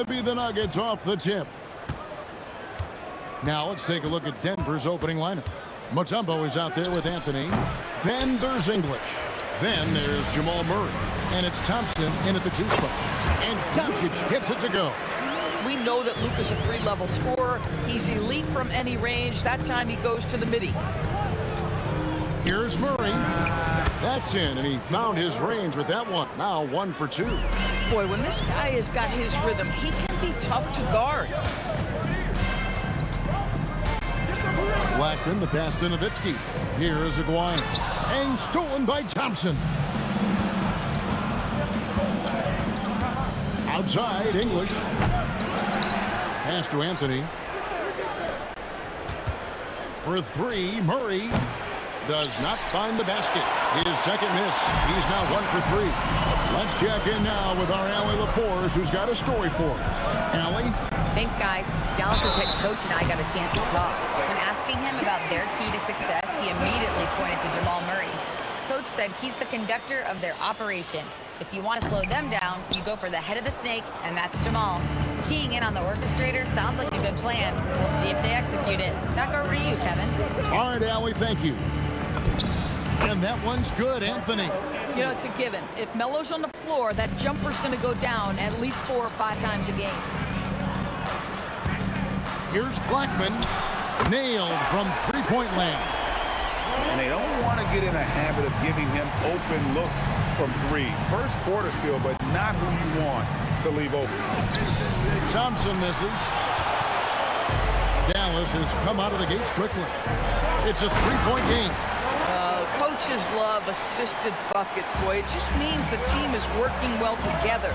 to be the Nuggets off the tip. Now let's take a look at Denver's opening lineup. Mutombo is out there with Anthony. Then there's English. Then there's Jamal Murray. And it's Thompson in at the 2 spot. And Doncic gets it to go. We know that Luke is a 3-level scorer. He's elite from any range. That time he goes to the midi. Here's Murray. That's in, and he found his range with that one. Now 1 for 2. Boy, when this guy has got his rhythm, he can be tough to guard. Blackman, the pass to Nowitzki. Here is Aguirre. And stolen by Thompson. Outside, English. Pass to Anthony. For 3, Murray does not find the basket. His second miss. He's now 1 for 3. Let's check in now with our Allie LaForce, who's got a story for us. Allie? Thanks, guys. Dallas's head coach and I got a chance to talk. When asking him about their key to success, he immediately pointed to Jamal Murray. Coach said he's the conductor of their operation. If you want to slow them down, you go for the head of the snake, and that's Jamal. Keying in on the orchestrator sounds like a good plan. We'll see if they execute it. Back over to you, Kevin. All right, Allie, thank you. And that one's good, Anthony. You know, it's a given. If Melo's on the floor, that jumper's going to go down at least 4 or 5 times a game. Here's Blackman. Nailed from 3-point land. And they don't want to get in a habit of giving him open looks from 3. First quarter still, but not who you want to leave open. Thompson misses. Dallas has come out of the gates quickly. It's a 3-point game. Coaches love assisted buckets, boy. It just means the team is working well together.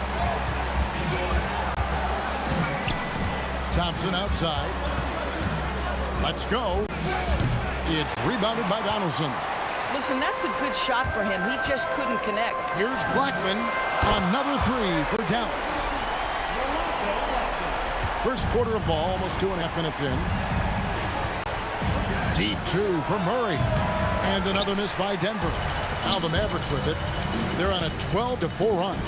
Thompson outside. Let's go. It's rebounded by Donaldson. Listen, that's a good shot for him. He just couldn't connect. Here's Blackman. Another 3 for Dallas. First quarter of ball, almost 2.5 minutes in. Deep 2 for Murray. And another miss by Denver. Now the Mavericks with it. They're on a 12-4 run.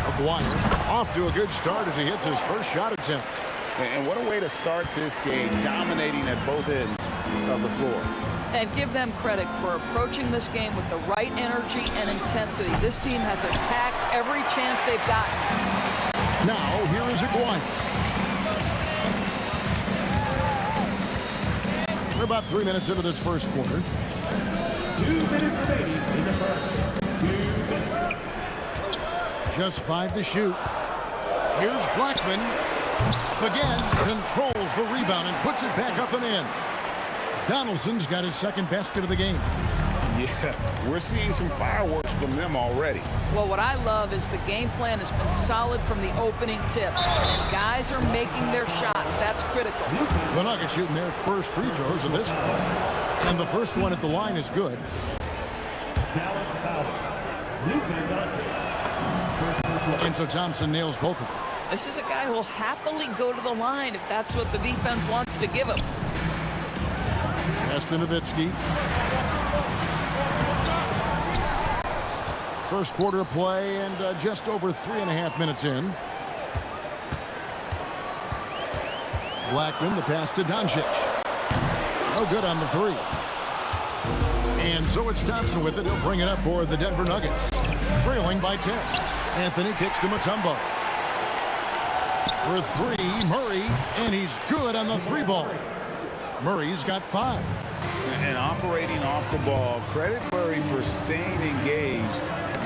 Aguirre off to a good start as he hits his first shot attempt. And what a way to start this game, dominating at both ends of the floor. And give them credit for approaching this game with the right energy and intensity. This team has attacked every chance they've gotten. Now, here is Aguirre. We're about 3 minutes into this first quarter. 2 minutes remaining in the first. 2 minutes. Just 5 to shoot. Here's Blackman. Up again, controls the rebound and puts it back up and in. Donaldson's got his second basket of the game. Yeah, we're seeing some fireworks from them already. Well, what I love is the game plan has been solid from the opening tip. And guys are making their shots. That's critical. The Nuggets shooting their first free throws of this one. And the first one at the line is good. And so Thompson nails both of them. This is a guy who will happily go to the line if that's what the defense wants to give him. Pass to Nowitzki. First quarter of play and just over 3.5 minutes in. Blackman, the pass to Doncic. No good on the 3. And so it's Thompson with it. He'll bring it up for the Denver Nuggets. Trailing by 10. Anthony kicks to Mutombo. For 3, Murray, and he's good on the 3 ball. Murray's got 5. And operating off the ball, credit Murray for staying engaged,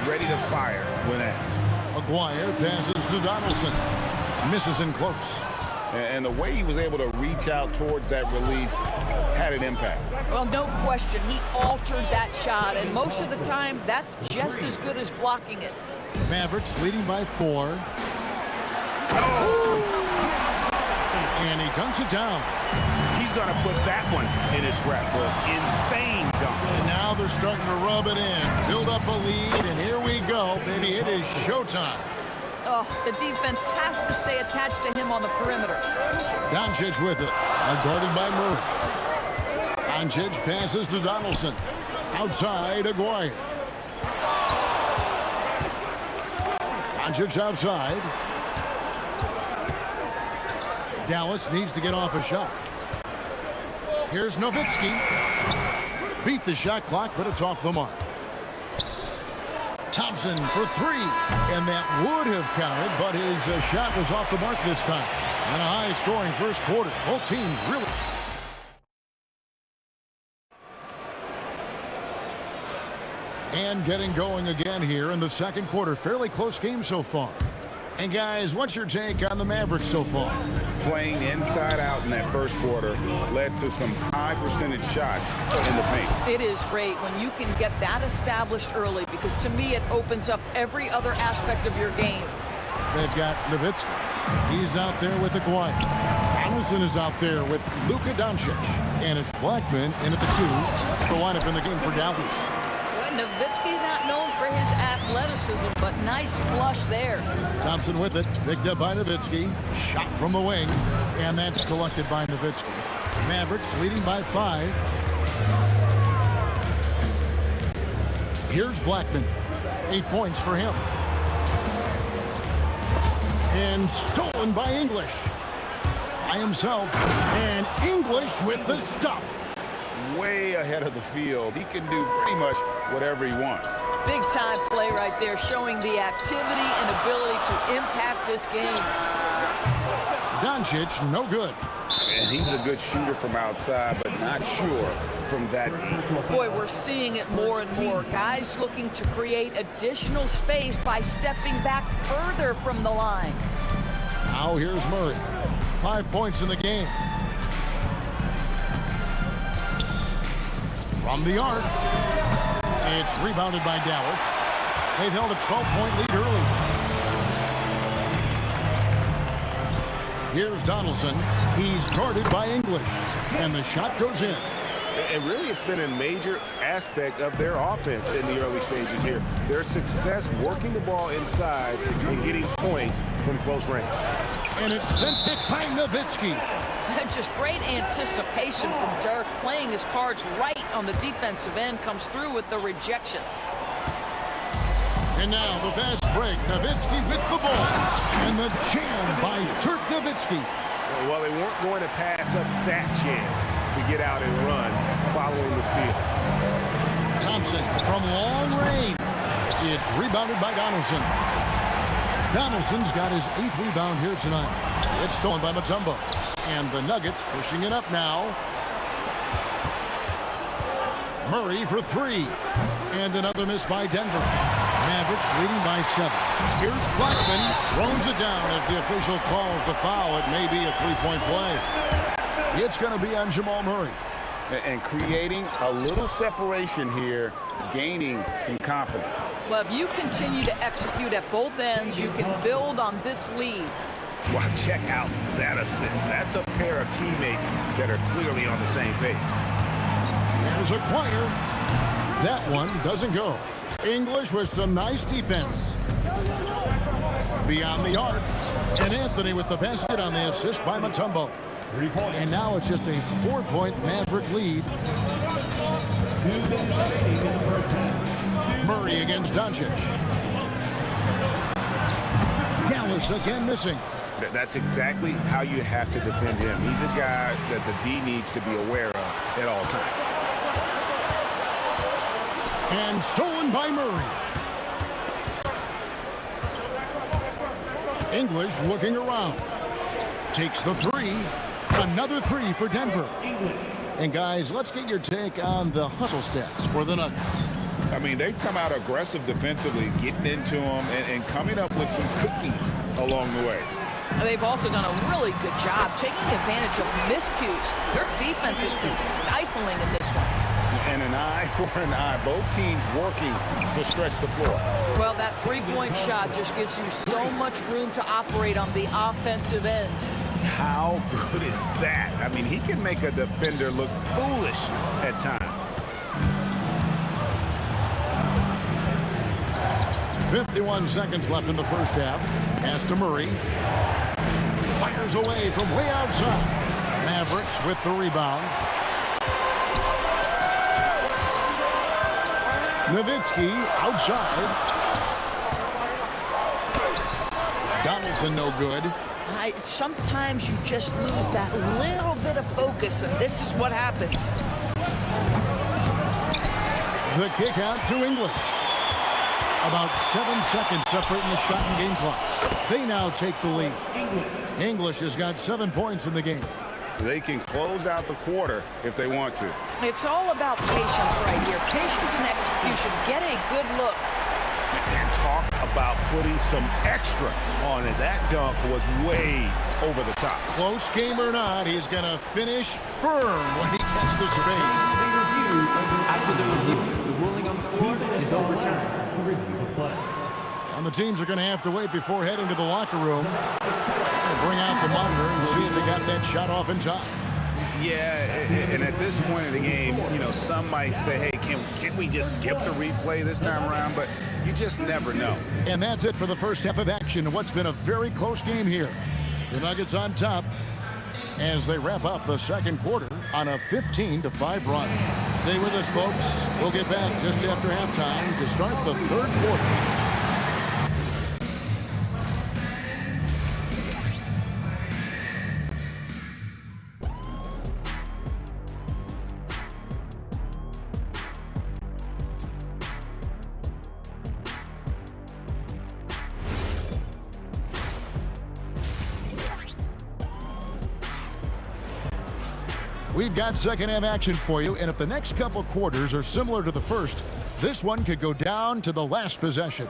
ready to fire when asked. Aguirre passes to Donaldson. Misses in close. And the way he was able to reach out towards that release had an impact. Well, no question. He altered that shot, and most of the time, that's just as good as blocking it. Mavericks leading by 4. And he dunks it down. He's going to put that one in his scrapbook. Insane dunk. And now they're starting to rub it in. Build up a lead, and here we go, baby. It is showtime. Oh, the defense has to stay attached to him on the perimeter. Doncic with it. Guarded by Murray. Doncic passes to Donaldson. Outside, Aguirre. Doncic outside. Dallas needs to get off a shot. Here's Nowitzki. Beat the shot clock, but it's off the mark. Thompson for three, and that would have counted, but his shot was off the mark this time. And a high-scoring first quarter. Both teams really... And getting going again here in the second quarter. Fairly close game so far. And guys, what's your take on the Mavericks so far? Playing inside out in that first quarter led to some high percentage shots in the paint. It is great when you can get that established early, because to me it opens up every other aspect of your game. They've got Nowitzki. He's out there with Aguayo. Allison is out there with Luka Doncic. And it's Blackman in at the 2. That's the lineup in the game for Dallas. Nowitzki not known for his athleticism, but nice flush there. Thompson with it, picked up by Nowitzki. Shot from the wing, and that's collected by Nowitzki. Mavericks leading by 5. Here's Blackman. 8 points for him. And stolen by English. By himself, and English with the stuff. Way ahead of the field. He can do pretty much whatever he wants. Big time play right there, showing the activity and ability to impact this game. Doncic, no good. And he's a good shooter from outside, but not sure from that deep. Boy, we're seeing it more and more. Guys looking to create additional space by stepping back further from the line. Now here's Murray. 5 points in the game. From the arc. It's rebounded by Dallas. They've held a 12-point lead early. Here's Donaldson. He's guarded by English. And the shot goes in. And really, it's been a major aspect of their offense in the early stages here. Their success working the ball inside and getting points from close range. And it's sent back by Nowitzki. Just great anticipation from Dirk, playing his cards right on the defensive end, comes through with the rejection. And now the fast break. Nowitzki with the ball. And the jam by Dirk Nowitzki. Well, they weren't going to pass up that chance to get out and run following the steal. Thompson from long range. It's rebounded by Donaldson. Donaldson's got his 8th rebound here tonight. It's stolen by Mutombo. And the Nuggets pushing it up now. Murray for 3. And another miss by Denver. Mavericks leading by 7. Here's Blackman. Throws it down as the official calls the foul. It may be a 3-point play. It's going to be on Jamal Murray. And creating a little separation here, gaining some confidence. Well, if you continue to execute at both ends, you can build on this lead. Well, check out that assist. That's a pair of teammates that are clearly on the same page. There's Aguayo. That one doesn't go. English with some nice defense. Beyond the arc. And Anthony with the basket on the assist by Mutombo. 3 points. And now it's just a 4-point Maverick lead. 2 minutes remaining in the first half. Murray against Doncic. Dallas again missing. That's exactly how you have to defend him. He's a guy that the D needs to be aware of at all times. And stolen by Murray. English looking around. Takes the 3. Another 3 for Denver. And guys, let's get your take on the hustle stats for the Nuggets. I mean, they've come out aggressive defensively, getting into them and coming up with some cookies along the way. They've also done a really good job taking advantage of miscues. Their defense has been stifling in this one. And an eye for an eye. Both teams working to stretch the floor. Well, that 3-point shot just gives you so much room to operate on the offensive end. How good is that? I mean, he can make a defender look foolish at times. 51 seconds left in the first half. Pass to Murray. Fires away from way outside. Mavericks with the rebound. Nowitzki outside. Donaldson no good. Sometimes you just lose that little bit of focus, and this is what happens. The kick out to English. About 7 seconds separating the shot and game clocks. They now take the lead. English has got 7 points in the game. They can close out the quarter if they want to. It's all about patience right here. Patience and execution. Get a good look. And talk about putting some extra on it. That dunk was way over the top. Close game or not, he's going to finish firm when he gets the space. After the review, the ruling on the floor is overturned. Review the play. And the teams are going to have to wait before heading to the locker room. Bring out the monitor and see if they got that shot off in time. Yeah, and at this point in the game, you know, some might say, hey, can we just skip the replay this time around? But you just never know. And that's it for the first half of action in what's been a very close game here. The Nuggets on top as they wrap up the second quarter on a 15-5 run. Stay with us, folks. We'll get back just after halftime to start the third quarter. We've got second half action for you, and if the next couple quarters are similar to the first, this one could go down to the last possession.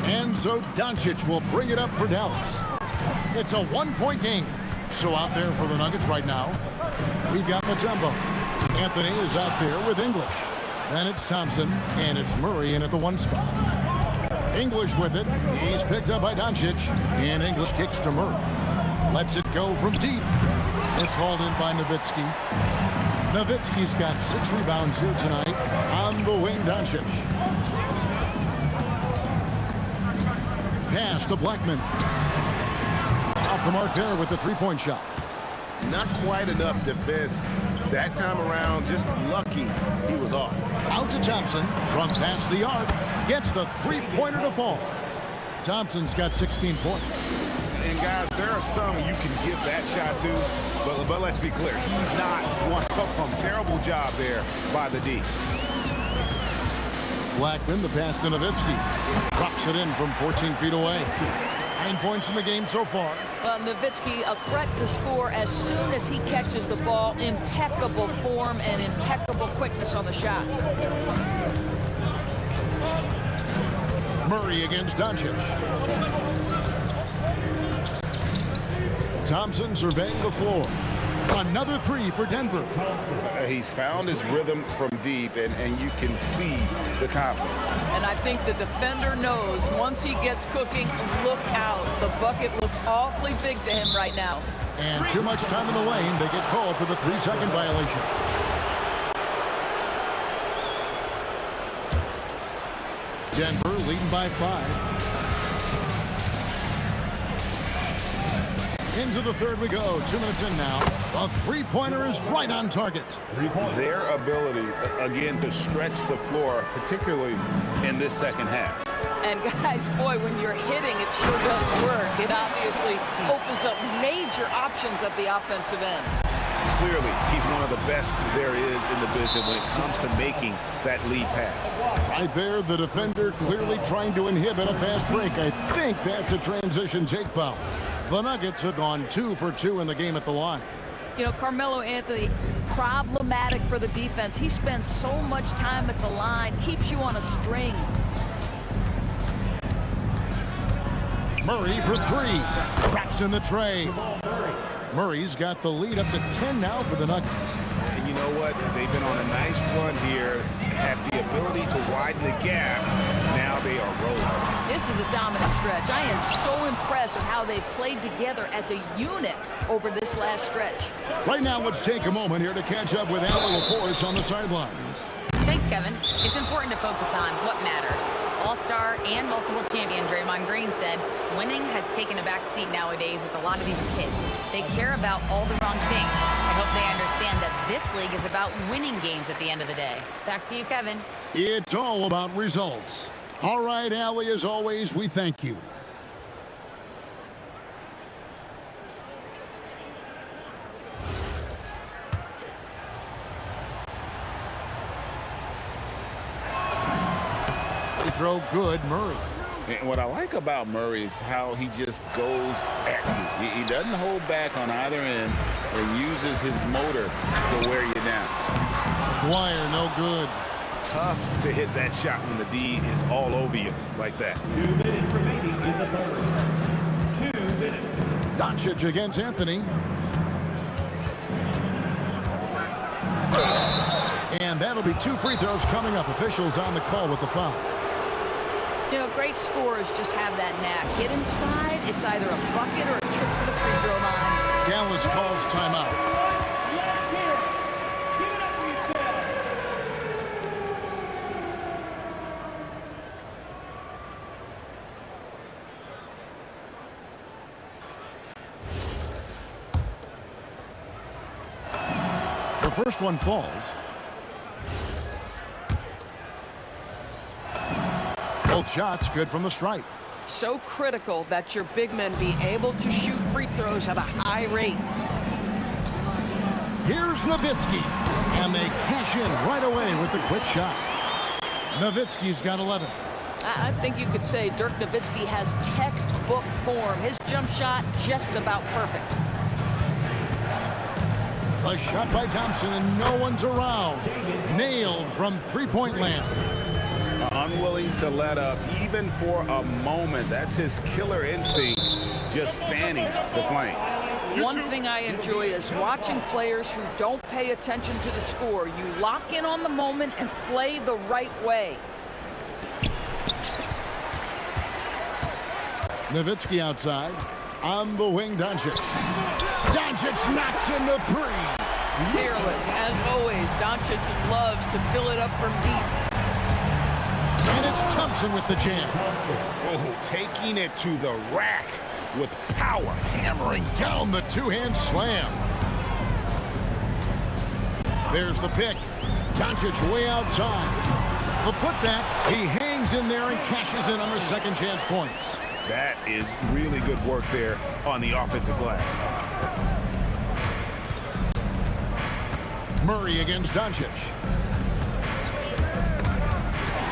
And so Doncic will bring it up for Dallas. It's a one-point game. So out there for the Nuggets right now, we've got Mutombo. Anthony is out there with English. Then it's Thompson, and it's Murray in at the one spot. English with it. He's picked up by Doncic, and English kicks to Murray. Lets it go from deep. It's hauled in by Nowitzki. Nowitzki's got 6 rebounds here tonight on the wing. Doncic. Pass to Blackman. Off the mark there with the three-point shot. Not quite enough defense that time around. Just lucky he was off. Out to Thompson from past the arc. Gets the three-pointer to fall. Thompson's got 16 points. And guys, there are some you can give that shot to, but let's be clear, he's not one of them. Terrible job there by the D. Blackman, the pass to Nowitzki. Drops it in from 14 feet away. 9 points in the game so far. Nowitzki, a threat to score as soon as he catches the ball. Impeccable form and impeccable quickness on the shot. Murray against Doncic. Thompson surveying the floor. Another three for Denver. He's found his rhythm from deep, and you can see the confidence. And I think the defender knows once he gets cooking, look out. The bucket looks awfully big to him right now. And too much time in the lane. They get called for the 3-second violation. Denver leading by 5. Into the third we go. 2 minutes in now. A three-pointer is right on target. Their ability, again, to stretch the floor, particularly in this second half. And guys, boy, when you're hitting, it sure does work. It obviously opens up major options at the offensive end. Clearly, he's one of the best there is in the business when it comes to making that lead pass. Right there, the defender clearly trying to inhibit a fast break. I think that's a transition take foul. The Nuggets have gone 2 for 2 in the game at the line. You know, Carmelo Anthony, problematic for the defense. He spends so much time at the line, keeps you on a string. Murray for 3. Traps in the tray. Murray's got the lead up to 10 now for the Nuggets. And you know what? They've been on a nice run here, have the ability to widen the gap. Now they are rolling. This is a dominant stretch. I am so impressed with how they've played together as a unit over this last stretch. Right now, let's take a moment here to catch up with Allie LaForce on the sidelines. Thanks, Kevin. It's important to focus on what matters. All-star and multiple champion Draymond Green said winning has taken a back seat nowadays with a lot of these kids. They care about all the wrong things. I hope they understand that this league is about winning games at the end of the day. Back to you, Kevin. It's all about results. All right, Allie, as always, we thank you. throw good, Murray. And what I like about Murray is how he just goes at you. He doesn't hold back on either end and uses his motor to wear you down. Dwyer, no good. Tough to hit that shot when the D is all over you like that. 2 minutes remaining in the third. 2 minutes. Doncic against Anthony. And that'll be 2 free throws coming up. Officials on the call with the foul. You know, great scorers just have that knack. Get inside, it's either a bucket or a trip to the free throw line. Dallas calls timeout. The first one falls. Both shots good from the stripe. So critical that your big men be able to shoot free throws at a high rate. Here's Nowitzki, and they cash in right away with the quick shot. Nowitzki's got 11. I think you could say Dirk Nowitzki has textbook form. His jump shot just about perfect. A shot by Thompson, and no one's around. Nailed from three-point land. Unwilling to let up even for a moment. That's his killer instinct, just fanning the flank. One thing I enjoy is watching players who don't pay attention to the score. You lock in on the moment and play the right way. Nowitzki outside. On the wing, Doncic. Doncic knocks in the three. Fearless, as always. Doncic loves to fill it up from deep. And it's Thompson with the jam. Oh, taking it to the rack with power. Hammering down the two-hand slam. There's the pick. Doncic way outside. The putback. He hangs in there and cashes in on the second chance points. That is really good work there on the offensive glass. Murray against Doncic.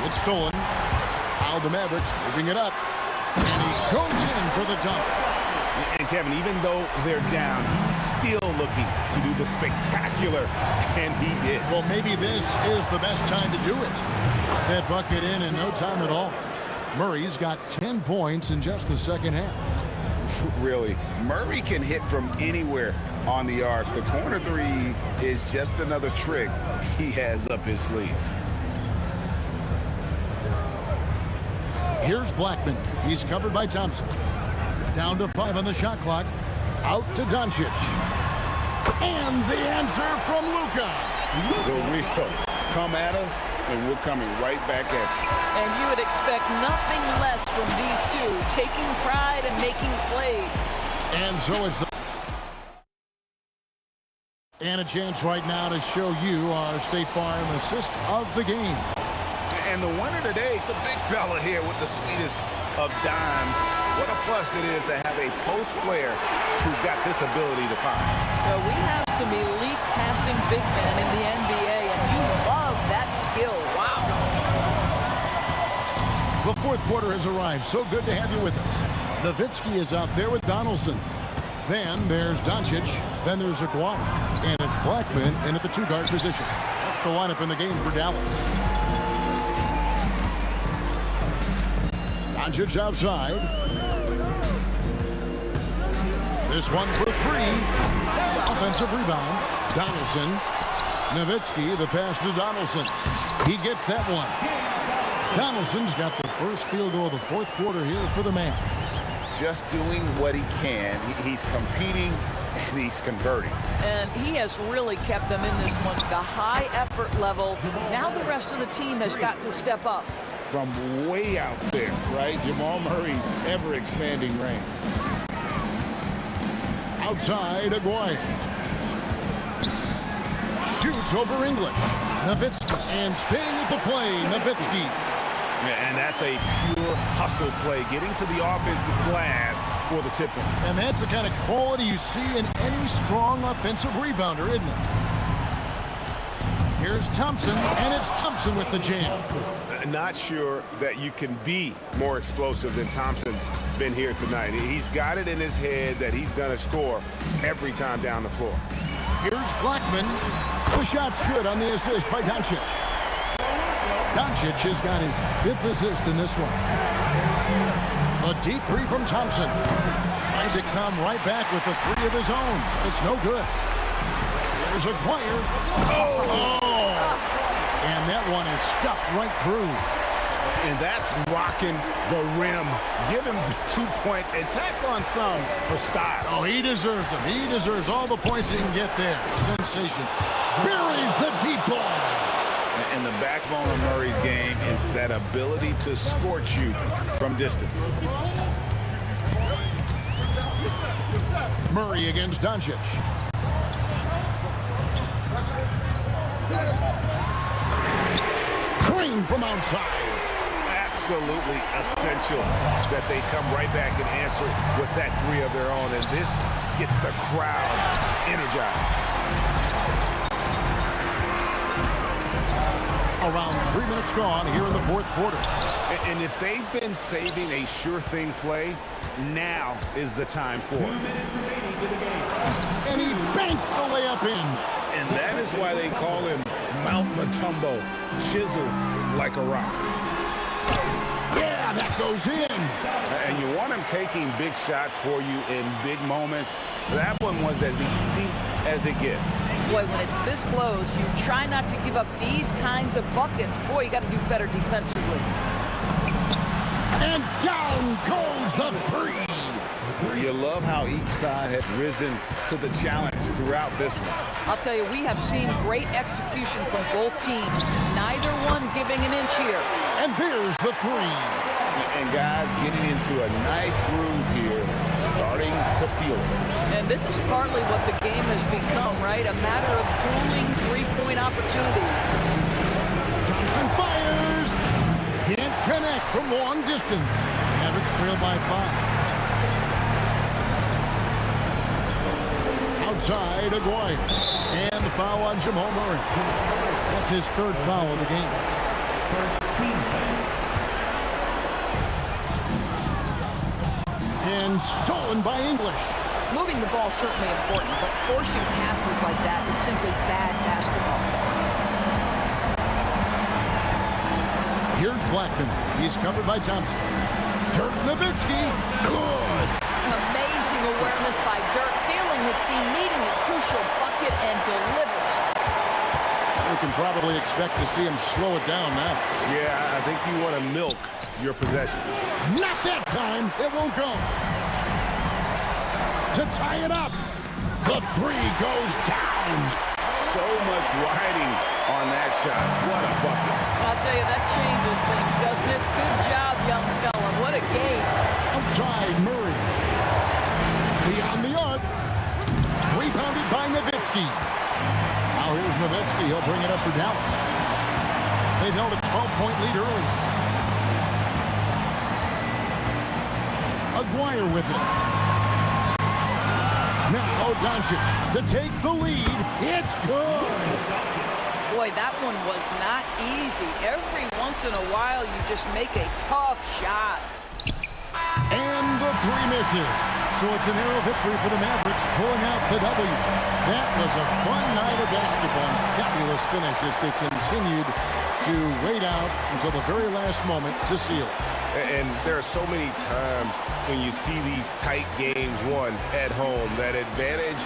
It's stolen. Now the Mavericks moving it up. And he goes in for the dunk. And Kevin, even though they're down, he's still looking to do the spectacular, and he did. Well, maybe this is the best time to do it. That bucket in no time at all. Murray's got 10 points in just the second half. Really, Murray can hit from anywhere on the arc. The corner three is just another trick he has up his sleeve. Here's Blackman. He's covered by Thompson. Down to 5 on the shot clock. Out to Doncic. And the answer from Luka. The real come at us, and we're coming right back at you. And you would expect nothing less from these two, taking pride and making plays. And so it's and a chance right now to show you our State Farm assist of the game. And the winner today, the big fella here with the sweetest of dimes. What a plus it is to have a post player who's got this ability to find. Well, we have some elite passing big men in the NBA, and you love that skill. Wow. The fourth quarter has arrived. So good to have you with us. Nowitzki is out there with Donaldson. Then there's Doncic. Then there's Aguirre. And it's Blackman in at the two-guard position. That's the lineup in the game for Dallas. Doncic outside. This one for three. Offensive rebound. Donaldson. Nowitzki, the pass to Donaldson. He gets that one. Donaldson's got the first field goal of the fourth quarter here for the Mavs. Just doing what he can. He's competing, and he's converting. And he has really kept them in this one. The high effort level. Now the rest of the team has got to step up. From way out there, right? Jamal Murray's ever-expanding range. Outside, Aguirre. Shoots over English. Nowitzki, and staying with the play, Nowitzki. And that's a pure hustle play, getting to the offensive glass for the tip-in. And that's the kind of quality you see in any strong offensive rebounder, isn't it? Here's Thompson, and it's Thompson with the jam. Not sure that you can be more explosive than Thompson's been here tonight. He's got it in his head that he's going to score every time down the floor. Here's Blackman. The shot's good on the assist by Doncic. Doncic has got his 5th assist in this one. A deep three from Thompson. Trying to come right back with the 3 of his own. It's no good. There's Aguirre. Oh! And that one is stuffed right through. And that's rocking the rim. Give him the 2 points and tack on some for style. Oh, he deserves them. He deserves all the points he can get there. Sensation. Buries the deep ball. And the backbone of Murray's game is that ability to scorch you from distance. Murray against Doncic. Green from outside. Absolutely essential that they come right back and answer with that 3 of their own. And this gets the crowd energized. Around 3 minutes gone here in the 4th quarter. And if they've been saving a sure thing play, now is the time for it. And he banks the layup in. And that is why they call him Mount Matumbo, chiseled like a rock. Yeah, that goes in. And you want him taking big shots for you in big moments. That one was as easy as it gets. Boy, when it's this close, you try not to give up these kinds of buckets. Boy, you got to do better defensively. And down goes the 3. You love how each side has risen to the challenge throughout this one. I'll tell you, we have seen great execution from both teams. Neither one giving an inch here. And there's the 3. And guys getting into a nice groove here, starting to feel it. And this is partly what the game has become, right? A matter of dueling 3-point opportunities. Thompson fires. Can't connect from long distance. Mavericks trail by 5. Outside, Aguirre. And the foul on Jamal Murray. That's his 3rd foul of the game. First team foul. And stolen by English. Moving the ball is certainly important, but forcing passes like that is simply bad basketball. Here's Blackman. He's covered by Thompson. Dirk Nowitzki. Good. Amazing awareness by Dirk, feeling his team needing a crucial bucket and delivers. We can probably expect to see him slow it down now. Yeah, I think you want to milk your possession. Not that time. It won't go. To tie it up. The 3 goes down. So much riding on that shot. What a bucket. I'll tell you, that changes things, doesn't it? Good job, young fella. What a game. Outside, Murray. Beyond the arc. Rebounded by Nowitzki. Now here's Nowitzki. He'll bring it up for Dallas. They've held a 12-point lead early. Aguirre with it. Now Doncic to take the lead. It's good. Boy, that one was not easy. Every once in a while, you just make a tough shot. And the 3 misses. So it's a narrow victory for the Mavericks, pulling out the W. That was a fun night of basketball and fabulous finish as they continued to wait out until the very last moment to seal it. And there are so many times when you see these tight games won at home, that advantage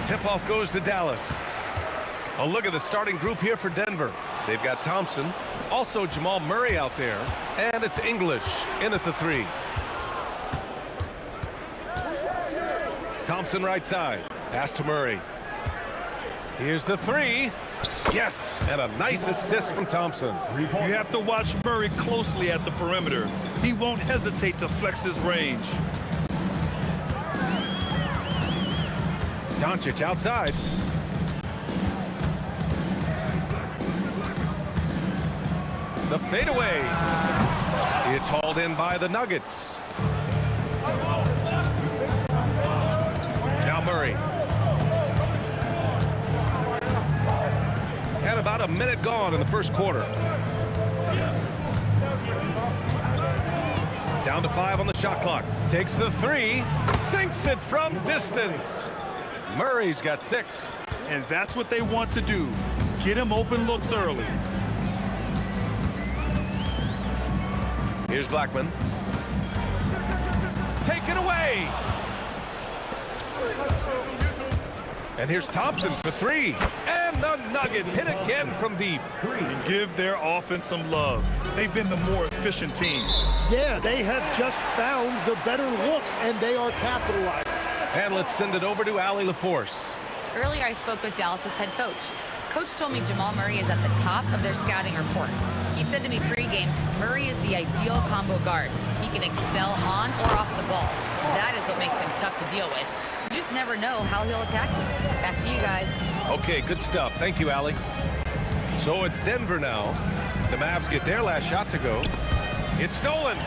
Tip-off goes to Dallas. A look at the starting group here for Denver. They've got Thompson, also Jamal Murray out there, and it's English in at the 3. Thompson right side, pass to Murray. Here's the 3. Yes, and a nice assist from Thompson. You have to watch Murray closely at the perimeter. He won't hesitate to flex his range. Doncic outside. The fadeaway. It's hauled in by the Nuggets. Now Murray. Had about a minute gone in the first quarter. Down to 5 on the shot clock. Takes the 3. Sinks it from distance. Murray's got 6. And that's what they want to do. Get him open looks early. Here's Blackman. Taken away. And here's Thompson for 3. And the Nuggets hit again from deep. And give their offense some love. They've been the more efficient team. Yeah, they have just found the better looks, and they are capitalizing. And let's send it over to Allie LaForce. Earlier, I spoke with Dallas's head coach. Coach told me Jamal Murray is at the top of their scouting report. He said to me pregame, Murray is the ideal combo guard. He can excel on or off the ball. That is what makes him tough to deal with. You just never know how he'll attack you. Back to you guys. Okay, good stuff. Thank you, Allie. So it's Denver now. The Mavs get their last shot to go. It's stolen.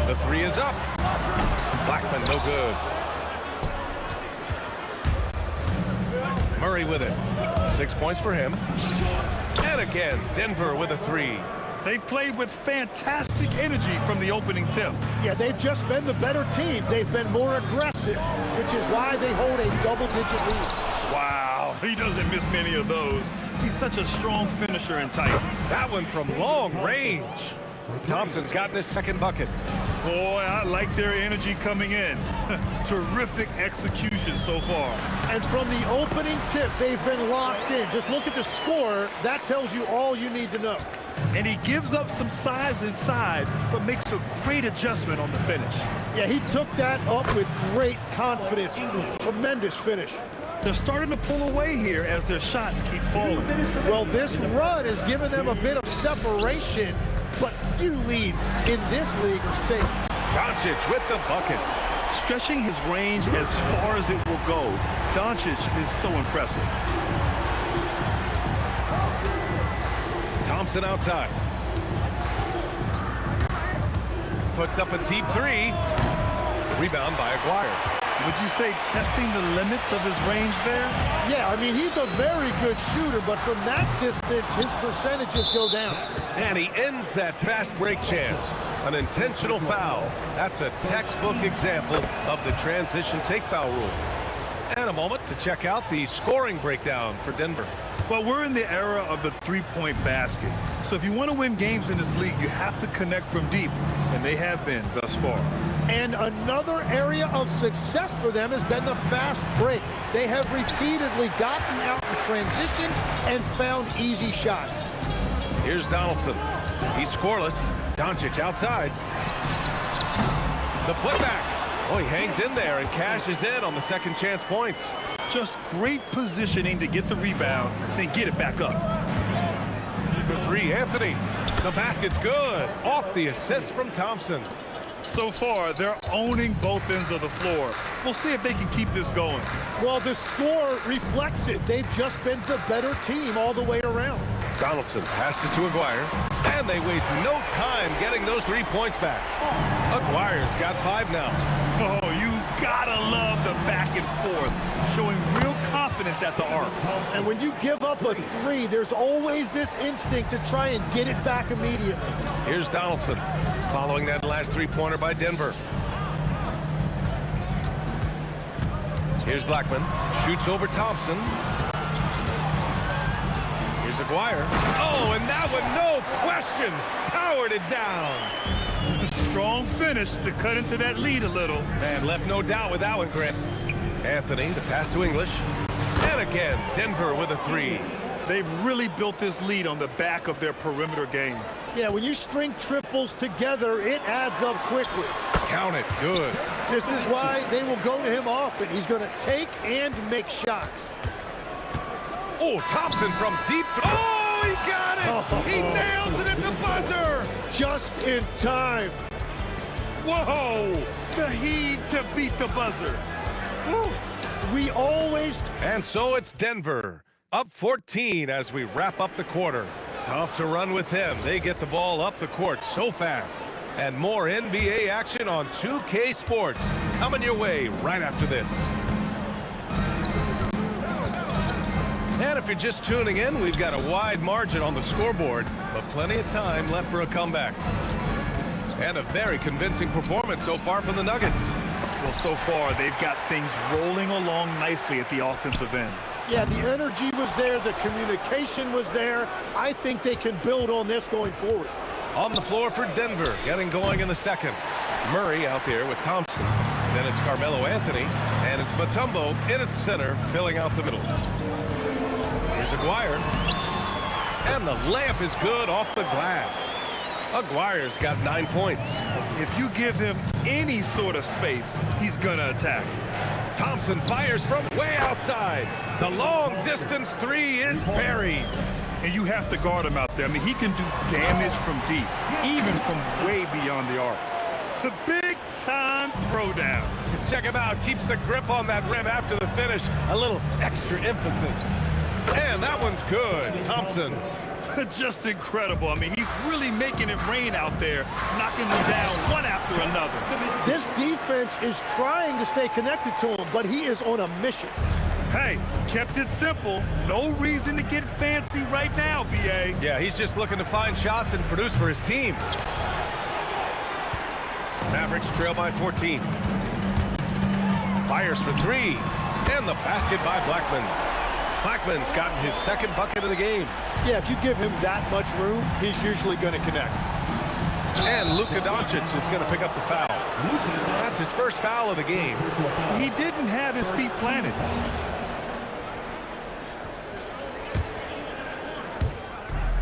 The 3 is up. Blackman, no good. Murray with it. 6 points for him. And again, Denver with a 3. They've played with fantastic energy from the opening tip. Yeah, they've just been the better team. They've been more aggressive, which is why they hold a double-digit lead. Wow, he doesn't miss many of those. He's such a strong finisher and tight. That one from long range. Thompson's gotten his second bucket. Boy, I like their energy coming in. Terrific execution so far. And from the opening tip, they've been locked in. Just look at the score. That tells you all you need to know. And he gives up some size inside, but makes a great adjustment on the finish. Yeah, he took that up with great confidence. Tremendous finish. They're starting to pull away here as their shots keep falling. Well, this run has given them a bit of separation, but few leads in this league are safe. Doncic with the bucket. Stretching his range as far as it will go, Doncic is so impressive. Thompson outside. Puts up a deep 3. Rebound by Aguirre. Would you say testing the limits of his range there? Yeah, I mean, he's a very good shooter, but from that distance, his percentages go down. And he ends that fast break chance. An intentional foul. That's a textbook example of the transition take foul rule. And a moment to check out the scoring breakdown for Denver. Well, we're in the era of the three-point basket. So if you want to win games in this league, you have to connect from deep, and they have been thus far. And another area of success for them has been the fast break. They have repeatedly gotten out in transition and found easy shots. Here's Donaldson. He's scoreless. Doncic outside. The putback. Oh, he hangs in there and cashes in on the second chance points. Just great positioning to get the rebound, then get it back up. For three, Anthony. The basket's good. Off the assist from Thompson. So far, they're owning both ends of the floor. We'll see if they can keep this going. Well, the score reflects it. They've just been the better team all the way around. Donaldson passes to Aguirre, and they waste no time getting those 3 points back. Aguirre's got 5 now. Oh, you gotta love the back and forth, showing real confidence at the arc. And when you give up a 3, there's always this instinct to try and get it back immediately. Here's Donaldson, following that last 3-pointer by Denver. Here's Blackman, shoots over Thompson. Here's Aguirre. Oh, and that one, no question, powered it down. Strong finish to cut into that lead a little. And left no doubt with that one, Grant. Anthony, the pass to English. And again, Denver with a 3. They've really built this lead on the back of their perimeter game. Yeah, when you string triples together, it adds up quickly. Count it, good. This is why they will go to him often. He's going to take and make shots. Oh, Thompson from deep. Oh, he got it! Oh. He nails it at the buzzer! Just in time. Whoa! The heave to beat the buzzer. Woo. We always... And so it's Denver, up 14 as we wrap up the quarter. Tough to run with them. They get the ball up the court so fast. And more NBA action on 2K Sports coming your way right after this. And if you're just tuning in, we've got a wide margin on the scoreboard, but plenty of time left for a comeback. And a very convincing performance so far from the Nuggets. Well, so far, they've got things rolling along nicely at the offensive end. Yeah, the energy was there. The communication was there. I think they can build on this going forward. On the floor for Denver, getting going in the second. Murray out there with Thompson. Then it's Carmelo Anthony, and it's Mutombo in at center, filling out the middle. Here's Aguirre. And the layup is good off the glass. Aguirre's got 9 points. If you give him any sort of space, he's gonna attack. Thompson fires from way outside. The long distance 3 is buried. And you have to guard him out there. I mean, he can do damage from deep, even from way beyond the arc. The big-time throwdown. Check him out. Keeps the grip on that rim after the finish. A little extra emphasis. And that one's good. Thompson. Just incredible. I mean, he's really making it rain out there, knocking them down one after another. This defense is trying to stay connected to him, but he is on a mission. Hey, kept it simple. No reason to get fancy right now, B.A. Yeah, he's just looking to find shots and produce for his team. Mavericks trail by 14. Fires for 3. And the basket by Blackman. Blackman's gotten his second bucket of the game. Yeah, if you give him that much room, he's usually going to connect. And Luka Doncic is going to pick up the foul. That's his first foul of the game. He didn't have his feet planted.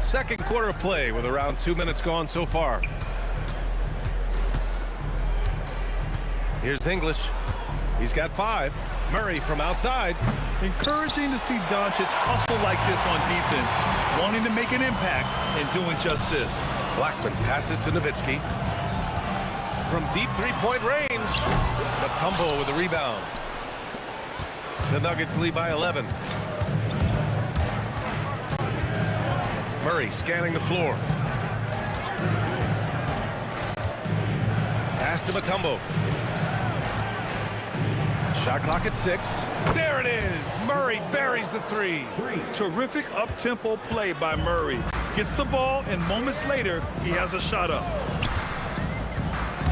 Second quarter of play with around 2 minutes gone so far. Here's English. He's got 5. Murray from outside. Encouraging to see Doncic hustle like this on defense, wanting to make an impact and doing just this. Blackman passes to Nowitzki. From deep three-point range. Mutombo with a rebound. The Nuggets lead by 11. Murray scanning the floor. Pass to Mutombo. Shot clock at 6. There it is. Murray buries the 3. Terrific up-tempo play by Murray. Gets the ball, and moments later, he has a shot up.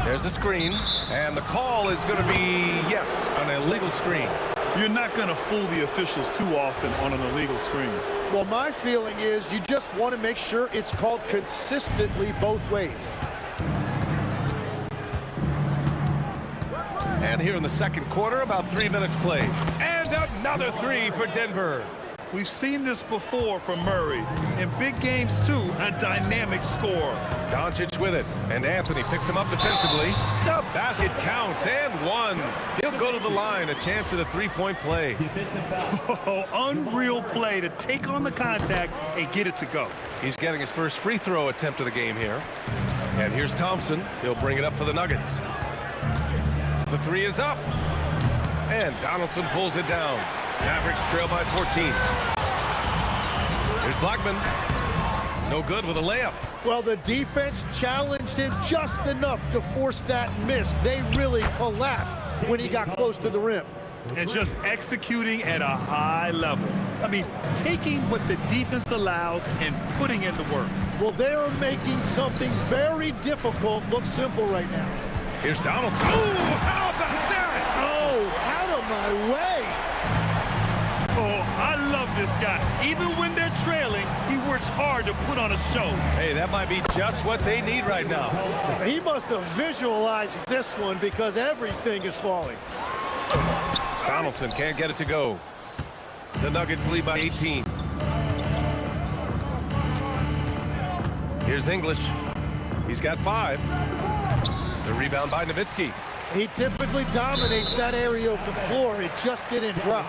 There's a screen, and the call is going to be, yes, an illegal screen. You're not going to fool the officials too often on an illegal screen. Well, my feeling is you just want to make sure it's called consistently both ways. And here in the second quarter, about 3 minutes played. And another 3 for Denver. We've seen this before from Murray. In big games, too, a dynamic score. Doncic with it, and Anthony picks him up defensively. The basket counts, and one. He'll go to the line, a chance at a three-point play. Oh, unreal play to take on the contact and get it to go. He's getting his first free throw attempt of the game here. And here's Thompson. He'll bring it up for the Nuggets. The three is up. And Donaldson pulls it down. Mavericks trail by 14. Here's Blackman. No good with a layup. Well, the defense challenged him just enough to force that miss. They really collapsed when he got close to the rim. And just executing at a high level. I mean, taking what the defense allows and putting in the work. Well, they are making something very difficult look simple right now. Here's Donaldson. Ooh, how about that? Oh, out of my way. Oh, I love this guy. Even when they're trailing, he works hard to put on a show. Hey, that might be just what they need right now. He must have visualized this one because everything is falling. Donaldson can't get it to go. The Nuggets lead by 18. Here's English. He's got 5. The rebound by Nowitzki. He typically dominates that area of the floor. It just didn't drop.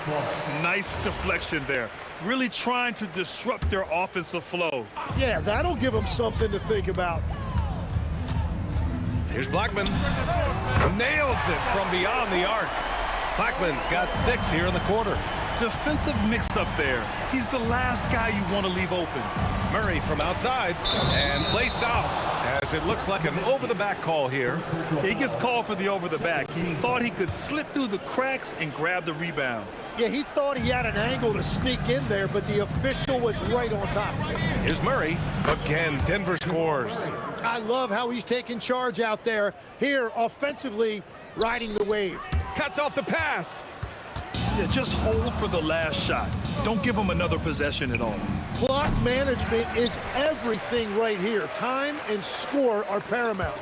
Nice deflection there. Really trying to disrupt their offensive flow. Yeah, that'll give him something to think about. Here's Blackman. Nails it from beyond the arc. Blackman's got 6 here in the quarter. Defensive mix-up there. He's the last guy you want to leave open. Murray from outside, and play stops as it looks like an over-the-back call here. He gets called for the over-the-back. He thought he could slip through the cracks and grab the rebound. Yeah, he thought he had an angle to sneak in there, but the official was right on top. Here's Murray. Again, Denver scores. I love how he's taking charge out there. Here, offensively, riding the wave. Cuts off the pass. Yeah, just hold for the last shot. Don't give him another possession at all. Clock management is everything right here. Time and score are paramount.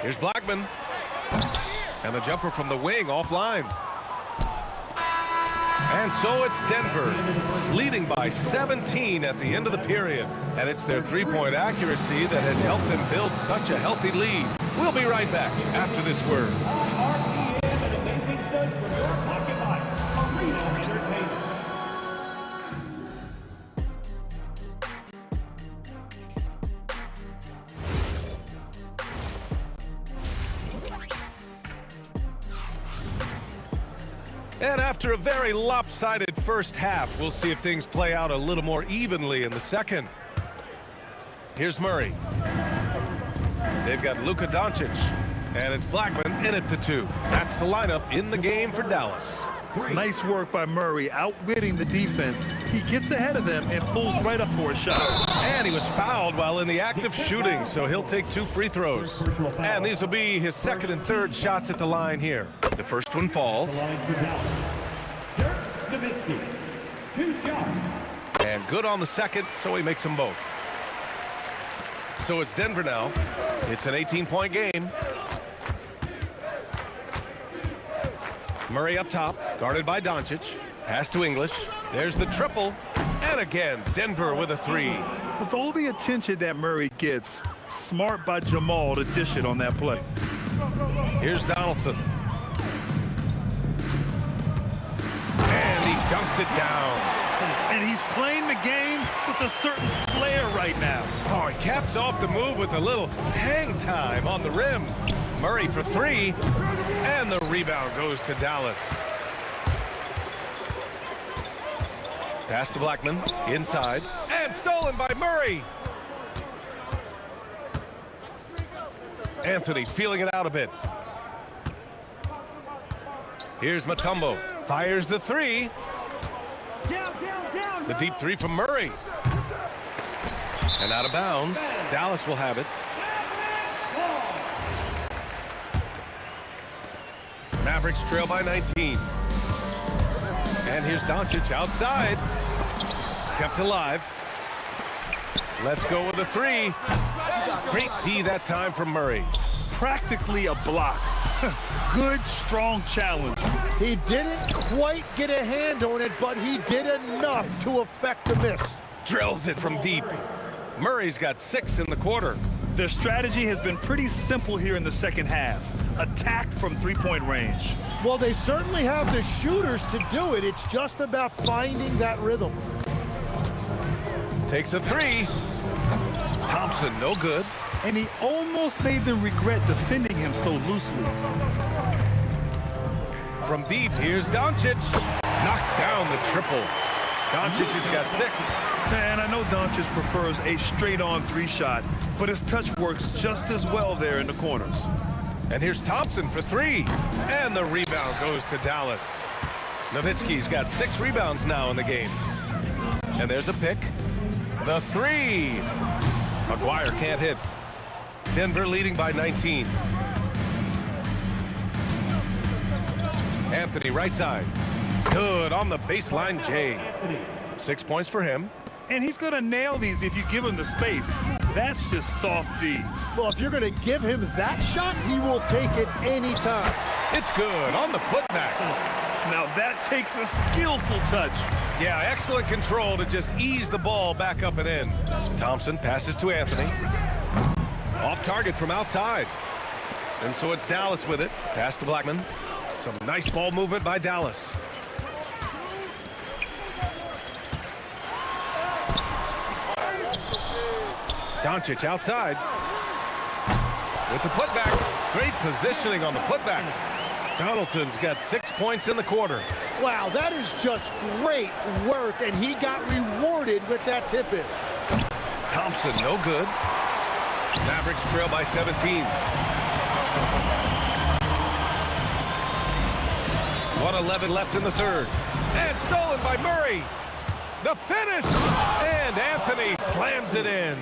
Here's Blackman. And the jumper from the wing offline. And so it's Denver leading by 17 at the end of the period. And it's their three-point accuracy that has helped them build such a healthy lead. We'll be right back after this word. And after a very lopsided first half, we'll see if things play out a little more evenly in the second. Here's Murray. They've got Luka Doncic, and it's Blackman in at the 2. That's the lineup in the game for Dallas. Nice work by Murray, outwitting the defense. He gets ahead of them and pulls right up for a shot. And he was fouled while in the act of shooting, so he'll take 2 free throws. And these will be his second and third shots at the line here. The first one falls. And good on the second, so he makes them both. So it's Denver now. It's an 18-point game. Murray up top, guarded by Doncic. Pass to English. There's the triple. And again, Denver with a 3. With all the attention that Murray gets, smart by Jamal to dish it on that play. Here's Donaldson. And he dunks it down. And he's playing the game with a certain flair right now. Oh, he caps off the move with a little hang time on the rim. Murray for 3, and the rebound goes to Dallas. Pass to Blackman, inside, and stolen by Murray. Anthony feeling it out a bit. Here's Mutombo, fires the 3. The deep 3 from Murray. And out of bounds, Dallas will have it. Mavericks trail by 19. And here's Doncic outside. Kept alive. Let's go with the 3. Great D that time from Murray. Practically a block. Good, strong challenge. He didn't quite get a hand on it, but he did enough to affect the miss. Drills it from deep. Murray's got 6 in the quarter. Their strategy has been pretty simple here in the second half. Attack from three-point range. Well, they certainly have the shooters to do it. It's just about finding that rhythm. Takes a 3. Thompson, no good. And he almost made them regret defending him so loosely. From deep, here's Doncic. Knocks down the triple. Doncic has got 6. Man, I know Doncic prefers a straight-on 3-shot, but his touch works just as well there in the corners. And here's Thompson for 3. And the rebound goes to Dallas. Nowitzki's got 6 rebounds now in the game. And there's a pick. The 3. McGuire can't hit. Denver leading by 19. Anthony right side. Good on the baseline, Jay. 6 points for him. And he's going to nail these if you give him the space. That's just soft D. Well, if you're going to give him that shot, he will take it anytime. It's good on the putback. Now that takes a skillful touch. Yeah, excellent control to just ease the ball back up and in. Thompson passes to Anthony. Off target from outside. And so it's Dallas with it. Pass to Blackman. Some nice ball movement by Dallas. Doncic outside. With the putback. Great positioning on the putback. Donaldson's got 6 points in the quarter. Wow, that is just great work, and he got rewarded with that tip-in. Thompson, no good. Mavericks trail by 17. 1:11 left in the third. And stolen by Murray. The finish! And Anthony slams it in.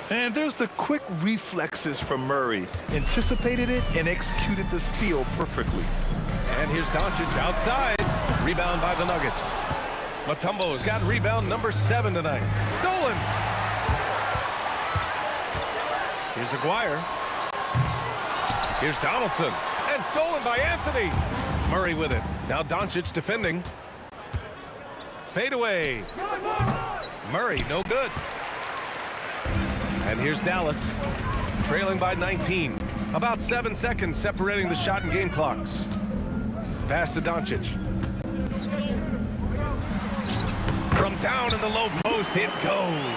And there's the quick reflexes from Murray. Anticipated it and executed the steal perfectly. And here's Doncic outside. Rebound by the Nuggets. Mutombo's got rebound number 7 tonight. Stolen. Here's Aguirre. Here's Donaldson. And stolen by Anthony. Murray with it. Now Doncic defending. Fade away. Murray, no good. And here's Dallas, trailing by 19. About 7 seconds separating the shot and game clocks. Pass to Doncic. From down in the low post, it goes.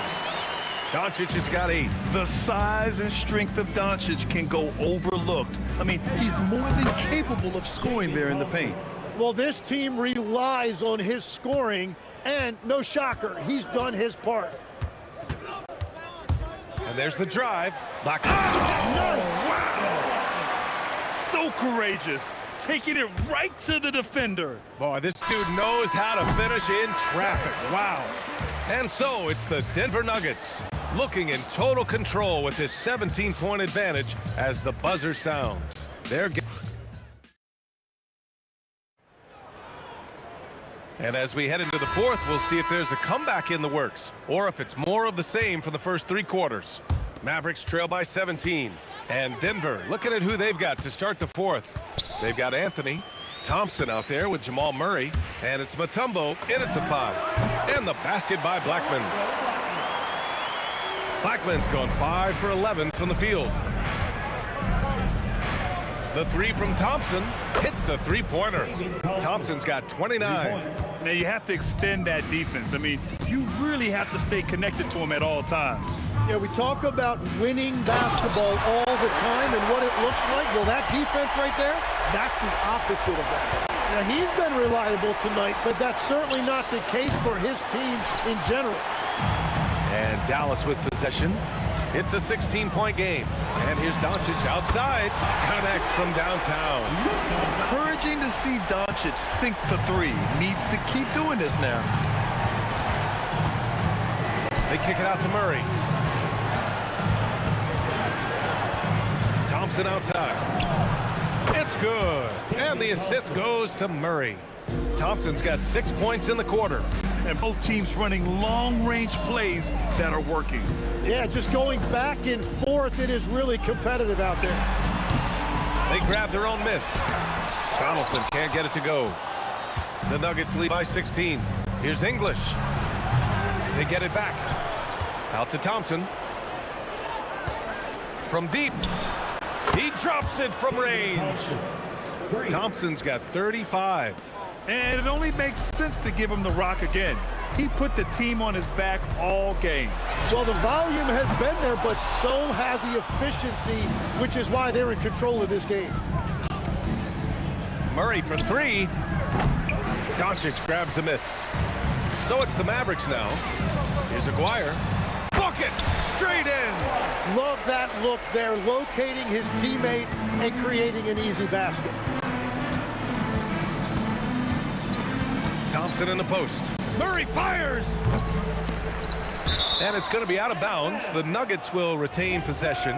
Doncic has got 8. The size and strength of Doncic can go overlooked. I mean, he's more than capable of scoring there in the paint. Well, this team relies on his scoring, and no shocker, he's done his part. And there's the drive. Blackman. Wow! So courageous, taking it right to the defender. Boy, this dude knows how to finish in traffic. Wow. And so it's the Denver Nuggets looking in total control with this 17-point advantage as the buzzer sounds. And as we head into the fourth, we'll see if there's a comeback in the works or if it's more of the same for the first 3 quarters. Mavericks trail by 17. And Denver looking at who they've got to start the fourth. They've got Anthony Thompson out there with Jamal Murray. And it's Mutombo in at the 5. And the basket by Blackman. Blackman's gone 5 for 11 from the field. The 3 from Thompson hits a 3-pointer. Thompson's got 29. Now you have to extend that defense. I mean, you really have to stay connected to him at all times. Yeah, we talk about winning basketball all the time and what it looks like. Well, that defense right there, that's the opposite of that. Now, he's been reliable tonight, but that's certainly not the case for his team in general. And Dallas with possession. It's a 16-point game. And here's Doncic outside. Connects from downtown. Encouraging to see Doncic sink the 3. Needs to keep doing this now. They kick it out to Murray. Thompson outside. It's good. And the assist goes to Murray. Thompson's got 6 points in the quarter. And both teams running long-range plays that are working. Yeah, just going back and forth, it is really competitive out there. They They grab their own miss. Donaldson can't get it to go. The Nuggets lead by 16. Here's English. They get it back. Out to Thompson. From deep. He drops it from range. Thompson's got 35. And it only makes sense to give him the rock again. He put the team on his back all game. Well, the volume has been there, but so has the efficiency, which is why they're in control of this game. Murray for three. Doncic grabs the miss. So it's the Mavericks now. Here's Aguirre. Bucket! Straight in! Love that look there, locating his teammate and creating an easy basket. Thompson in the post. Murray fires! And it's going to be out of bounds. The Nuggets will retain possession.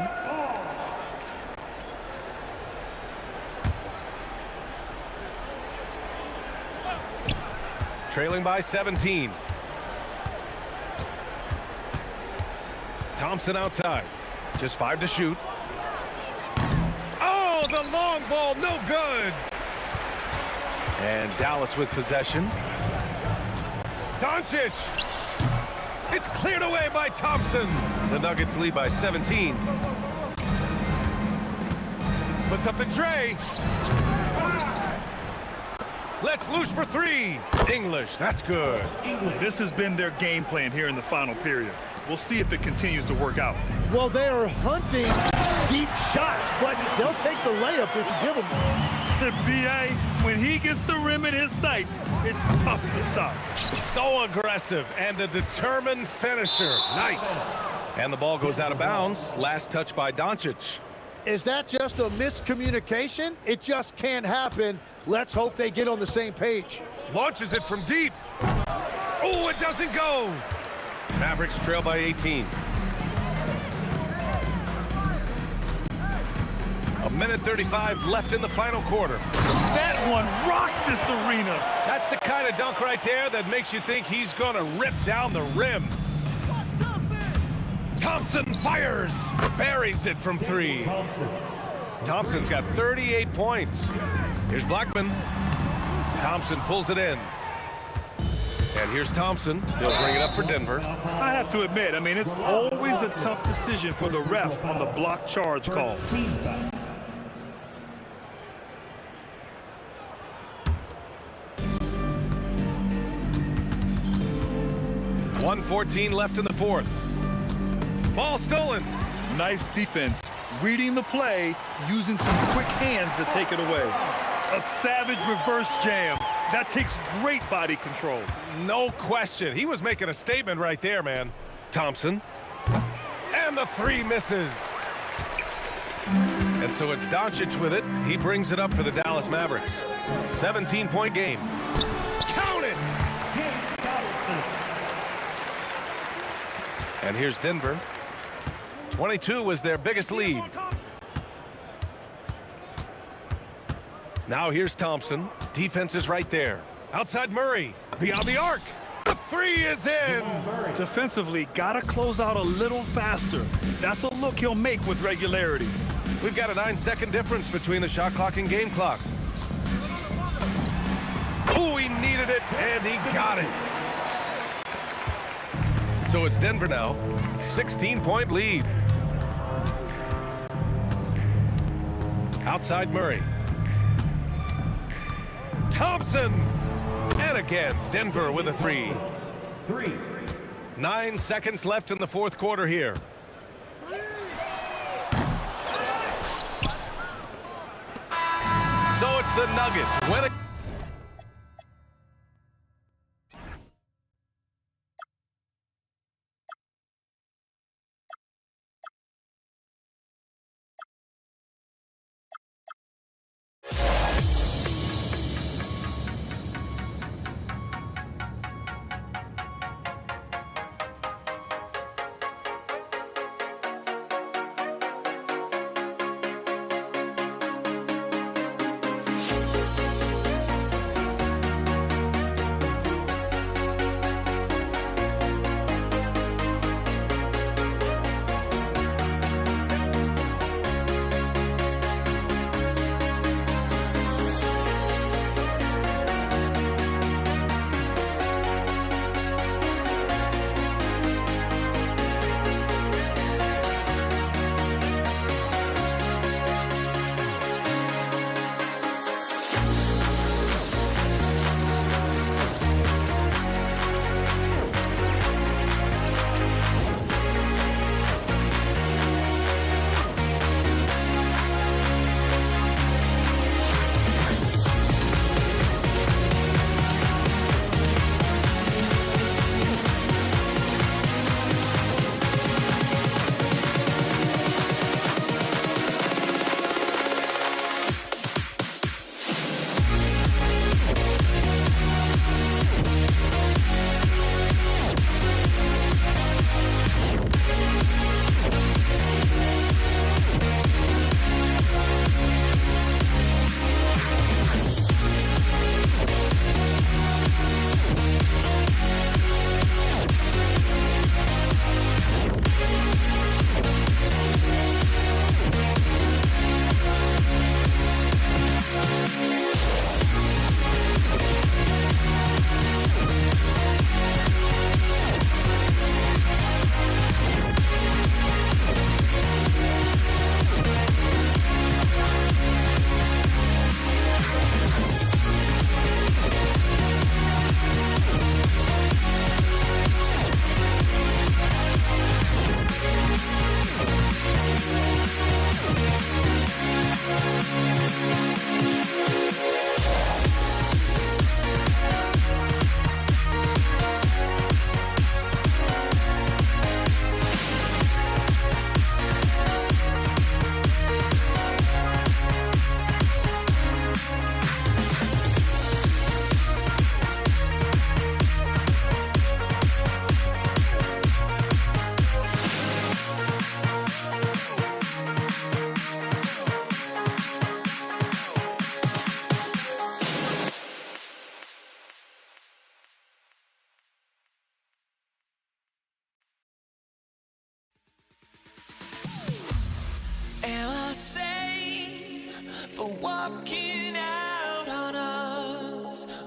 Trailing by 17. Thompson outside. Just 5 to shoot. Oh, the long ball, no good. And Dallas with possession. Doncic. It's cleared away by Thompson. The Nuggets lead by 17. Puts up the tray. Let's loose for three. English, that's good. This has been their game plan here in the final period. We'll see if it continues to work out. Well, they are hunting deep shots, but they'll take the layup if you give them one. The BA, when he gets the rim in his sights, it's tough to stop. So aggressive and a determined finisher. Nice. And the ball goes out of bounds. Last touch by Doncic. Is that just a miscommunication? It just can't happen. Let's hope they get on the same page. Launches it from deep. Oh, it doesn't go. Mavericks trail by 18. A minute 35 left in the final quarter. That one rocked this arena. That's the kind of dunk right there that makes you think he's going to rip down the rim. Thompson fires. Buries it from three. Thompson's got 38 points. Here's Blackman. Thompson pulls it in. And here's Thompson. He'll bring it up for Denver. I have to admit, I mean, it's always a tough decision for the ref on the block charge call. 1:14 left in the fourth. Ball stolen. Nice defense. Reading the play, using some quick hands to take it away. A savage reverse jam. That takes great body control. No question. He was making a statement right there, man. Thompson. And the three misses. And so it's Doncic with it. He brings it up for the Dallas Mavericks. 17-point game. Count it! And here's Denver. 22 was their biggest lead. Now here's Thompson. Defense is right there. Outside Murray. Beyond the arc. The three is in. Defensively, gotta close out a little faster. That's a look he'll make with regularity. We've got a 9-second difference between the shot clock and game clock. Oh, he needed it, and he got it. So it's Denver now. 16-point lead. Outside Murray. Thompson! And again, Denver with a three. 9 seconds left in the fourth quarter here. So it's the Nuggets winning.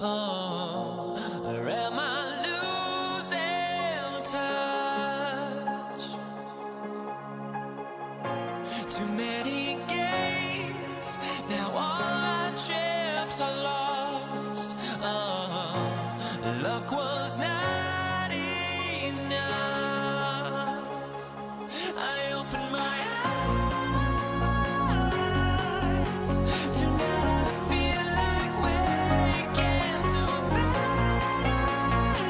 Or am I losing touch? Too many games, now all our chips are lost. Luck was not enough. I opened my eyes. Tonight I feel like waking to a better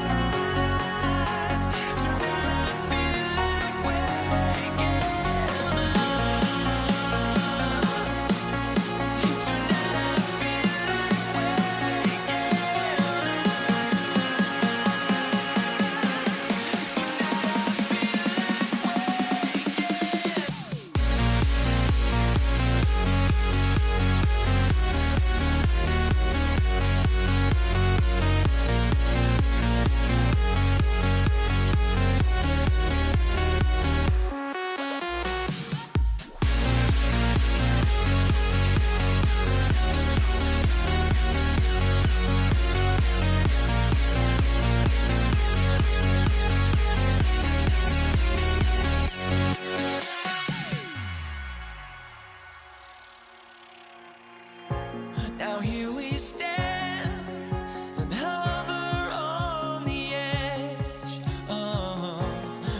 life. Tonight I feel like waking up. Tonight I feel like waking Now here we stand and hover on the edge.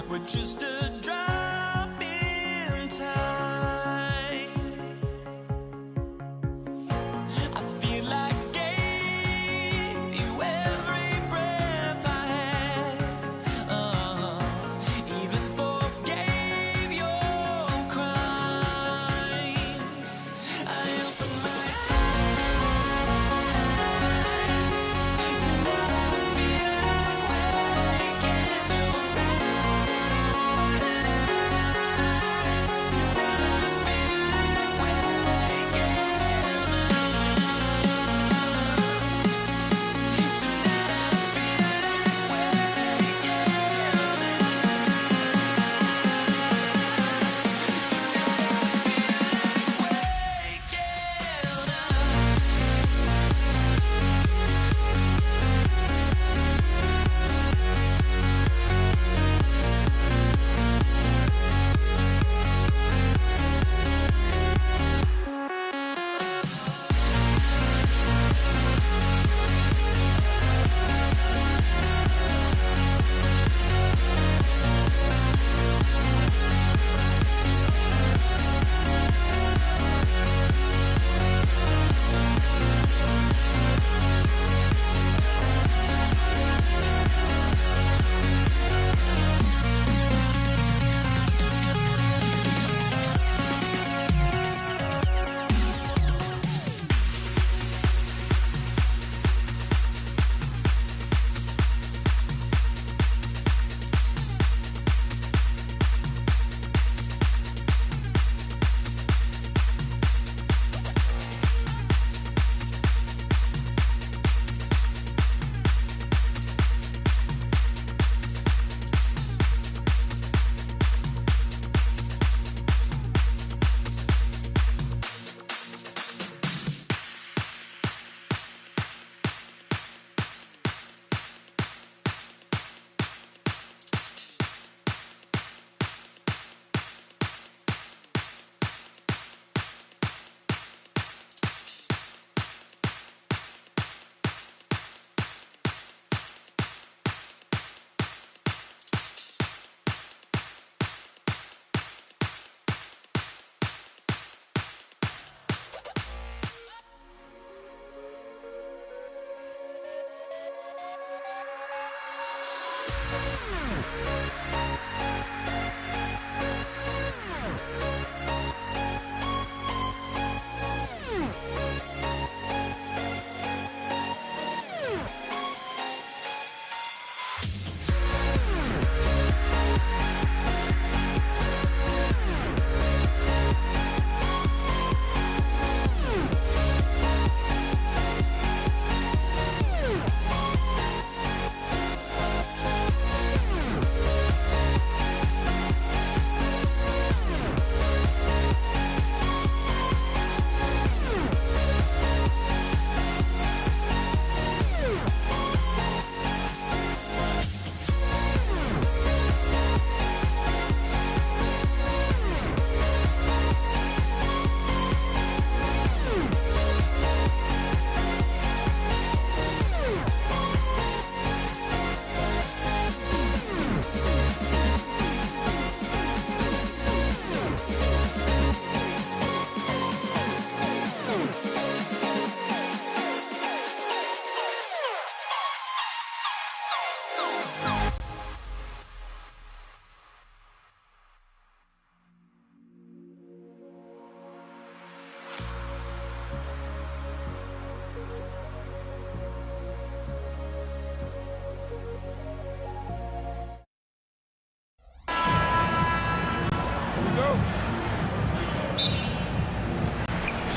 We're just a drop in time. I feel like gave you every breath I had. Even forgave your crimes. I opened my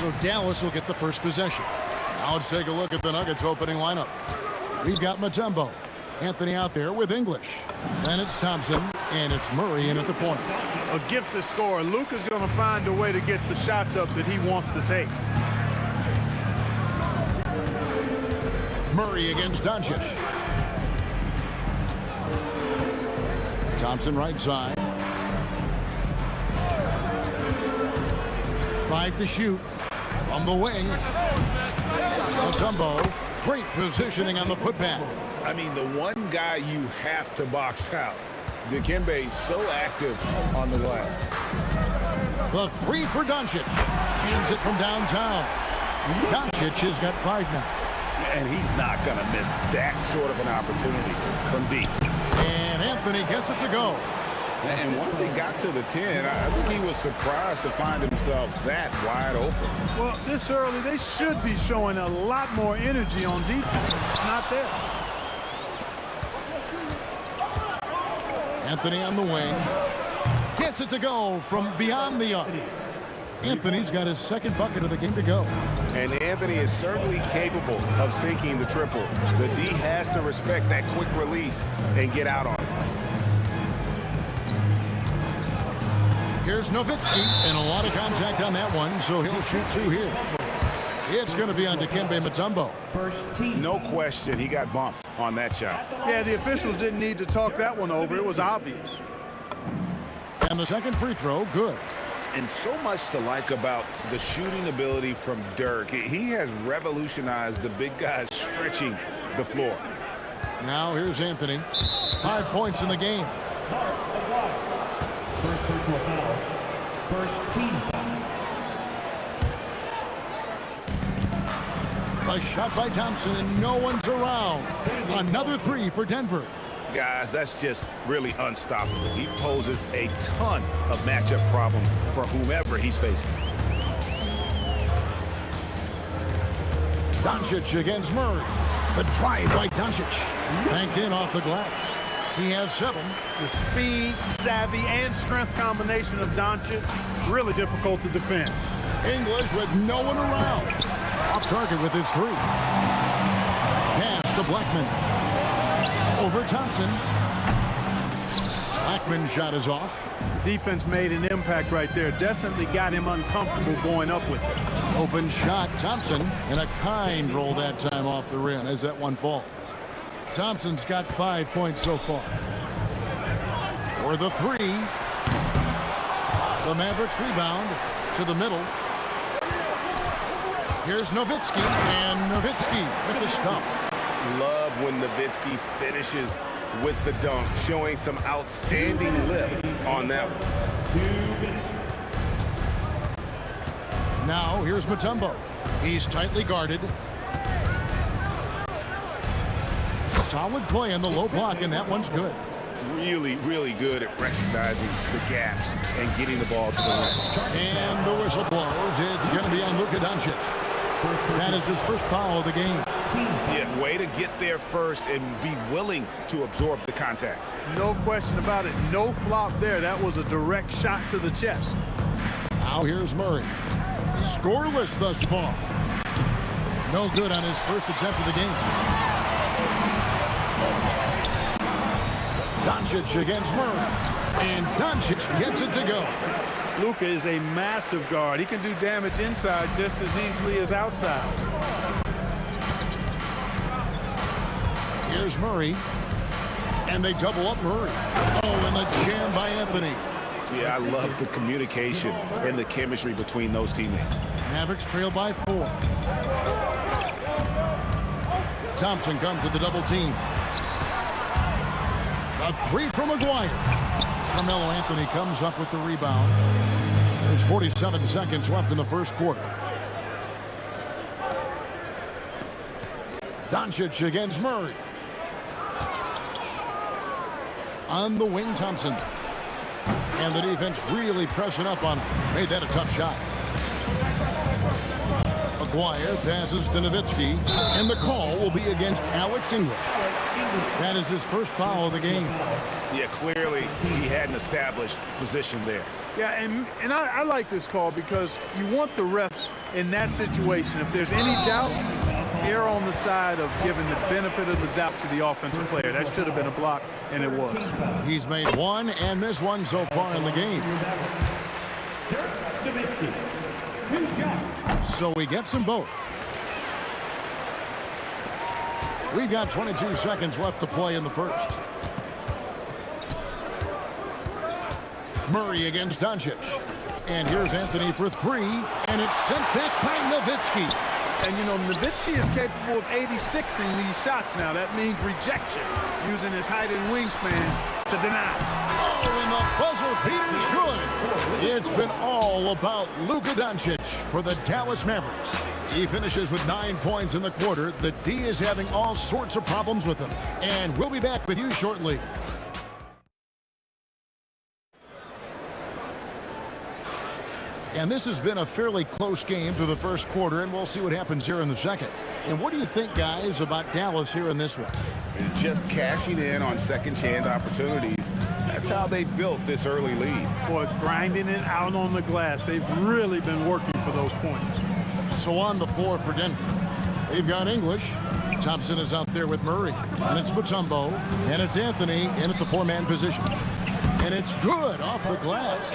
So Dallas will get the first possession. Now let's take a look at the Nuggets opening lineup. We've got Mutombo. Anthony out there with English. Then it's Thompson, and it's Murray in at the point. A gifted scorer. Luka's going to find a way to get the shots up that he wants to take. Murray against Doncic. Thompson right side. 5 to shoot. From the wing. Mutombo. Great positioning on the putback. I mean, the one guy you have to box out. Dikembe so active on the glass. The 3 for Doncic. Hands it from downtown. Doncic has got 5 now. And he's not going to miss that sort of an opportunity from deep. And Anthony gets it to go. And once he got to the 10, I think he was surprised to find himself that wide open. Well, this early, they should be showing a lot more energy on defense. Not there. Anthony on the wing. Gets it to go from beyond the arc. Anthony's got his second bucket of the game to go. And Anthony is certainly capable of sinking the triple. The D has to respect that quick release and get out on it. Here's Nowitzki, and a lot of contact on that one, so he'll shoot 2 here. It's going to be on Dikembe Mutombo. No question, he got bumped on that shot. Yeah, the officials didn't need to talk that one over. It was obvious. And the second free throw, good. And so much to like about the shooting ability from Dirk. He has revolutionized the big guys stretching the floor. Now here's Anthony. 5 points in the game. First personal foul. First team foul. A shot by Thompson, and no one's around. Another 3 for Denver. Guys, that's just really unstoppable. He poses a ton of matchup problems for whomever he's facing. Doncic against Murray. The drive by Doncic. Banked in off the glass. He has 7. The speed, savvy, and strength combination of Doncic, really difficult to defend. English with no one around. Off target with his 3. Pass to Blackman. Over Thompson. Blackman's shot is off. Defense made an impact right there. Definitely got him uncomfortable going up with it. Open shot, Thompson, and a kind roll that time off the rim as that one falls. Thompson's got 5 points so far. For the 3. The Mavericks rebound to the middle. Here's Nowitzki, and Nowitzki with the stuff. Love when Nowitzki finishes with the dunk, showing some outstanding lift on that one. Now here's Mutombo. He's tightly guarded. Solid play in the low block, and that one's good. Really, really good at recognizing the gaps and getting the ball to the rim. And the whistle blows. It's going to be on Luka Doncic. That is his first foul of the game. Yeah, way to get there first and be willing to absorb the contact. No question about it. No flop there. That was a direct shot to the chest. Now here's Murray. Scoreless thus far. No good on his first attempt of the game. Doncic against Murray. And Doncic gets it to go. Luka is a massive guard. He can do damage inside just as easily as outside. Here's Murray. And they double up Murray. Oh, and the jam by Anthony. Yeah, I love the communication and the chemistry between those teammates. Mavericks trail by 4. Thompson comes with the double team. A 3 from McGuire. Carmelo Anthony comes up with the rebound. There's 47 seconds left in the first quarter. Doncic against Murray. On the wing, Thompson. And the defense really pressing up on him. Made that a tough shot. McGuire passes to Nowitzki. And the call will be against Alex English. That is his first foul of the game. Yeah, clearly he had an established position there. Yeah, and I like this call because you want the refs in that situation, if there's any doubt, err on the side of giving the benefit of the doubt to the offensive player. That should have been a block, and it was. He's made one and missed one so far in the game. So he gets them both. We've got 22 seconds left to play in the first. Murray against Doncic. And here's Anthony for three, and it's sent back by Nowitzki. And, you know, Nowitzki is capable of 86ing these shots now. That means rejection, using his height and wingspan to deny. Oh, and the buzzer beater's good. It's been all about Luka Doncic for the Dallas Mavericks. He finishes with 9 points in the quarter. The D is having all sorts of problems with him. And we'll be back with you shortly. And this has been a fairly close game through the first quarter, and we'll see what happens here in the second. And what do you think, guys, about Dallas here in this one? Just cashing in on second chance opportunities. That's how they built this early lead. Boy, grinding it out on the glass. They've really been working for those points. So on the floor for Denver, they've got English. Thompson is out there with Murray. And it's Mutombo. And it's Anthony in at the four-man position. And it's good off the glass.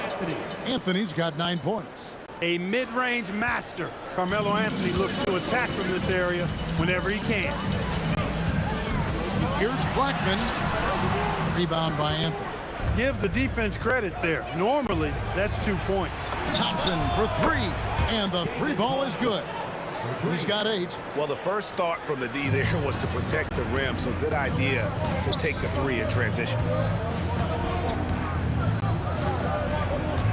Anthony's got 9 points. A mid-range master. Carmelo Anthony looks to attack from this area whenever he can. Here's Blackman. Rebound by Anthony. Give the defense credit there. Normally, that's 2 points. Thompson for three. And the three ball is good. He's got 8. Well, the first thought from the D there was to protect the rim, so good idea to take the three in transition.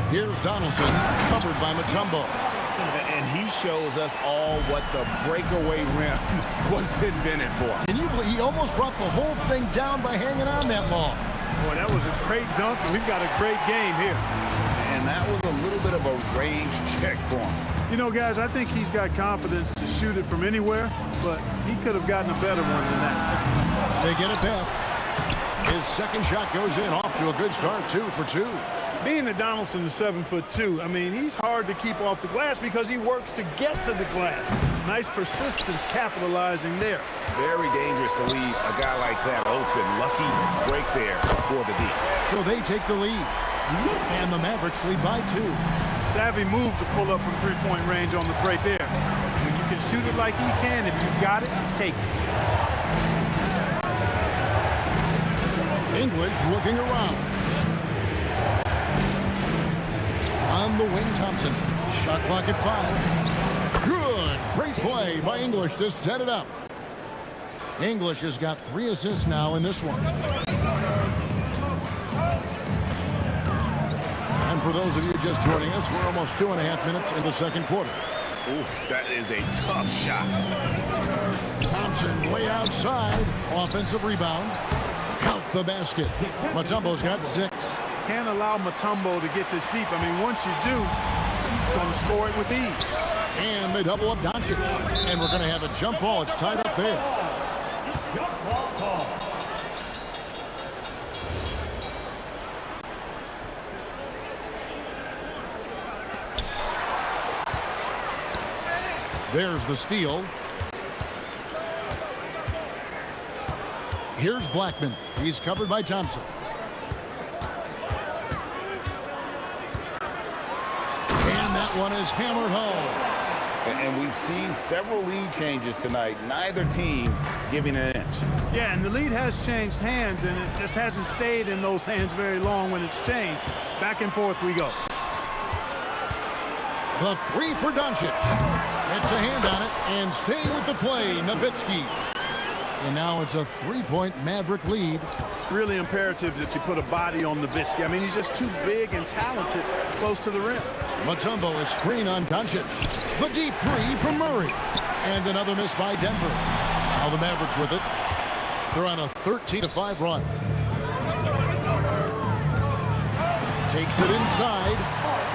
Here's Donaldson, covered by Mutombo. And he shows us all what the breakaway rim was invented for. Can you believe he almost brought the whole thing down by hanging on that long? Boy, that was a great dunk, and we've got a great game here. And that was a little bit of a range check for him. You know, guys, I think he's got confidence to shoot it from anywhere, but he could have gotten a better one than that. They get it back. His second shot goes in, off to a good start, 2 for 2. Being that Donaldson is 7'2", I mean, he's hard to keep off the glass because he works to get to the glass. Nice persistence capitalizing there. Very dangerous to leave a guy like that open. Lucky break there for the D. So they take the lead. And the Mavericks lead by 2. Savvy move to pull up from three-point range on the break there. When you can shoot it like he can, if you've got it, take it. English looking around. On the wing, Thompson. Shot clock at 5. Good. Great play by English to set it up. English has got 3 assists now in this one. And for those of you just joining us, we're almost 2.5 minutes in the second quarter. Ooh, that is a tough shot. Thompson way outside. Offensive rebound. Count the basket. Mutombo's got 6. Can't allow Mutombo to get this deep. I mean, once you do, he's going to score it with ease. And they double up Doncic. And we're going to have a jump ball. It's tied up there. Jump ball call. There's the steal. Here's Blackman. He's covered by Thompson. And that one is hammered home. And we've seen several lead changes tonight. Neither team giving an inch. Yeah, and the lead has changed hands, and it just hasn't stayed in those hands very long when it's changed. Back and forth we go. The three for Doncic. It's a hand on it, and staying with the play, Nowitzki. And now it's a 3-point Maverick lead. Really imperative that you put a body on Nowitzki. I mean, he's just too big and talented close to the rim. Mutombo is screen on Doncic. The deep three from Murray. And another miss by Denver. Now the Mavericks with it. They're on a 13-5 run. Takes it inside.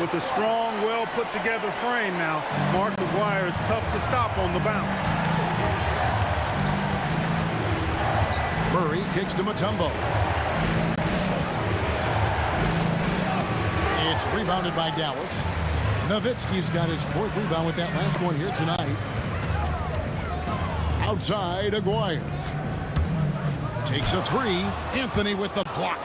With a strong, well-put-together frame now, Mark McGuire is tough to stop on the bounce. Murray kicks to Mutombo. It's rebounded by Dallas. Nowitzki's got his 4th rebound with that last one here tonight. Outside, Aguirre. Takes a 3. Anthony with the block.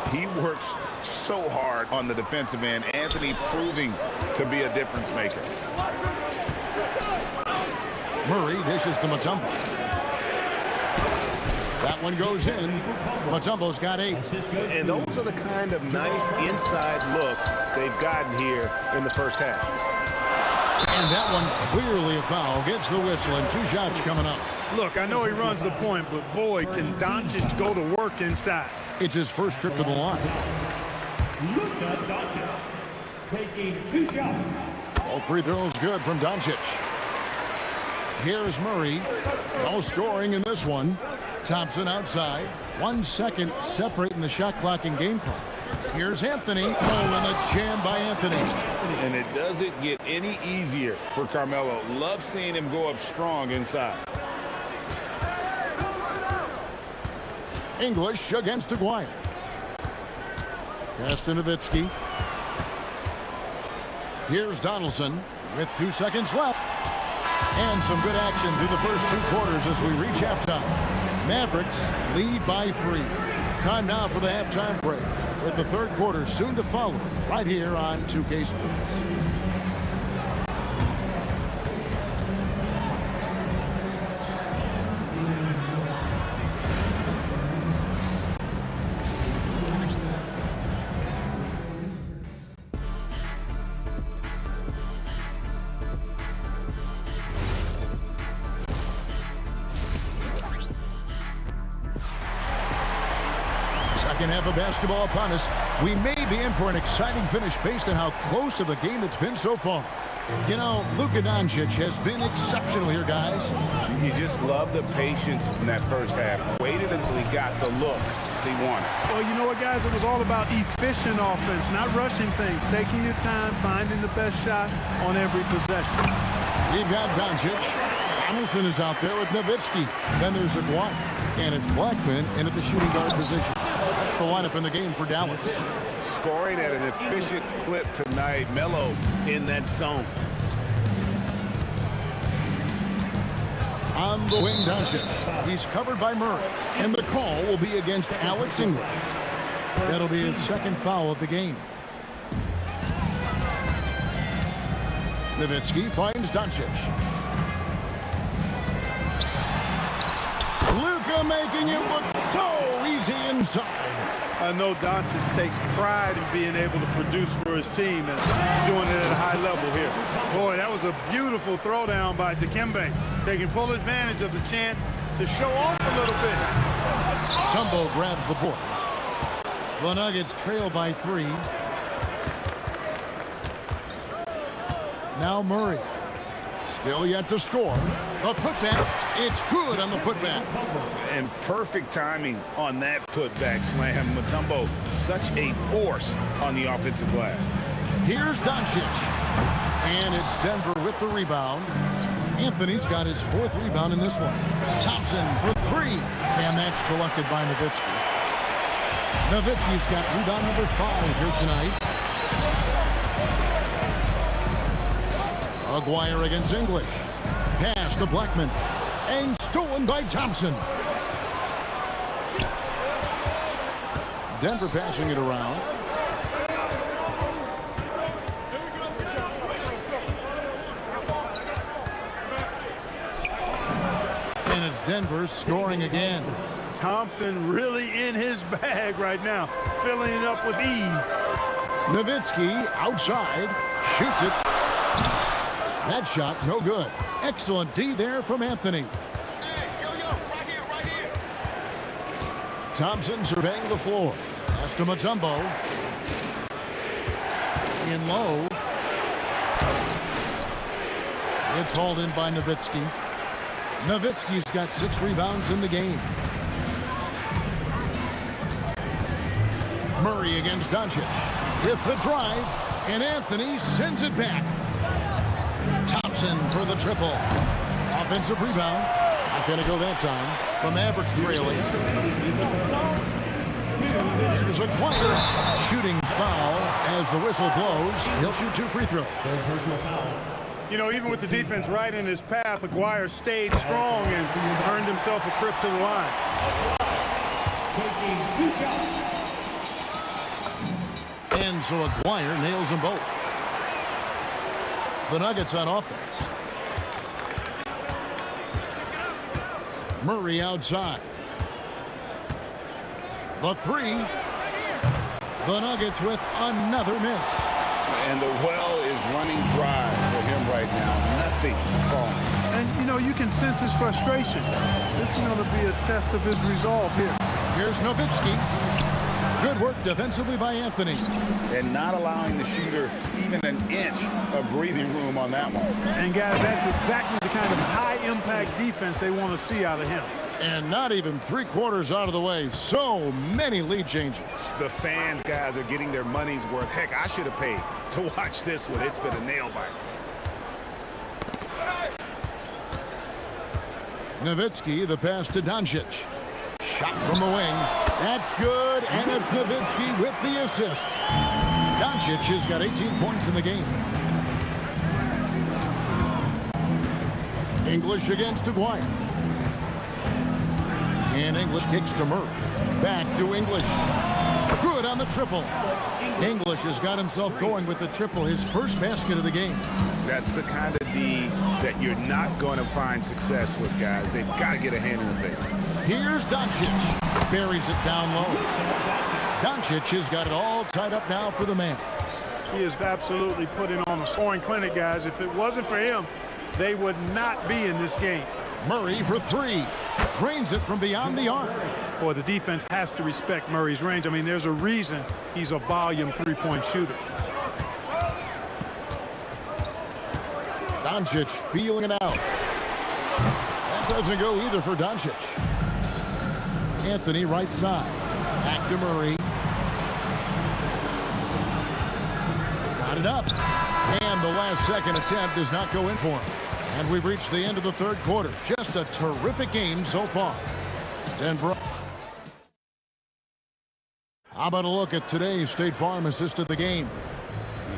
He works so hard on the defensive end. Anthony proving to be a difference maker. Murray dishes to Mutombo. That one goes in. Mutombo's got 8. And those are the kind of nice inside looks they've gotten here in the first half. And that one clearly a foul. Gets the whistle and 2 shots coming up. Look, I know he runs the point, but boy, can Doncic go to work inside. It's his first trip to the line. Luka Doncic taking 2 shots. All free throws good from Doncic. Here's Murray. No scoring in this one. Thompson outside. 1 second separating the shot clock and game clock. Here's Anthony. Oh, and a jam by Anthony. And it doesn't get any easier for Carmelo. Love seeing him go up strong inside. English against Aguirre. Pass to Nowitzki. Here's Donaldson with 2 seconds left. And some good action through the first 2 quarters as we reach halftime. Mavericks lead by 3. Time now for the halftime break, with the 3rd quarter soon to follow right here on 2K Sports. Second half of basketball upon us. We may be in for an exciting finish based on how close of a game it's been so far. You know, Luka Doncic has been exceptional here, guys. You just love the patience in that first half. Waited until he got the look he wanted. Well, you know what, guys? It was all about efficient offense, not rushing things, taking your time, finding the best shot on every possession. We've got Doncic. Donaldson is out there with Nowitzki. Then there's Aguirre. And it's Blackman in at the shooting guard position. That's the lineup in the game for Dallas. Scoring at an efficient clip tonight. Melo in that zone. On the wing, Doncic. He's covered by Murray. And the call will be against Alex English. That'll be his 2nd foul of the game. Nowitzki finds Doncic. Luka making it look so easy inside. I know Doncic takes pride in being able to produce for his team, and he's doing it at a high level here. Boy, that was a beautiful throwdown by Dikembe, taking full advantage of the chance to show off a little bit. Tumbo grabs the board. The Nuggets trail by 3. Now Murray. Still yet to score. The putback. It's good on the putback. And perfect timing on that putback slam. Mutombo, such a force on the offensive glass. Here's Doncic. And it's Denver with the rebound. Anthony's got his 4th rebound in this one. Thompson for 3. And that's collected by Nowitzki. Nowitzki's got rebound number 5 here tonight. Aguirre against English. Pass to Blackman. And stolen by Thompson. Denver passing it around. And it's Denver scoring again. Thompson really in his bag right now, filling it up with ease. Nowitzki outside. Shoots it. That shot, no good. Excellent D there from Anthony. Right here. Thompson surveying the floor. Pass to Mutombo. In low. It's hauled in by Nowitzki. Nowitzki's got 6 rebounds in the game. Murray against Doncic. With the drive. And Anthony sends it back. Thompson for the triple. Offensive rebound. Not going to go that time. The Mavericks trailing. Here's Aguirre. Shooting foul as the whistle blows, he'll shoot 2 free throws. You know, even with the defense right in his path, Aguirre stayed strong and earned himself a trip to the line. And so Aguirre nails them both. The Nuggets on offense. Murray outside. The 3. The Nuggets with another miss. And the well is running dry for him right now. Nothing falling. And, you know, you can sense his frustration. This is going to be a test of his resolve here. Here's Nowitzki. Good work defensively by Anthony. And not allowing the shooter even an inch of breathing room on that one. And, guys, that's exactly the kind of high-impact defense they want to see out of him. And not even 3/4 out of the way. So many lead changes. The fans, guys, are getting their money's worth. Heck, I should have paid to watch this one. It's been a nail-biter. Nowitzki, the pass to Doncic. Shot from the wing. That's good, and it's Nowitzki with the assist. Doncic has got 18 points in the game. English against Aguirre. And English kicks to Murray. Back to English. Good on the triple. English has got himself going with the triple, his first basket of the game. That's the kind of D that you're not going to find success with, guys. They've got to get a hand in the face. Here's Doncic. Buries it down low. Doncic has got it all tied up now for the Mavs. He is absolutely putting on a scoring clinic, guys. If it wasn't for him, they would not be in this game. Murray for 3. Drains it from beyond the arc. Boy, the defense has to respect Murray's range. I mean, there's a reason he's a volume 3-point shooter. Doncic feeling it out. That doesn't go either for Doncic. Anthony right side. Back to Murray. Got it up. And the last second attempt does not go in for him. And we've reached the end of the 3rd quarter. Just a terrific game so far. Denver. How about a look at today's State Farm assist of the game?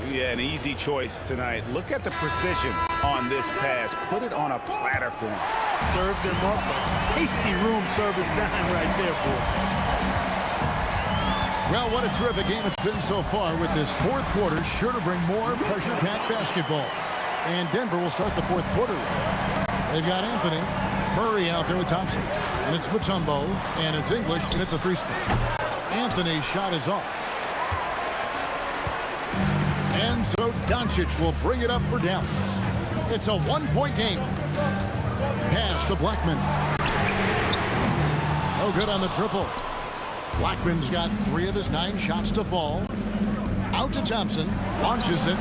Yeah, an easy choice tonight. Look at the precision on this pass. Put it on a platter for him. Served him up. Tasty room service dime right there, boy. Well, what a terrific game it's been so far with this 4th quarter. Sure to bring more pressure-packed basketball. And Denver will start the 4th quarter. They've got Anthony. Murray out there with Thompson. And it's Mutombo. And it's English in at the 3 spot. Anthony's shot is off. And so Doncic will bring it up for Dallas. It's a 1-point game. Pass to Blackman. No good on the triple. Blackman's got 3 of his 9 shots to fall. Out to Thompson. Launches it.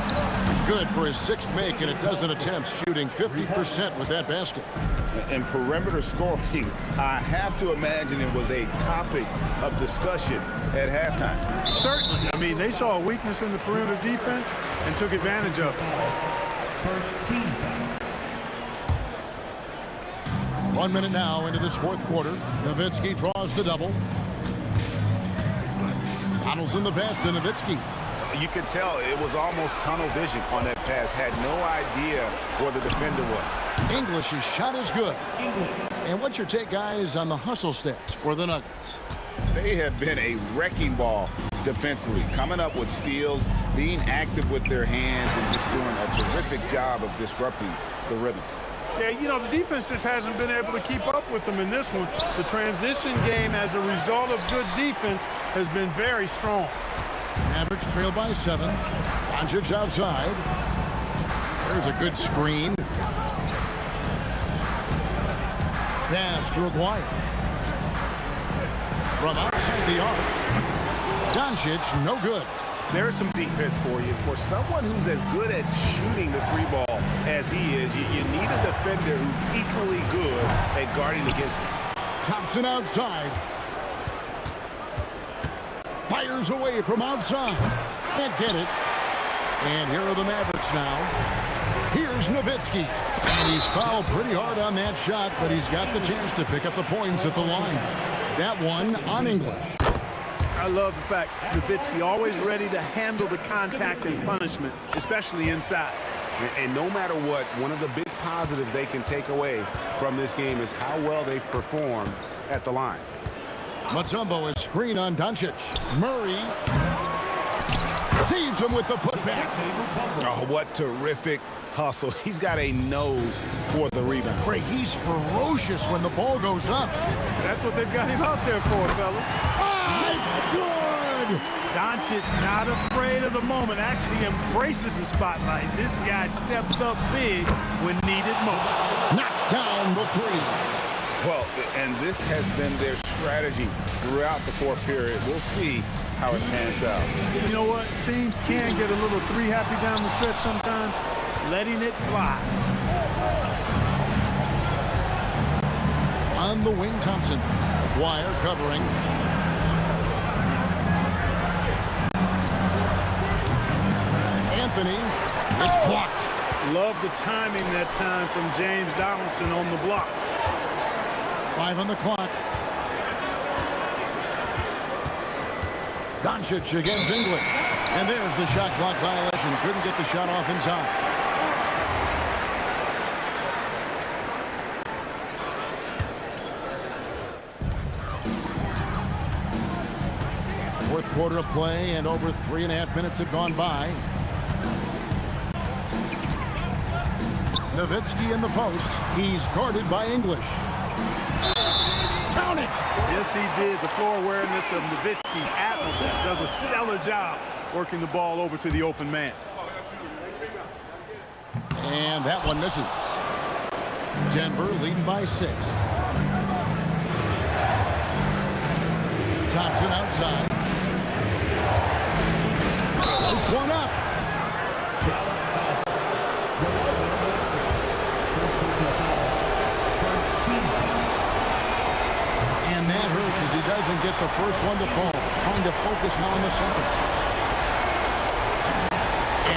Good for his 6th make, and a dozen attempts, shooting 50% with that basket. And perimeter scoring, I have to imagine it was a topic of discussion at halftime. Certainly. I mean, they saw a weakness in the perimeter defense and took advantage of it. 1 minute now into this 4th quarter. Nowitzki draws the double. Donaldson the pass to Nowitzki. You could tell it was almost tunnel vision on that pass. Had no idea where the defender was. English's shot is good. And what's your take, guys, on the hustle stats for the Nuggets? They have been a wrecking ball defensively, coming up with steals, being active with their hands, and just doing a terrific job of disrupting the rhythm. Yeah, you know, the defense just hasn't been able to keep up with them in this one. The transition game, as a result of good defense, has been very strong. Mavericks trail by 7. Doncic outside. There's a good screen. Pass to Aguirre. From outside the arc. Doncic, no good. There's some defense for you. For someone who's as good at shooting the 3-ball as he is, you need a defender who's equally good at guarding against him. Thompson outside. Fires away from outside. Can't get it. And here are the Mavericks now. Here's Nowitzki. And he's fouled pretty hard on that shot, but he's got the chance to pick up the points at the line. That one on English. I love the fact Nowitzki always ready to handle the contact and punishment, especially inside. And no matter what, one of the big positives they can take away from this game is how well they perform at the line. Mutombo is screen on Doncic. Murray saves him with the putback. Oh, what terrific hustle. He's got a nose for the rebound. Craig, he's ferocious when the ball goes up. That's what they've got him out there for, fellas. Ah, it's good! Doncic not afraid of the moment, actually embraces the spotlight. This guy steps up big when needed most. Knocks down the three. Well, and this has been their strategy throughout the fourth period. We'll see how it pans out. You know what? Teams can get a little three happy down the stretch sometimes, letting it fly. On the wing, Thompson. McGuire covering. Anthony. It's blocked. Love the timing that time from James Donaldson on the block. 5 on the clock. Doncic against English. And there's the shot clock violation. Couldn't get the shot off in time. Fourth quarter of play, and over 3.5 minutes have gone by. Nowitzki in the post. He's guarded by English. Count it! Yes, he did. The floor awareness of Nowitzki admirable. Does a stellar job working the ball over to the open man. And that one misses. Denver leading by 6. Thompson outside. It's one up. And that hurts as he doesn't get the first one to fall. Trying to focus now on the second.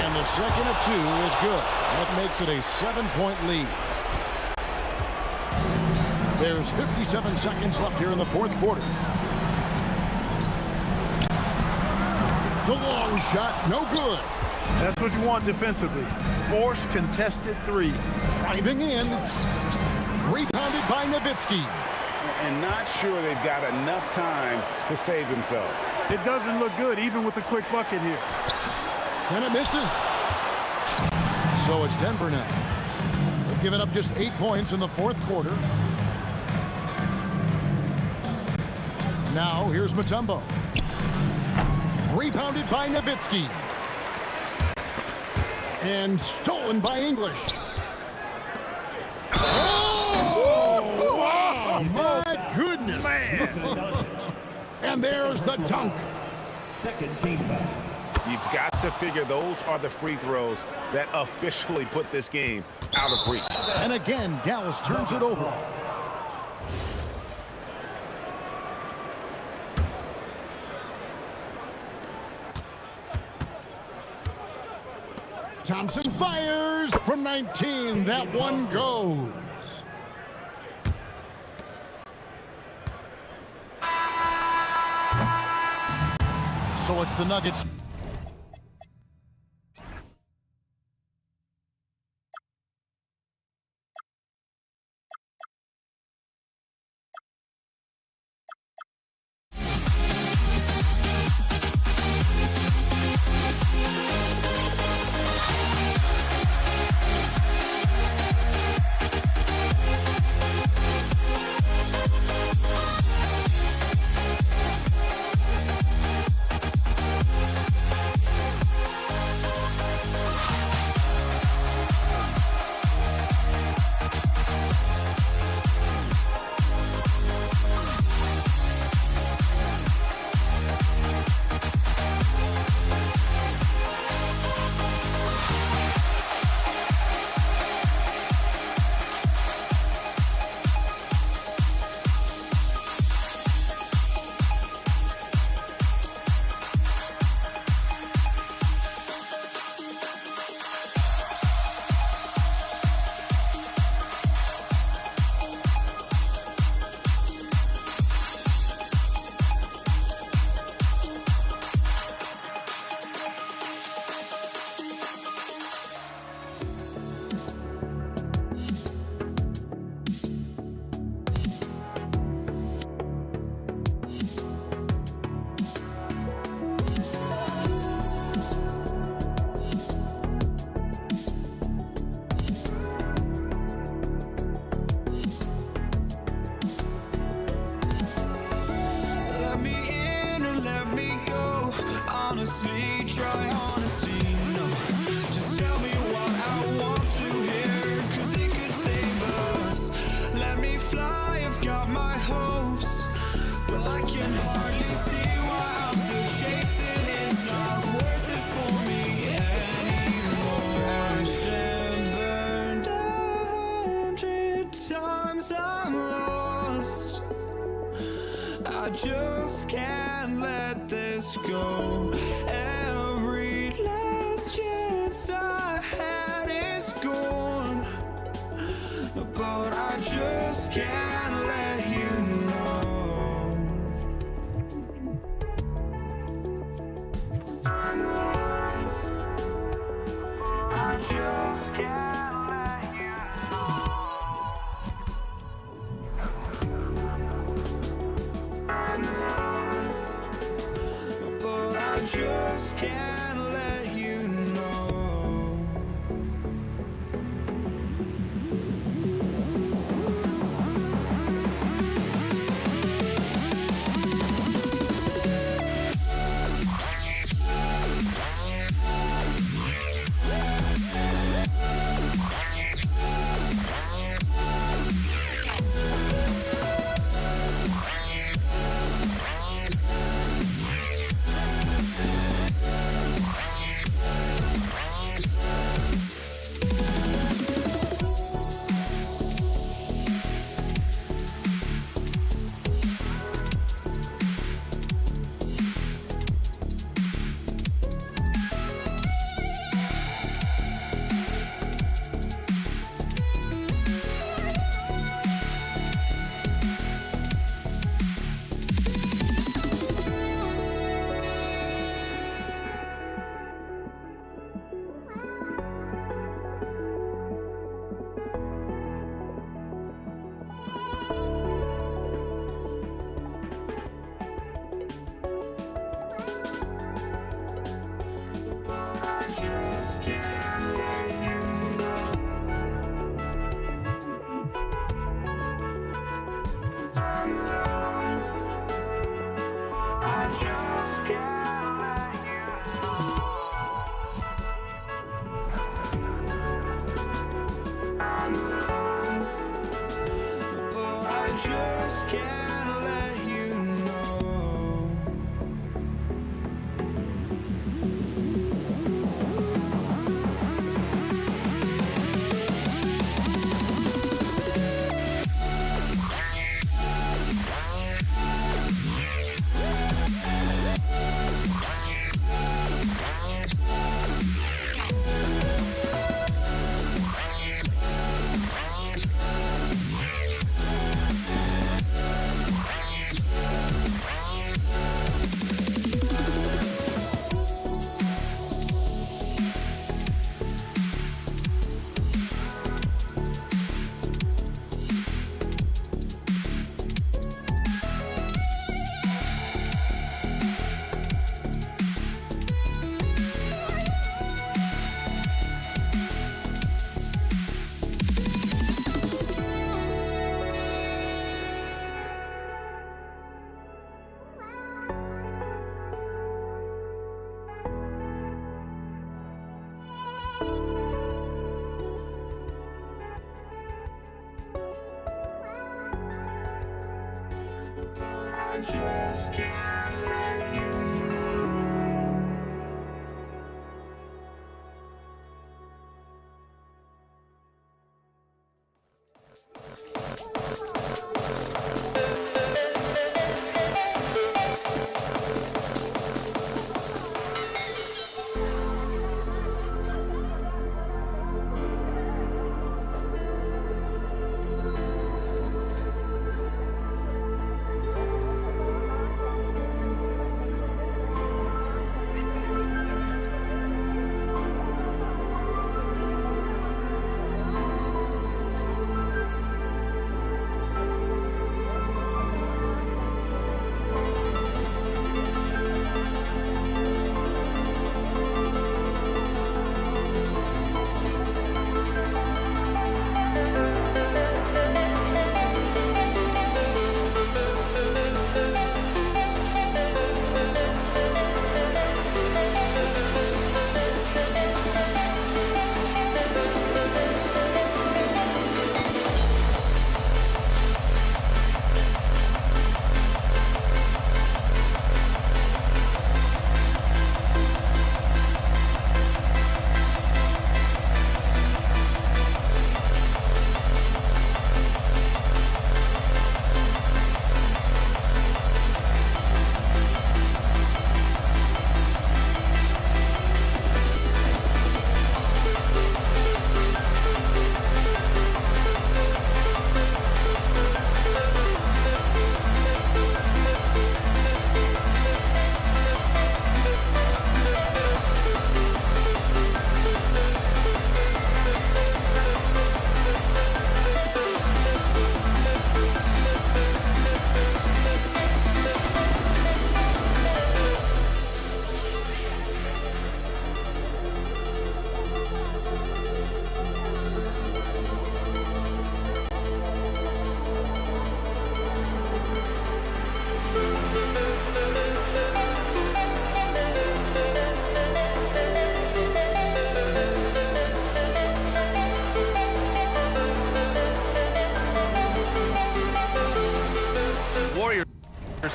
And the second of 2 is good. That makes it a 7-point lead. There's 57 seconds left here in the fourth quarter. The long shot, no good. That's what you want defensively. Force contested 3. Driving in. Rebounded by Nowitzki. And not sure they've got enough time to save themselves. It doesn't look good, even with a quick bucket here. And it misses. So it's Denver now. They've given up just 8 points in the fourth quarter. Now here's Mutombo. Rebounded by Nowitzki. And stolen by English. Oh! Wow! My goodness! Man! And there's the dunk. Second team foul. You've got to figure those are the free throws that officially put this game out of reach. And again, Dallas turns it over. Thompson fires from 19. That one goes. So it's the Nuggets. Let me in or let me go. Honestly, try honesty. No, just tell me what I want to hear, 'cause it could save us. Let me fly, I've got my hopes, but I can hardly see why I'm still chasing. It's not worth it for me anymore. Crashed and burned 100 times, I'm lost. I just can't let this go. Every last chance I had is gone, but I just can't let you know. I just can't let you know. But I just can't let you know. just can't let you know.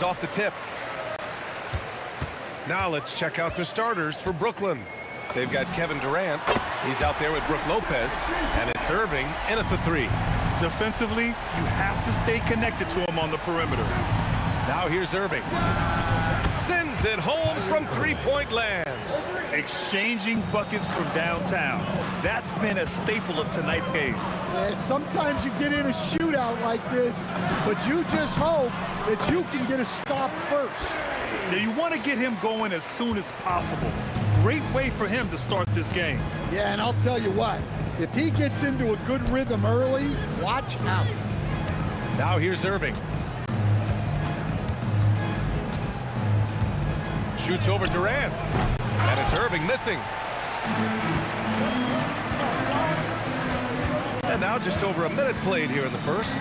off the tip. Now let's check out the starters for Brooklyn. They've got Kevin Durant. He's out there with Brook Lopez. And it's Irving in at the 3. Defensively, you have to stay connected to him on the perimeter. Now here's Irving. Sends it home from three-point land. Exchanging buckets from downtown. That's been a staple of tonight's game. Yeah, sometimes you get in a shootout like this, but you just hope that you can get a stop first. Now you want to get him going as soon as possible. Great way for him to start this game. Yeah, and I'll tell you what, if he gets into a good rhythm early, watch out. Now here's Irving. Shoots over Durant. And it's Irving missing. And now just over a minute played here in the first.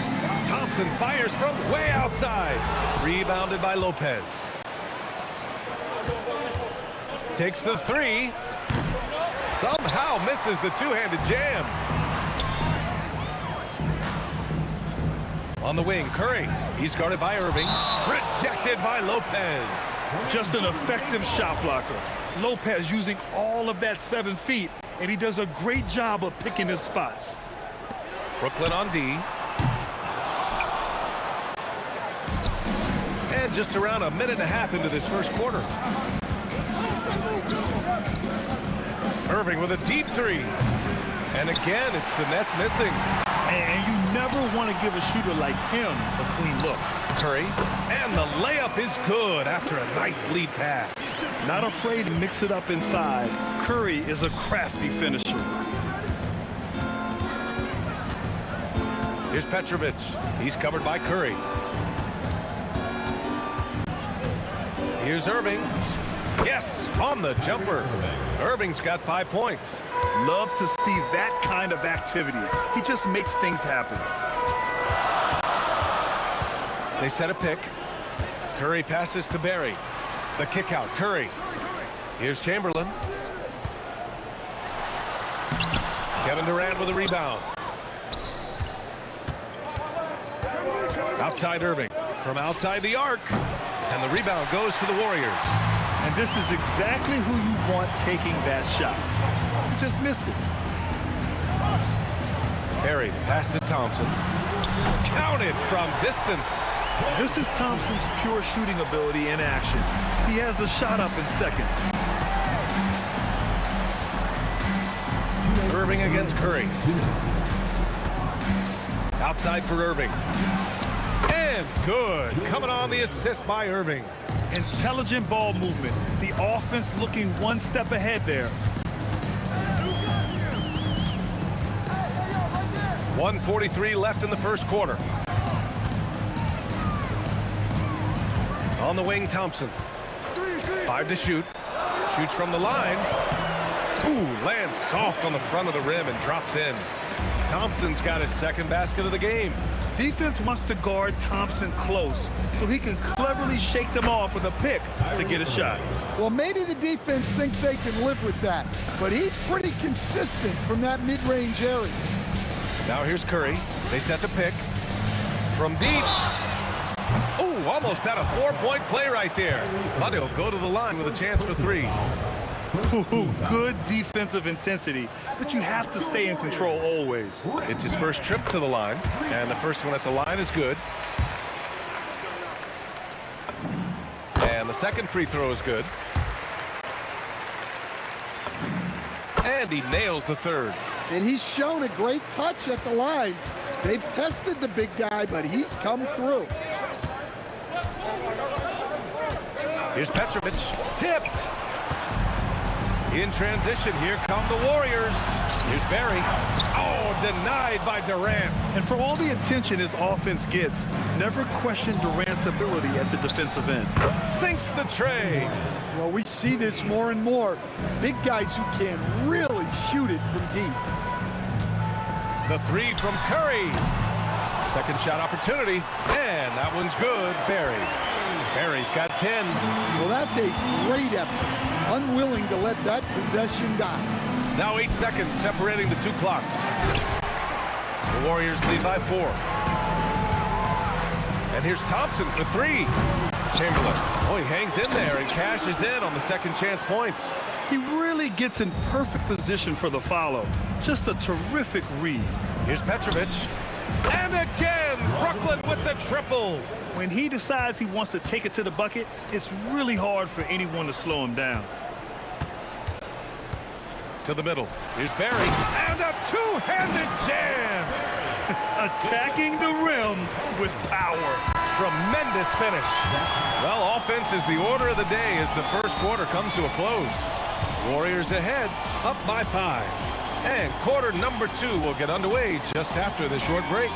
Thompson fires from way outside. Rebounded by Lopez. Takes the 3. Somehow misses the two-handed jam. On the wing, Curry. He's guarded by Irving. Rejected by Lopez. Just an effective shot blocker. Lopez using all of that 7 feet, and he does a great job of picking his spots. Brooklyn on D. And just around a minute and a half into this first quarter. Irving with a deep 3. And again, it's the Nets missing. And you never want to give a shooter like him a clean look. Curry. And the layup is good after a nice lead pass. Not afraid to mix it up inside. Curry is a crafty finisher. Here's Petrovic. He's covered by Curry. Here's Irving. Yes, on the jumper. Irving's got 5 points. Love to see that kind of activity. He just makes things happen. They set a pick. Curry passes to Barry. The kick out, Curry. Here's Chamberlain. Kevin Durant with a rebound. Outside Irving. From outside the arc. And the rebound goes to the Warriors. And this is exactly who you want taking that shot. He just missed it. Barry, pass to Thompson. Counted from distance. This is Thompson's pure shooting ability in action. He has the shot up in seconds. Irving against Curry. Outside for Irving. And good. Coming on the assist by Irving. Intelligent ball movement. The offense looking one step ahead there. 1:43 left in the first quarter. On the wing, Thompson. 5 to shoot. Shoots from the line. Ooh, lands soft on the front of the rim and drops in. Thompson's got his second basket of the game. Defense wants to guard Thompson close so he can cleverly shake them off with a pick to get a shot. Well, maybe the defense thinks they can live with that, but he's pretty consistent from that mid-range area. Now here's Curry. They set the pick. From deep. Ooh, almost had a 4-point play right there. But he'll go to the line with a chance for 3. Ooh, good defensive intensity, but you have to stay in control always. It's his first trip to the line, and the first one at the line is good. And the second free throw is good. And he nails the third. And he's shown a great touch at the line. They've tested the big guy, but he's come through. Here's Petrovic. Tipped. In transition, here come the Warriors. Here's Barry. Oh, denied by Durant. And for all the attention his offense gets, never question Durant's ability at the defensive end. Sinks the tray. Well, we see this more and more. Big guys who can really shoot it from deep. The 3 from Curry. Second shot opportunity. And that one's good. Barry. Barry's got 10. Well, that's a great effort. Unwilling to let that possession die. Now 8 seconds separating the 2 clocks. The Warriors lead by 4. And here's Thompson for three. Chamberlain. Oh, he hangs in there and cashes in on the second chance points. He really gets in perfect position for the follow. Just a terrific read. Here's Petrovic. And again, Brooklyn with the triple. When he decides he wants to take it to the bucket, it's really hard for anyone to slow him down. To the middle. Here's Barry. And a two-handed jam. Attacking the rim with power. Tremendous finish. Well, offense is the order of the day as the first quarter comes to a close. Warriors ahead, up by 5. And quarter number 2 will get underway just after the short break.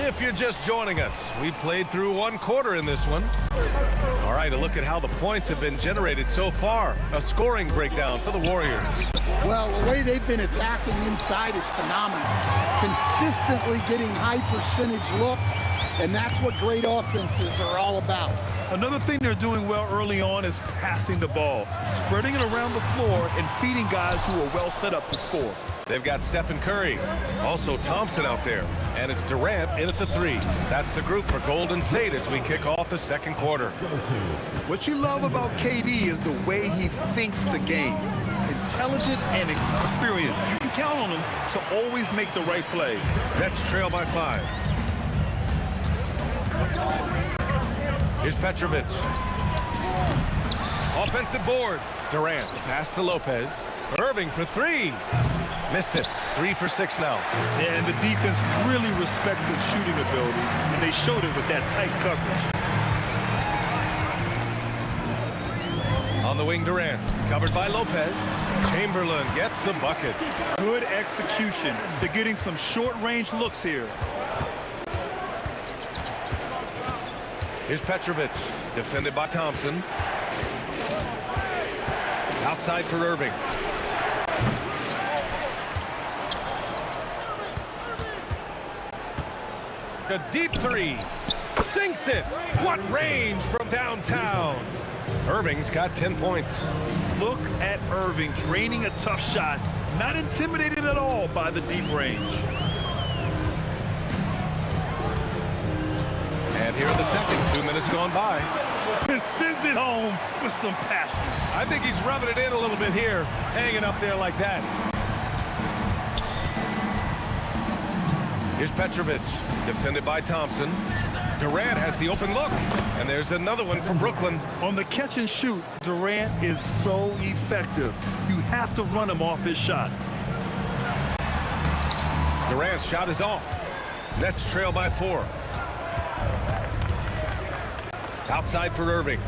If you're just joining us, we played through one quarter in this one. All right, a look at how the points have been generated so far. A scoring breakdown for the Warriors. Well, the way they've been attacking inside is phenomenal. Consistently getting high percentage looks, and that's what great offenses are all about. Another thing they're doing well early on is passing the ball, spreading it around the floor and feeding guys who are well set up to score. They've got Stephen Curry, also Thompson out there, and it's Durant in at the 3. That's the group for Golden State as we kick off the second quarter. What you love about KD is the way he thinks the game. Intelligent and experienced. You can count on him to always make the right play. Nets trail by 5. Here's Petrovic. Offensive board. Durant, the pass to Lopez. Irving for 3. Missed it. 3 for 6 now. Yeah, and the defense really respects his shooting ability, and they showed it with that tight coverage. On the wing, Durant. Covered by Lopez. Chamberlain gets the bucket. Good execution. They're getting some short-range looks here. Here's Petrovic. Defended by Thompson. Outside for Irving. A deep 3. Sinks it. What range from downtown. Irving's got 10 points. Look at Irving draining a tough shot. Not intimidated at all by the deep range. And here in the second, 2 minutes gone by. And sends it home with some passion. I think he's rubbing it in a little bit here, hanging up there like that. Here's Petrovic, defended by Thompson. Durant has the open look, and there's another one from Brooklyn. On the catch and shoot, Durant is so effective. You have to run him off his shot. Durant's shot is off. Nets trail by 4. Outside for Irving.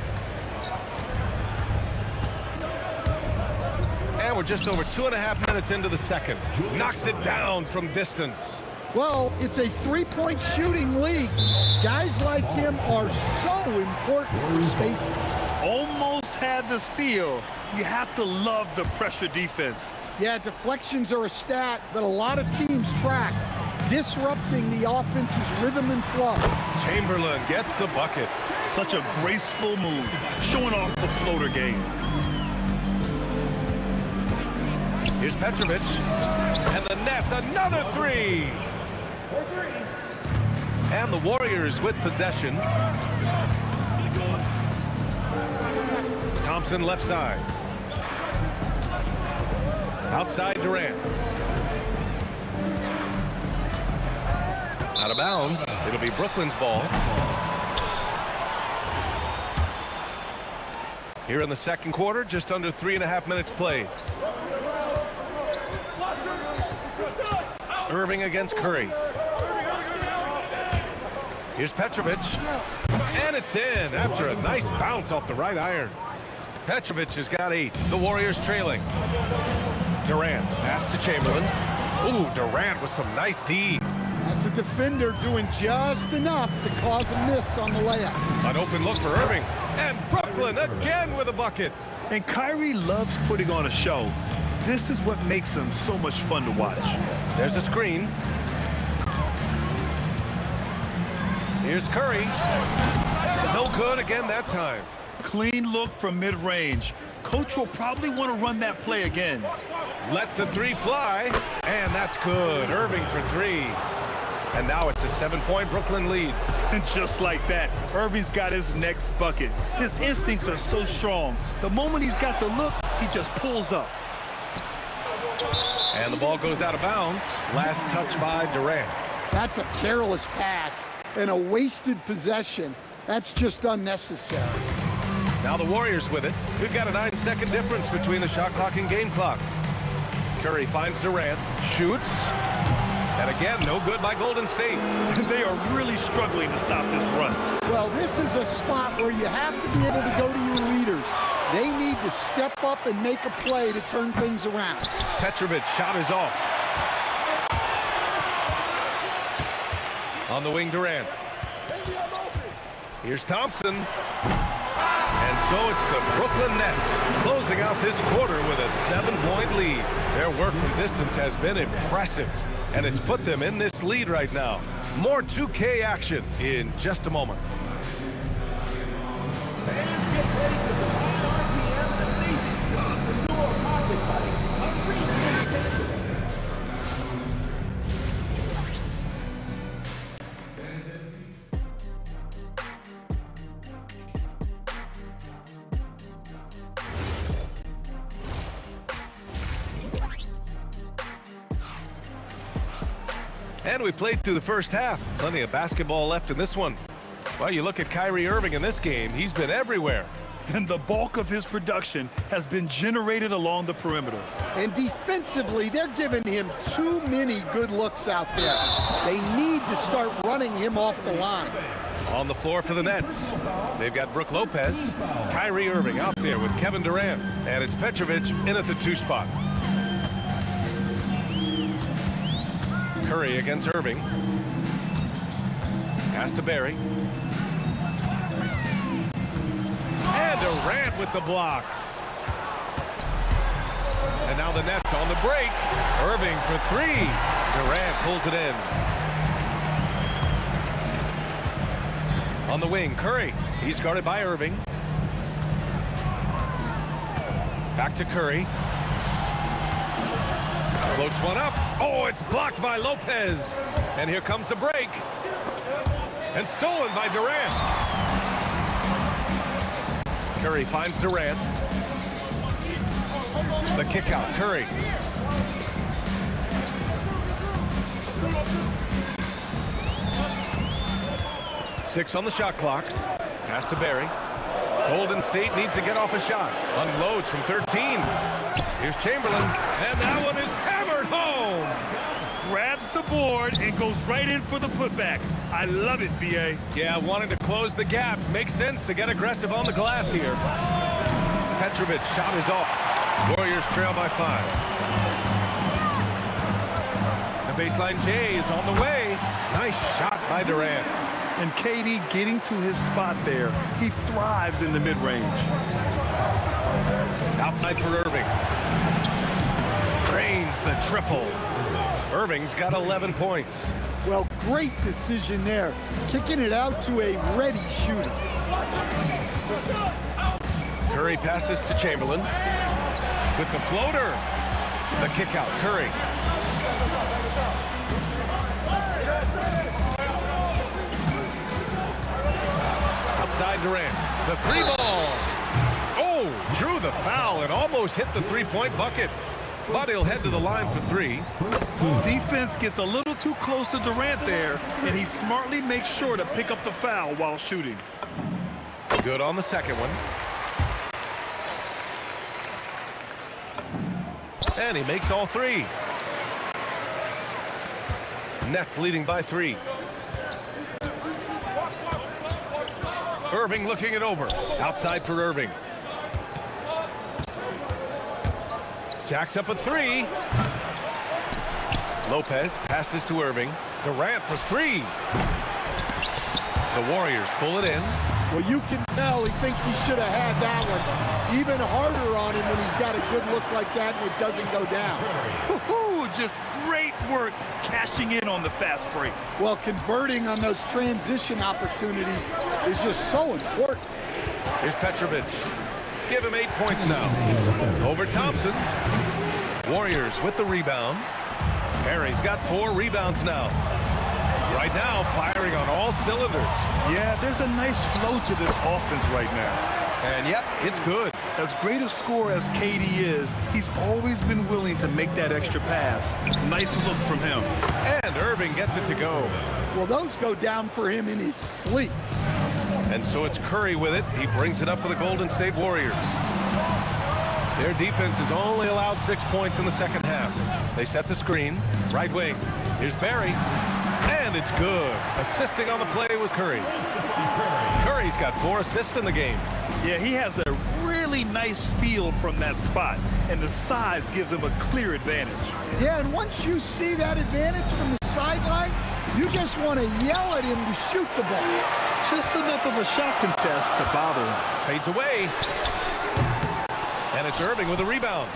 And we're just over 2.5 minutes into the second. Knocks it down from distance. Well, it's a three-point shooting league. Guys like him are so important for spacing. Almost had the steal. You have to love the pressure defense. Yeah, deflections are a stat that a lot of teams track, disrupting the offense's rhythm and flow. Chamberlain gets the bucket. Such a graceful move, showing off the floater game. Here's Petrovic, and the Nets another 3. And the Warriors with possession. Thompson left side. Outside Durant. Out of bounds. It'll be Brooklyn's ball. Here in the second quarter, just under 3.5 minutes played. Irving against Curry. Here's Petrovic. And it's in after a nice bounce off the right iron. Petrovic has got 8. The Warriors trailing. Durant, pass to Chamberlain. Ooh, Durant with some nice D. That's a defender doing just enough to cause a miss on the layup. An open look for Irving. And Brooklyn again with a bucket. And Kyrie loves putting on a show. This is what makes him so much fun to watch. There's a screen. Here's Curry. No good again that time. Clean look from mid-range. Coach will probably want to run that play again. Lets the three fly, and that's good. Irving for three. And now it's a 7-point Brooklyn lead. And just like that, Irving's got his next bucket. His instincts are so strong. The moment he's got the look, he just pulls up. And the ball goes out of bounds. Last touch by Durant. That's a careless pass and a wasted possession. That's just unnecessary. Now the Warriors with it. We've got a 9-second difference between the shot clock and game clock. Curry finds Durant, shoots, and again, no good by Golden State. They are really struggling to stop this run. Well, this is a spot where you have to be able to go to your leaders. They need to step up and make a play to turn things around. Petrovic's shot is off. On the wing, Durant. Here's Thompson. And so it's the Brooklyn Nets closing out this quarter with a 7-point lead. Their work from distance has been impressive, and it's put them in this lead right now. More 2K action in just a moment. And we played through the first half. Plenty of basketball left in this one. Well, you look at Kyrie Irving in this game, he's been everywhere. And the bulk of his production has been generated along the perimeter. And defensively, they're giving him too many good looks out there. They need to start running him off the line. On the floor for the Nets, they've got Brook Lopez, Kyrie Irving out there with Kevin Durant, and it's Petrovic in at the 2 spot. Curry against Irving. Pass to Barry. And Durant with the block. And now the Nets on the break. Irving for 3. Durant pulls it in. On the wing, Curry. He's guarded by Irving. Back to Curry. Floats one up. Oh, it's blocked by Lopez. And here comes the break. And stolen by Durant. Curry finds Durant. The kick out, Curry. Six on the shot clock. Pass to Barry. Golden State needs to get off a shot. Unloads from 13. Here's Chamberlain. And that one is hammered home. Grabs the board and goes right in for the putback. I love it, B.A. Yeah, wanting to close the gap. Makes sense to get aggressive on the glass here. Petrovic shot is off. Warriors trail by 5. The baseline J is on the way. Nice shot by Durant. And KD getting to his spot there. He thrives in the mid-range. Outside for Irving. Cranes the triple. Irving's got 11 points. Well, great decision there. Kicking it out to a ready shooter. Curry passes to Chamberlain. With the floater. The kick out, Curry. Outside Durant. The 3-ball. Oh, drew the foul and almost hit the 3-point bucket. But he'll head to the line for 3. Defense gets a little too close to Durant there, and he smartly makes sure to pick up the foul while shooting. Good on the second one. And he makes all 3. Nets leading by 3. Irving looking it over. Outside for Irving. Jacks up a 3. Lopez passes to Irving. Durant for 3. The Warriors pull it in. Well, you can tell he thinks he should have had that one. Even harder on him when he's got a good look like that and it doesn't go down. Woo-hoo, just great work cashing in on the fast break. Well, converting on those transition opportunities is just so important. Here's Petrovic. Give him 8 points now. Over Thompson. Warriors with the rebound. Perry's got 4 rebounds now. Right now, firing on all cylinders. Yeah, there's a nice flow to this offense right now. And yep, it's good. As great a scorer as KD is, he's always been willing to make that extra pass. Nice look from him. And Irving gets it to go. Well, those go down for him in his sleep. And so it's Curry with it. He brings it up for the Golden State Warriors. Their defense has only allowed 6 points in the second half. They set the screen. Right wing. Here's Barry. And it's good. Assisting on the play was Curry. Curry's got 4 assists in the game. Yeah, he has a really nice feel from that spot, and the size gives him a clear advantage. Yeah, and once you see that advantage from the sideline, you just want to yell at him to shoot the ball. Just enough of a shot contest to bother him. Fades away. And it's Irving with a rebound.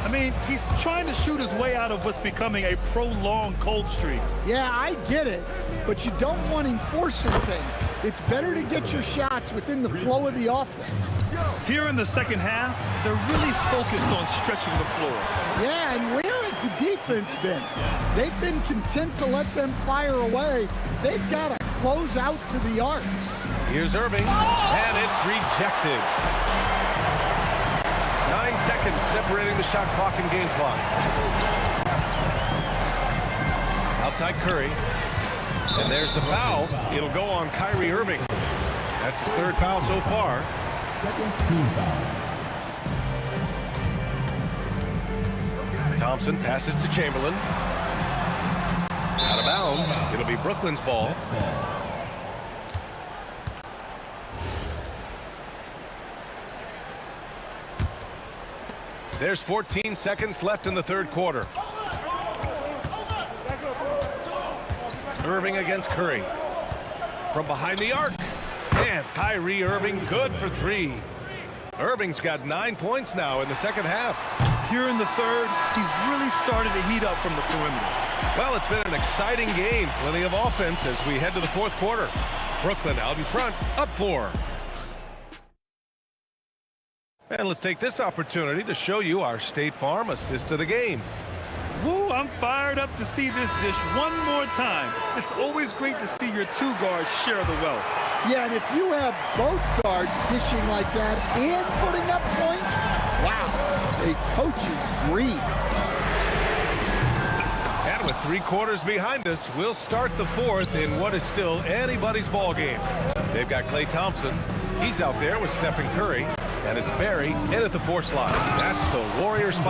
I mean, he's trying to shoot his way out of what's becoming a prolonged cold streak. Yeah, I get it, but you don't want him forcing things. It's better to get your shots within the flow of the offense. Here in the second half, they're really focused on stretching the floor. Yeah, and where has the defense been? They've been content to let them fire away. They've got to close out to the arc. Here's Irving, and it's rejected. 9 seconds separating the shot clock and game clock. Outside Curry. And there's the foul. It'll go on Kyrie Irving. That's his 3rd foul so far. Second team foul. Thompson passes to Chamberlain. Out of bounds. It'll be Brooklyn's ball. There's 14 seconds left in the 3rd quarter. Irving against Curry. From behind the arc. And Kyrie Irving good for 3. Irving's got 9 points now in the second half. Here in the 3rd, he's really started to heat up from the perimeter. Well, it's been an exciting game. Plenty of offense as we head to the 4th quarter. Brooklyn out in front, up 4. And let's take this opportunity to show you our State Farm assist of the game. Woo, I'm fired up to see this dish one more time. It's always great to see your 2 guards share the wealth. Yeah, and if you have both guards dishing like that and putting up points, wow, a coach's dream. And with 3 quarters behind us, we'll start the 4th in what is still anybody's ball game. They've got Klay Thompson. He's out there with Stephen Curry. And it's Barry in at the 4 slot. That's the Warriors 5.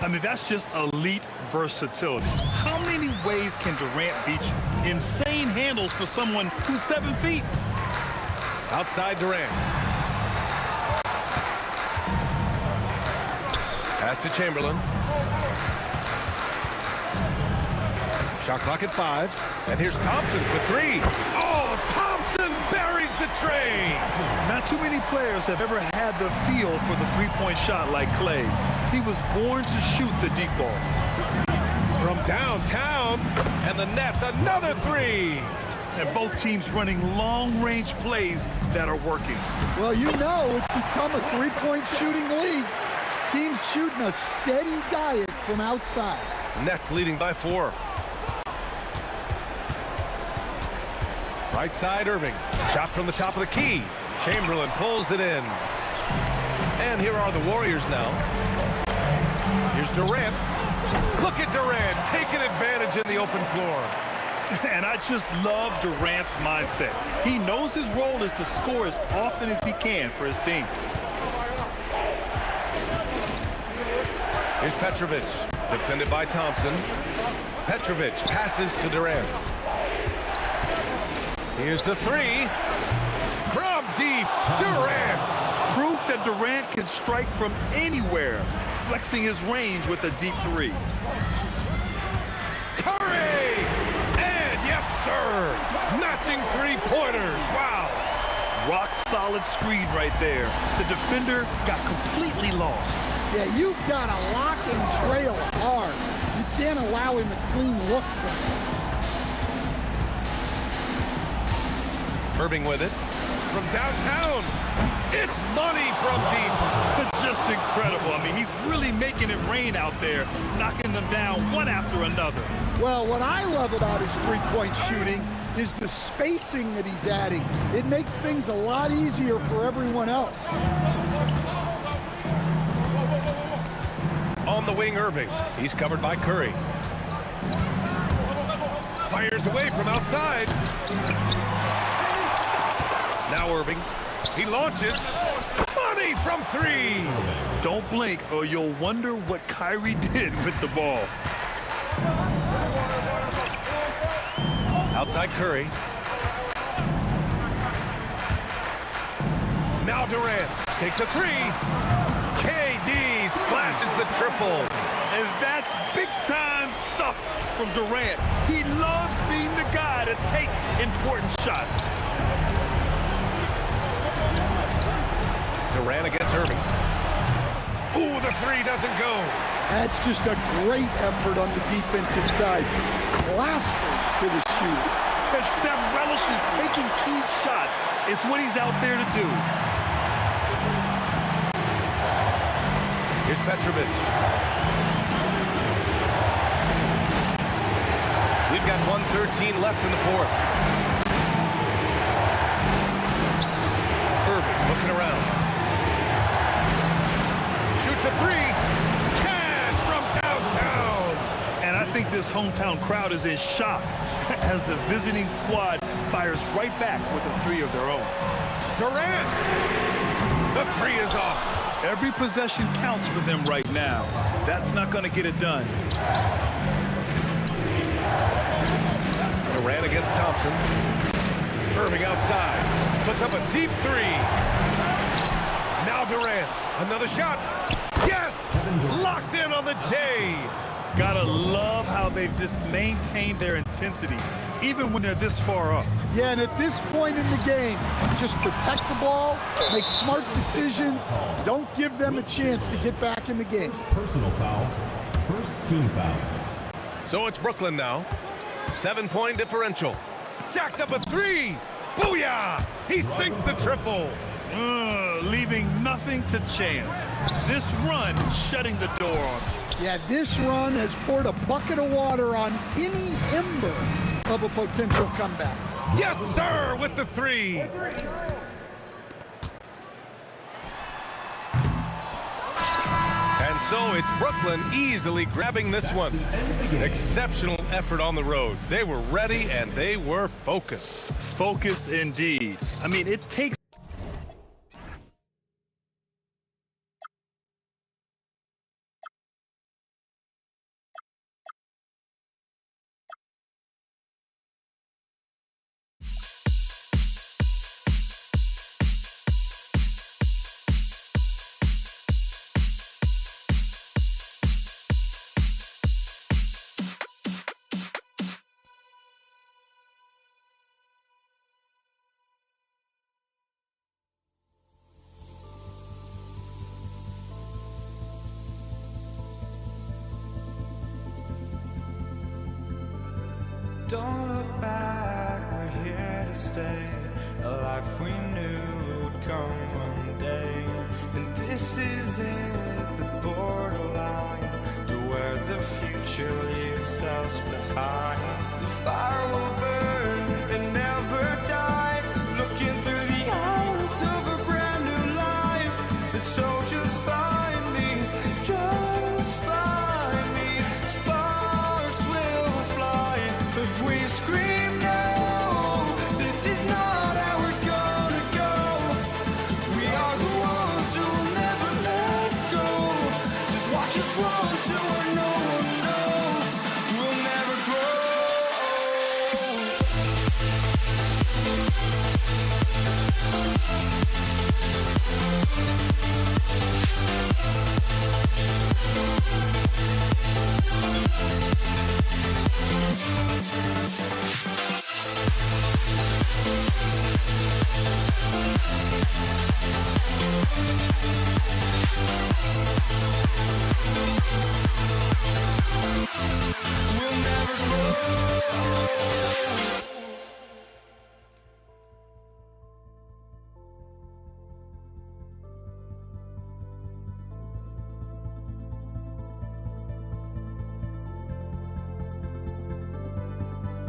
I mean, that's just elite versatility. How many ways can Durant beat you? Insane handles for someone who's 7 feet. Outside Durant. Pass to Chamberlain. Shot clock at 5. And here's Thompson for 3. Oh, Thompson buries the train. Not too many players have ever had the feel for the 3-point shot like Klay. He was born to shoot the deep ball. From downtown, and the Nets another 3. And both teams running long-range plays that are working. Well, you know it's become a 3-point shooting league. Teams shooting a steady diet from outside. Nets leading by 4. Right side, Irving. Shot from the top of the key. Chamberlain pulls it in. And here are the Warriors now. Here's Durant. Look at Durant taking advantage in the open floor. And I just love Durant's mindset. He knows his role is to score as often as he can for his team. Here's Petrovic, defended by Thompson. Petrovic passes to Durant. Here's the 3. From deep, Durant. Proof that Durant can strike from anywhere, flexing his range with a deep 3. Curry! And yes, sir! Matching 3-pointers. Wow! Rock solid screen right there. The defender got completely lost. Yeah, you've got to lock and trail hard. You can't allow him a clean look from him. Irving with it. from downtown. It's money from deep. Just incredible. I mean, he's really making it rain out there, knocking them down one after another. Well, what I love about his three-point shooting is the spacing that he's adding. It makes things a lot easier for everyone else. On the wing, Irving. He's covered by Curry. Fires away from outside. Now Irving. He launches. Money from three. Don't blink or you'll wonder what Kyrie did with the ball. Outside Curry. Now Durant takes a three. KD splashes the triple. And that's big-time stuff from Durant. He loves being the guy to take important shots. Durant against Irving. Ooh, the three doesn't go. That's just a great effort on the defensive side. Classy to the shoot. And Steph relishes taking key shots. It's what he's out there to do. Here's Petrovic. We've got 1:13 left in the fourth. Irving looking around. Shoots a three. Cash from downtown. And I think this hometown crowd is in shock as the visiting squad fires right back with a three of their own. Durant. The three is off. Every possession counts for them right now. That's not going to get it done. Durant against Thompson. Irving outside. Puts up a deep three. Now Durant. Another shot. Yes! Locked in on the J. Gotta love how they've just maintained their intensity, even when they're this far up. Yeah, and at this point in the game, just protect the ball, make smart decisions, don't give them a chance to get back in the game. Personal foul. First team foul. So it's Brooklyn now. 7-point differential. Jacks up a three. Booyah! He sinks the triple. Leaving nothing to chance. This run shutting the door on them. Yeah, this run has poured a bucket of water on any ember of a potential comeback. Yes, sir, with the three. And so it's Brooklyn easily grabbing this one. Exceptional effort on the road. They were ready and they were focused. Focused indeed. I mean, it takes Don't look back, we're here to stay. A life we knew would come one day. And this is it, the borderline to where the future leaves us behind. The fire will burn and never die. Looking through the eyes of a brand new life. And so just find me, just find me. Sparks will fly if we scream no. This is not how we're gonna go. We are the ones who will never let go. Just watch us run to where no one knows. We'll never grow. We'll never grow.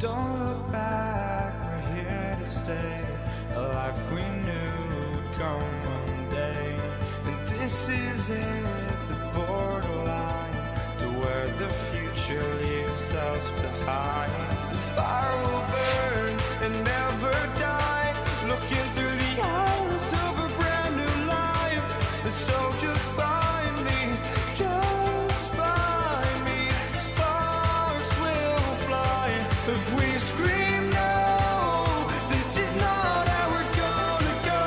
Don't look back, we're here to stay. A life we knew would come one day. And this is it, the borderline to where the future leaves us behind. The fire will burn and never die, looking through the eyes of a brand new life. And so just find me, just find me. Sparks will fly if we scream no. This is not how we're gonna go.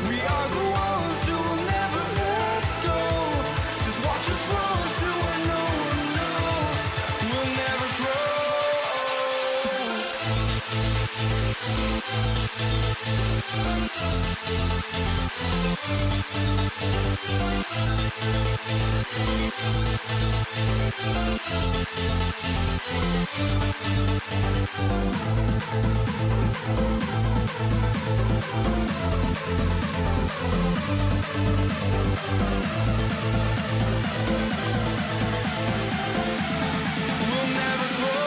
We are the ones who will never let go. Just watch us run to where no one knows. We'll never grow. We'll never grow.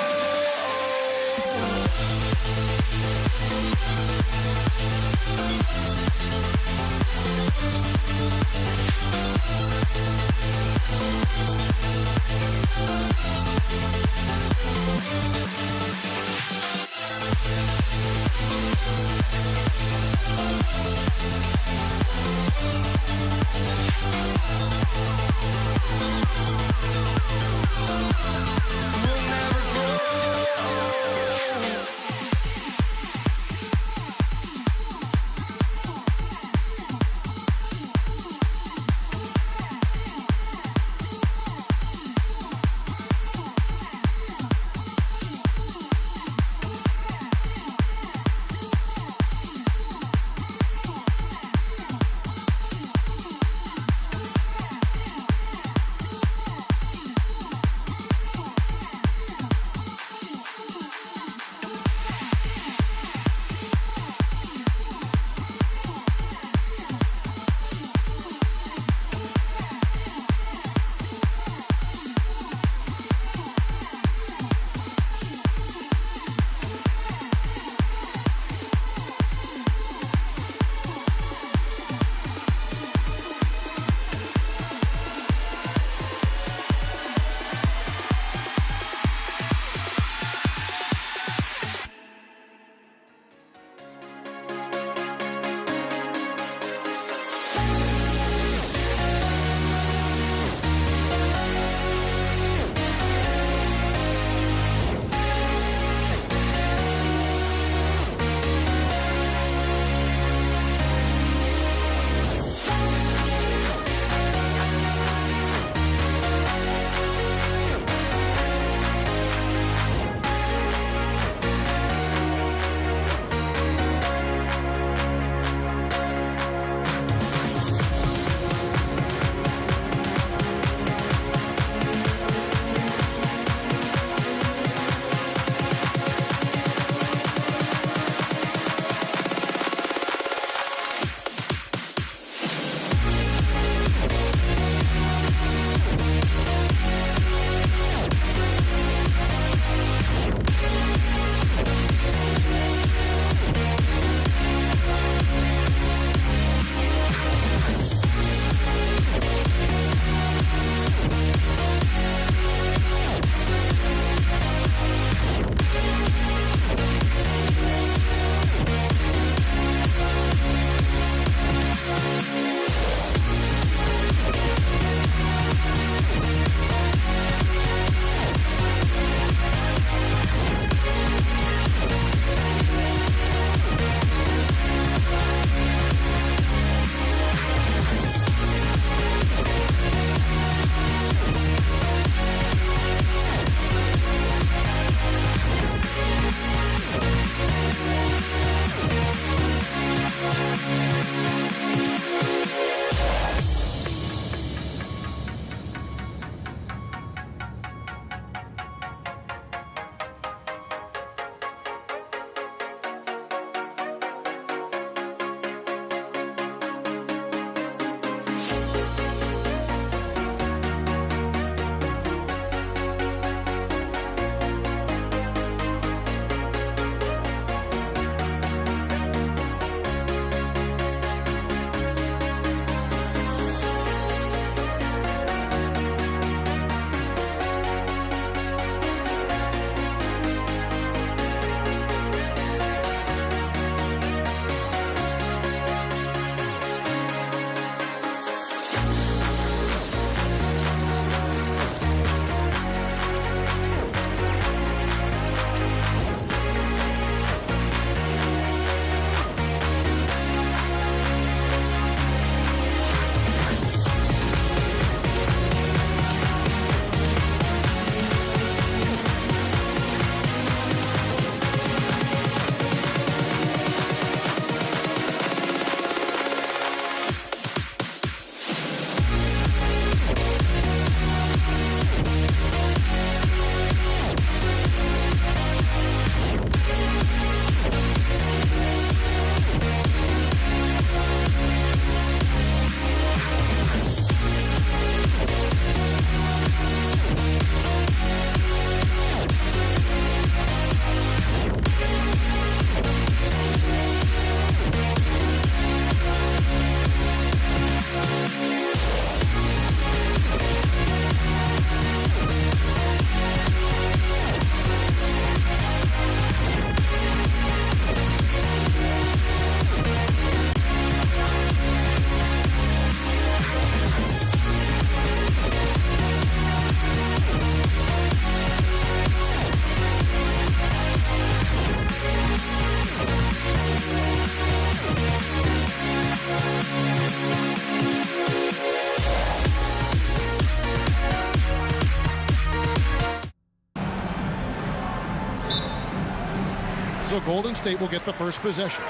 So Golden State will get the first possession.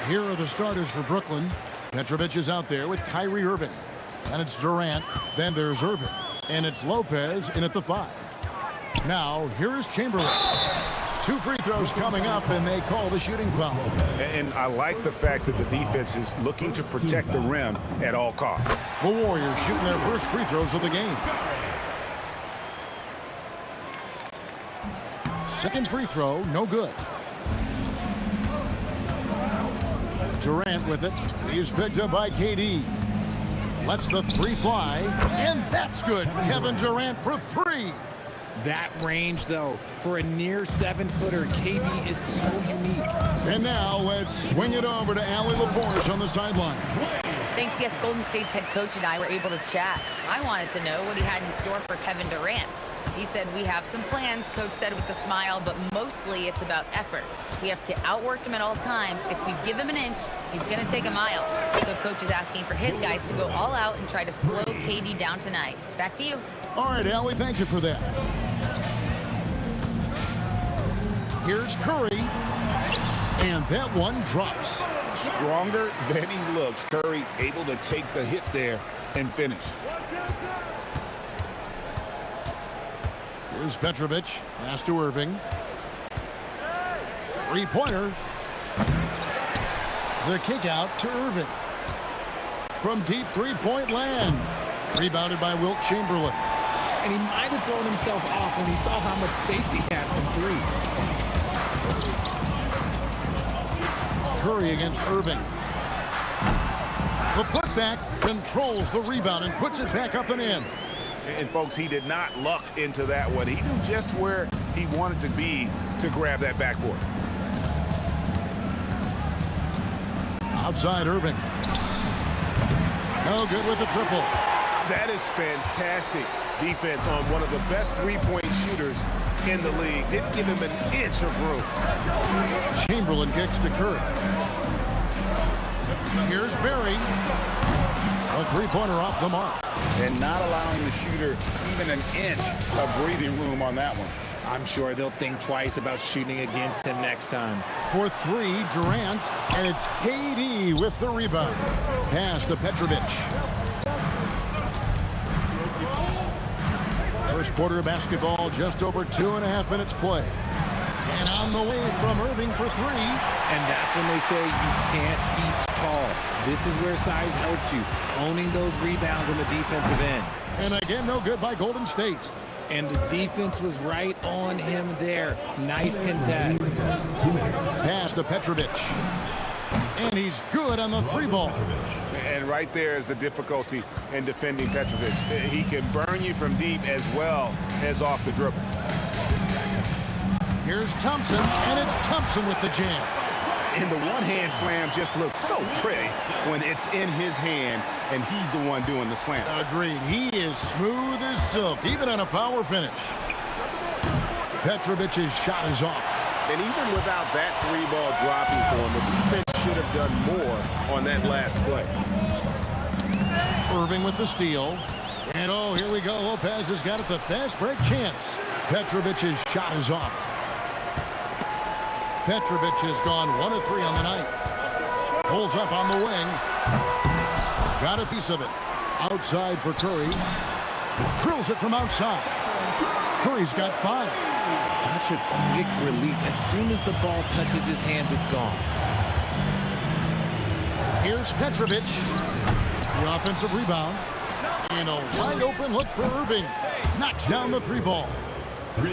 Here are the starters for Brooklyn. Petrovic is out there with Kyrie Irving. And it's Durant. Then there's Irving. And it's Lopez in at the 5. Now, here is Chamberlain. 2 free throws coming up, and they call the shooting foul. And I like the fact that the defense is looking to protect the rim at all costs. The Warriors shooting their first free throws of the game. Second free throw, no good. Durant with it. He's picked up by KD. Lets the 3 fly, and that's good. Kevin Durant for 3. That range, though, for a near 7-footer, KD is so unique. And now let's swing it over to Allie LaForce on the sideline. Thanks, yes, Golden State's head coach and I were able to chat. I wanted to know what he had in store for Kevin Durant. He said, we have some plans, Coach said with a smile, but mostly it's about effort. We have to outwork him at all times. If we give him an inch, he's going to take a mile. So Coach is asking for his guys to go all out and try to slow KD down tonight. Back to you. All right, Allie, thank you for that. Here's Curry, and that one drops. Stronger than he looks. Curry able to take the hit there and finish. Here's Petrovic. Pass to Irving. 3-pointer. The kick out to Irving. From deep 3-point land. Rebounded by Wilt Chamberlain. And he might have thrown himself off when he saw how much space he had from 3. Curry against Irving. The putback controls the rebound and puts it back up and in. And folks, he did not luck into that one. He knew just where he wanted to be to grab that backboard. Outside Irving. No good with the triple. That is fantastic defense on one of the best 3-point shooters in the league. Didn't give him an inch of room. Chamberlain kicks to Curry. Here's Barry. A 3-pointer off the mark. And not allowing the shooter even an inch of breathing room on that one. I'm sure they'll think twice about shooting against him next time. For 3, Durant, and it's KD with the rebound. Pass to Petrovic. First quarter of basketball, just over 2.5 minutes play. And on the way from Irving for 3. And that's when they say you can't teach tall. This is where size helps you, owning those rebounds on the defensive end. And again, no good by Golden State. And the defense was right on him there. Nice contest. Pass to Petrovic. And he's good on the 3 ball. And right there is the difficulty in defending Petrovic. He can burn you from deep as well as off the dribble. Here's Thompson, and it's Thompson with the jam. And the one-hand slam just looks so pretty when it's in his hand and he's the one doing the slam. Agreed. He is smooth as silk, even on a power finish. Petrovic's shot is off. And even without that 3-ball dropping for him, the defense should have done more on that last play. Irving with the steal. And oh, here we go. Lopez has got it, the fast break chance. Petrovic's shot is off. Petrovic has gone 1 of 3 on the night. Pulls up on the wing. Got a piece of it. Outside for Curry. Drills it from outside. Curry's got 5. Such a quick release. As soon as the ball touches his hands, it's gone. Here's Petrovic. The offensive rebound. And a wide open look for Irving. Knocks down the 3 ball.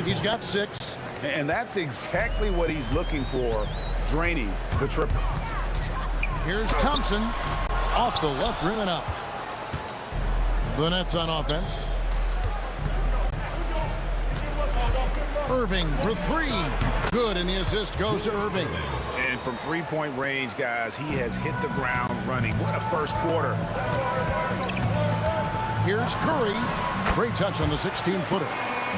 He's got 6. And that's exactly what he's looking for, draining the triple. Here's Thompson. Off the left rim and out. The Nets on offense. Irving for 3. Good, and the assist goes to Irving. And from 3-point range, guys, he has hit the ground running. What a first quarter. Here's Curry. Great touch on the 16-footer.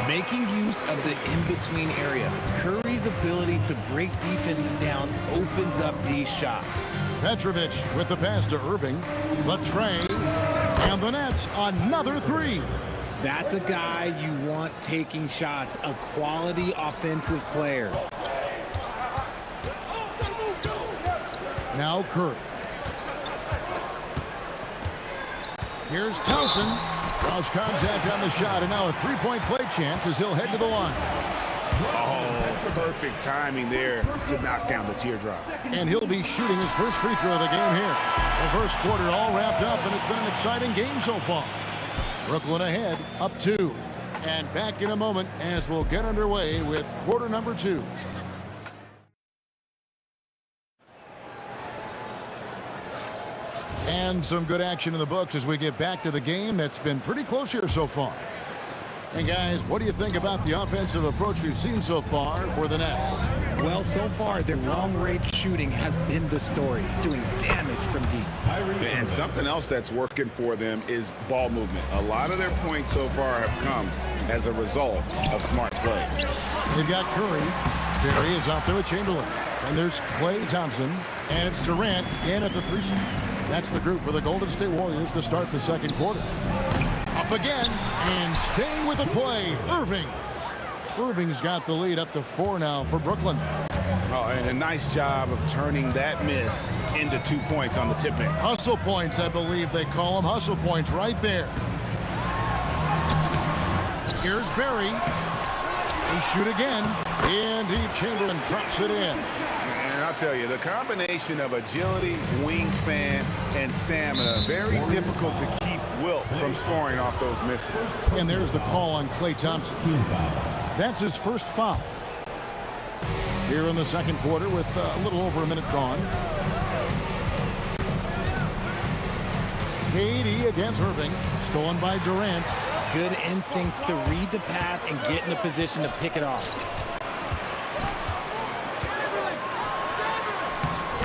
Making use of the in-between area. Curry's ability to break defenses down opens up these shots. Petrovic with the pass to Irving. The tray. And the Nets, another 3. That's a guy you want taking shots. A quality offensive player. Now Curry. Here's Thompson. Lost contact on the shot, and now a three-point play chance as he'll head to the line. Oh, perfect timing there to knock down the teardrop. And he'll be shooting his first free throw of the game here. The first quarter all wrapped up, and it's been an exciting game so far. Brooklyn ahead, up 2. And back in a moment as we'll get underway with quarter number 2. And some good action in the books as we get back to the game that's been pretty close here so far. And guys, what do you think about the offensive approach we've seen so far for the Nets? Well, so far, their long-range shooting has been the story, doing damage from deep. And something else that's working for them is ball movement. A lot of their points so far have come as a result of smart play. They've got Curry. Barry is out there with Chamberlain. And there's Klay Thompson. And it's Durant in at the 3 spot. That's the group for the Golden State Warriors to start the second quarter. Up again, and staying with the play, Irving. Irving's got the lead up to 4 now for Brooklyn. Oh, and a nice job of turning that miss into 2 points on the tip-in. Hustle points, I believe they call them. Hustle points right there. Here's Barry. They shoot again, and Chamberlain drops it in. And I'll tell you, the combination of agility, wingspan, and stamina, very difficult to keep Wilt from scoring off those misses. And there's the call on Klay Thompson. That's his first foul. Here in the second quarter with a little over a minute gone. KD against Irving. Stolen by Durant. Good instincts to read the path and get in a position to pick it off.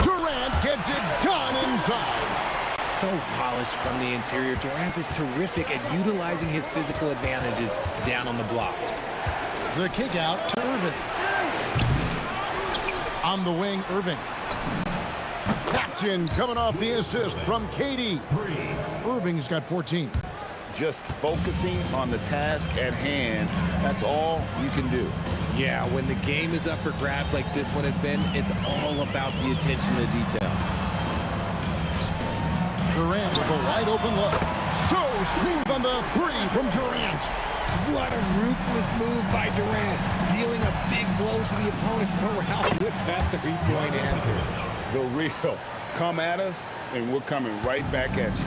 Durant gets it done inside. So polished from the interior. Durant is terrific at utilizing his physical advantages down on the block. The kick out to Irving. On the wing, Irving. Caption coming off the assist from KD. Irving's got 14. Just focusing on the task at hand, that's all you can do. Yeah, when the game is up for grabs like this one has been, it's all about the attention to detail. Durant with a wide open look. So smooth on the 3 from Durant. What a ruthless move by Durant, dealing a big blow to the opponent's morale with that 3-point answer. The real come at us, and we're coming right back at you.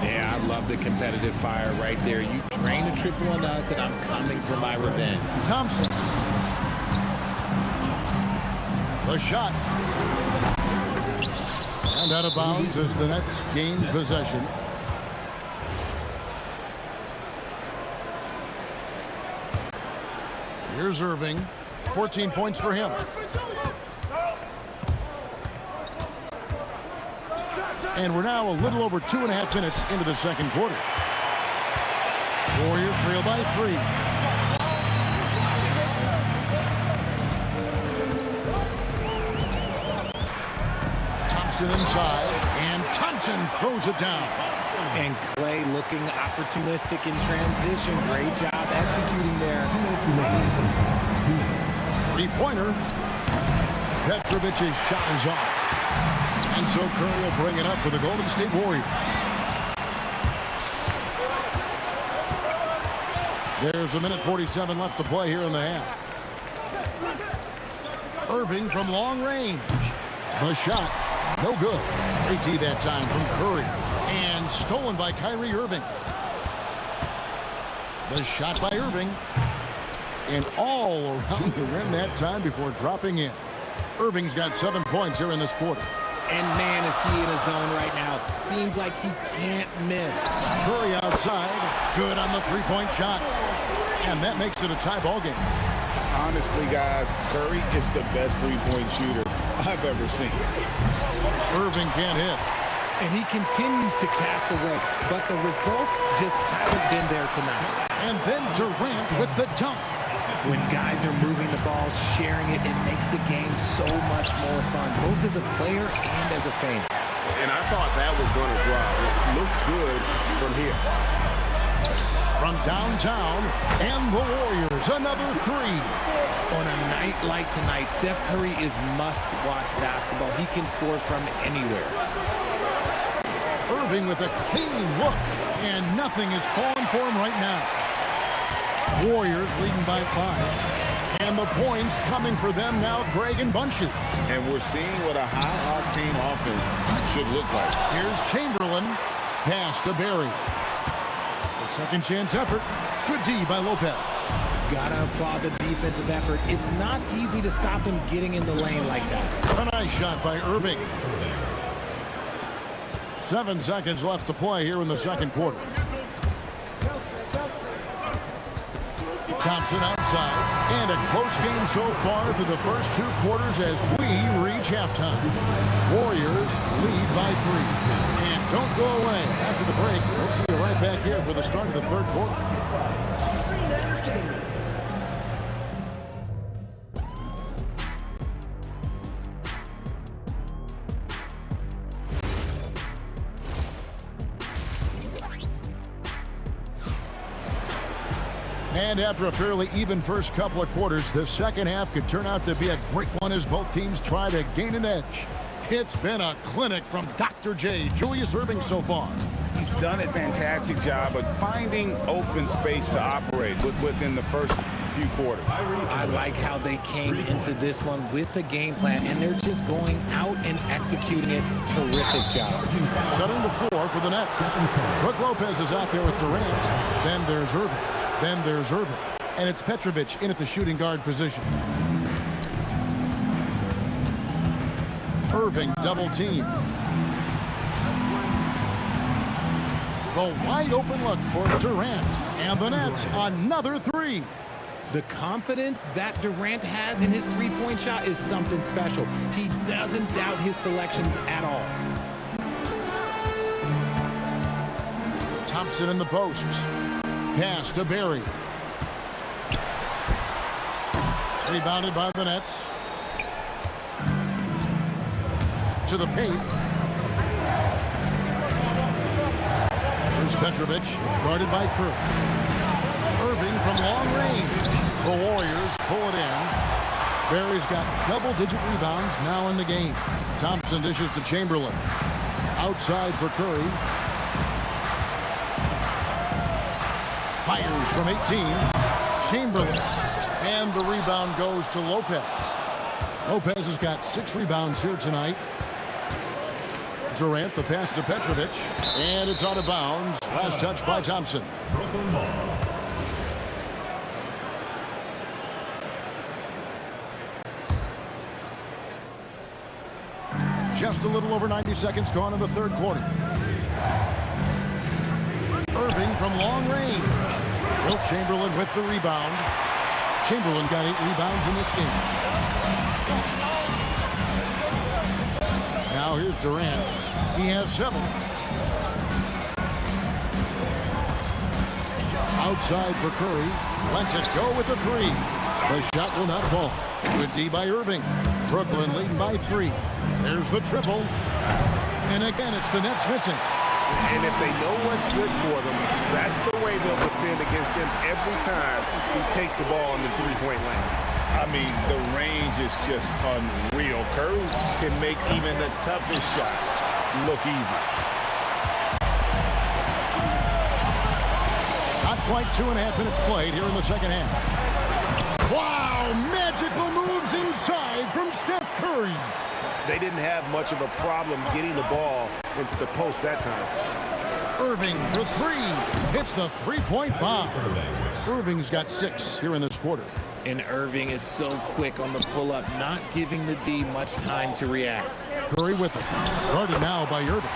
Yeah, I love the competitive fire right there. You train a triple on us, and I'm coming for my revenge. Thompson. The shot. And out of bounds as the Nets gain possession. Here's Irving. 14 points for him. And we're now a little over 2.5 minutes into the second quarter. Warrior trail by 3. Thompson inside, and Thompson throws it down. And Klay looking opportunistic in transition. Great job executing there. 3-pointer. Petrovic's shot is off. And so Curry will bring it up for the Golden State Warriors. There's a minute 47 left to play here in the half. Irving from long range. The shot, no good. Great tee that time from Curry. And stolen by Kyrie Irving. The shot by Irving. And all around the rim that time before dropping in. Irving's got 7 points here in this quarter. And man, is he in a zone right now. Seems like he can't miss. Curry outside. Good on the 3-point shot. And that makes it a tie ball game. Honestly, guys, Curry is the best 3-point shooter I've ever seen. Irving can't hit. And he continues to cast away, but the results just haven't been there tonight. And then Durant with the dunk. When guys are moving the ball, sharing it, it makes the game so much more fun, both as a player and as a fan. And I thought that was going to drop. It looked good from here. from downtown, and the Warriors another three. On a night like tonight, Steph Curry is must-watch basketball. He can score from anywhere. Irving with a clean look, and nothing is falling for him right now. Warriors leading by 5. And the points coming for them now, Greg and Bunches. And we're seeing what a high-octane offense should look like. Here's Chamberlain. Pass to Barry. The second chance effort. Good D by Lopez. Gotta applaud the defensive effort. It's not easy to stop him getting in the lane like that. A nice shot by Irving. 7 seconds left to play here in the second quarter. Thompson outside. And a close game so far through the first 2 quarters as we reach halftime. Warriors lead by 3. And don't go away. After the break, we'll see you right back here for the start of the third quarter. And after a fairly even first couple of quarters, the second half could turn out to be a great one as both teams try to gain an edge. It's been a clinic from Dr. J, Julius Irving so far. He's done a fantastic job of finding open space to operate within the first few quarters. I like how they came into this one with a game plan, and they're just going out and executing it. Terrific job. Setting the floor for the Nets. Brook Lopez is out there with Durant. Then there's Irving. Then there's Irving. And it's Petrovic in at the shooting guard position. Irving double team. The wide open look for Durant. And the Nets another 3. The confidence that Durant has in his three-point shot is something special. He doesn't doubt his selections at all. Thompson in the post. Pass to Barry. Rebounded by the Nets. To the paint. Here's Petrovic, guarded by Kerr. Irving from long range. The Warriors pull it in. Barry's got double-digit rebounds now in the game. Thompson dishes to Chamberlain. Outside for Curry. Fires from 18. Chamberlain. And the rebound goes to Lopez. Lopez has got 6 rebounds here tonight. Durant, the pass to Petrovic. And it's out of bounds. Last touch by Thompson. Just a little over 90 seconds gone in the third quarter. Irving from long range. Wilt Chamberlain with the rebound. Chamberlain got 8 rebounds in this game. Now here's Durant. He has 7. Outside for Curry. Lets it go with the 3. The shot will not fall. Good D by Irving. Brooklyn leading by 3. There's the triple. And again, it's the Nets missing. And if they know what's good for them, that's the way they'll defend against him every time he takes the ball in the three-point lane. I mean, the range is just unreal. Curry can make even the toughest shots look easy. Not quite 2.5 minutes played here in the second half. Wow, magical moves inside from Steph Curry. They didn't have much of a problem getting the ball into the post that time. Irving for 3. Hits the three-point bomb. Irving's got 6 here in this quarter. And Irving is so quick on the pull-up, not giving the D much time to react. Curry with it. Guarded now by Irving.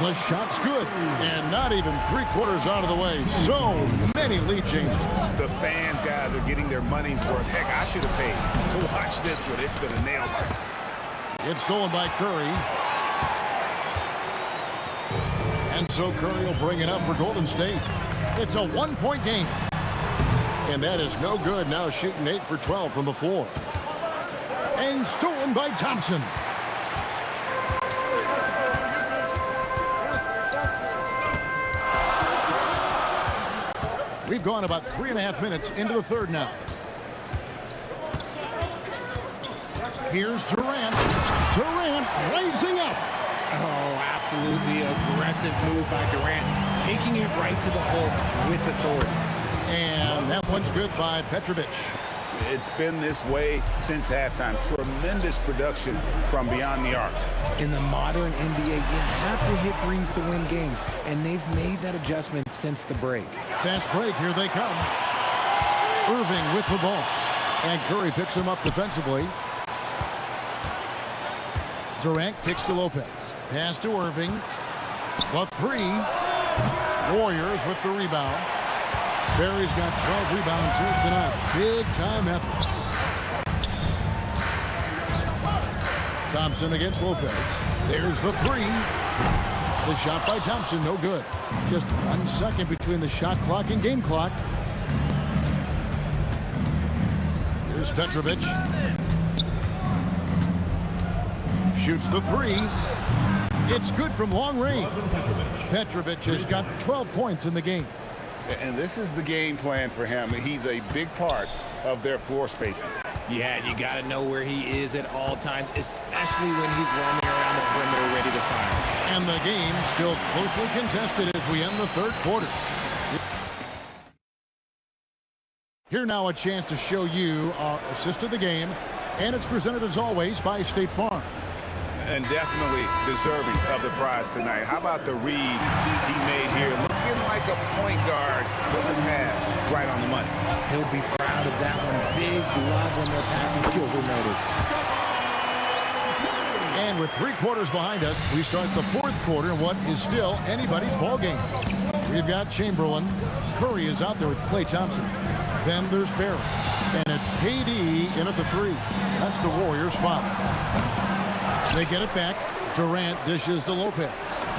The shot's good. And not even 3/4 out of the way. So many lead changes. The fans, guys, are getting their money's worth. Heck, I should have paid to watch this one. It's been a nail-biter. It's stolen by Curry. And so Curry will bring it up for Golden State. It's a 1-point game. And that is no good. Now shooting 8 for 12 from the floor. And stolen by Thompson. We've gone about 3.5 minutes into the third now. Here's Durant. Durant raising up. Oh, absolutely aggressive move by Durant, taking it right to the hole with authority. And that one's good by Petrovic. It's been this way since halftime. Tremendous production from beyond the arc. In the modern NBA, you have to hit threes to win games, and they've made that adjustment since the break. Fast break, here they come. Irving with the ball. And Curry picks him up defensively. Durant kicks to Lopez. Pass to Irving. The three. Warriors with the rebound. Barry's got 12 rebounds here tonight. Big time effort. Thompson against Lopez. There's the three. The shot by Thompson, no good. Just 1 second between the shot clock and game clock. Here's Petrovic. Shoots the three. It's good from long range. Petrovic has got 12 points in the game. And this is the game plan for him. He's a big part of their floor spacing. Yeah, you got to know where he is at all times, especially when he's roaming around the perimeter ready to fire. And the game still closely contested as we end the third quarter. Here now a chance to show you our assist of the game, and it's presented as always by State Farm. And definitely deserving of the prize tonight. How about the read he made here? Looking like a point guard with the pass right on the money. He'll be proud of that one. Bigs love when their passing skills are noticed. And with 3 quarters behind us, we start the fourth quarter in what is still anybody's ball game. We've got Chamberlain. Curry is out there with Klay Thompson. Then there's Barry. And it's KD in at the three. That's the Warriors' foul. They get it back. Durant dishes to Lopez.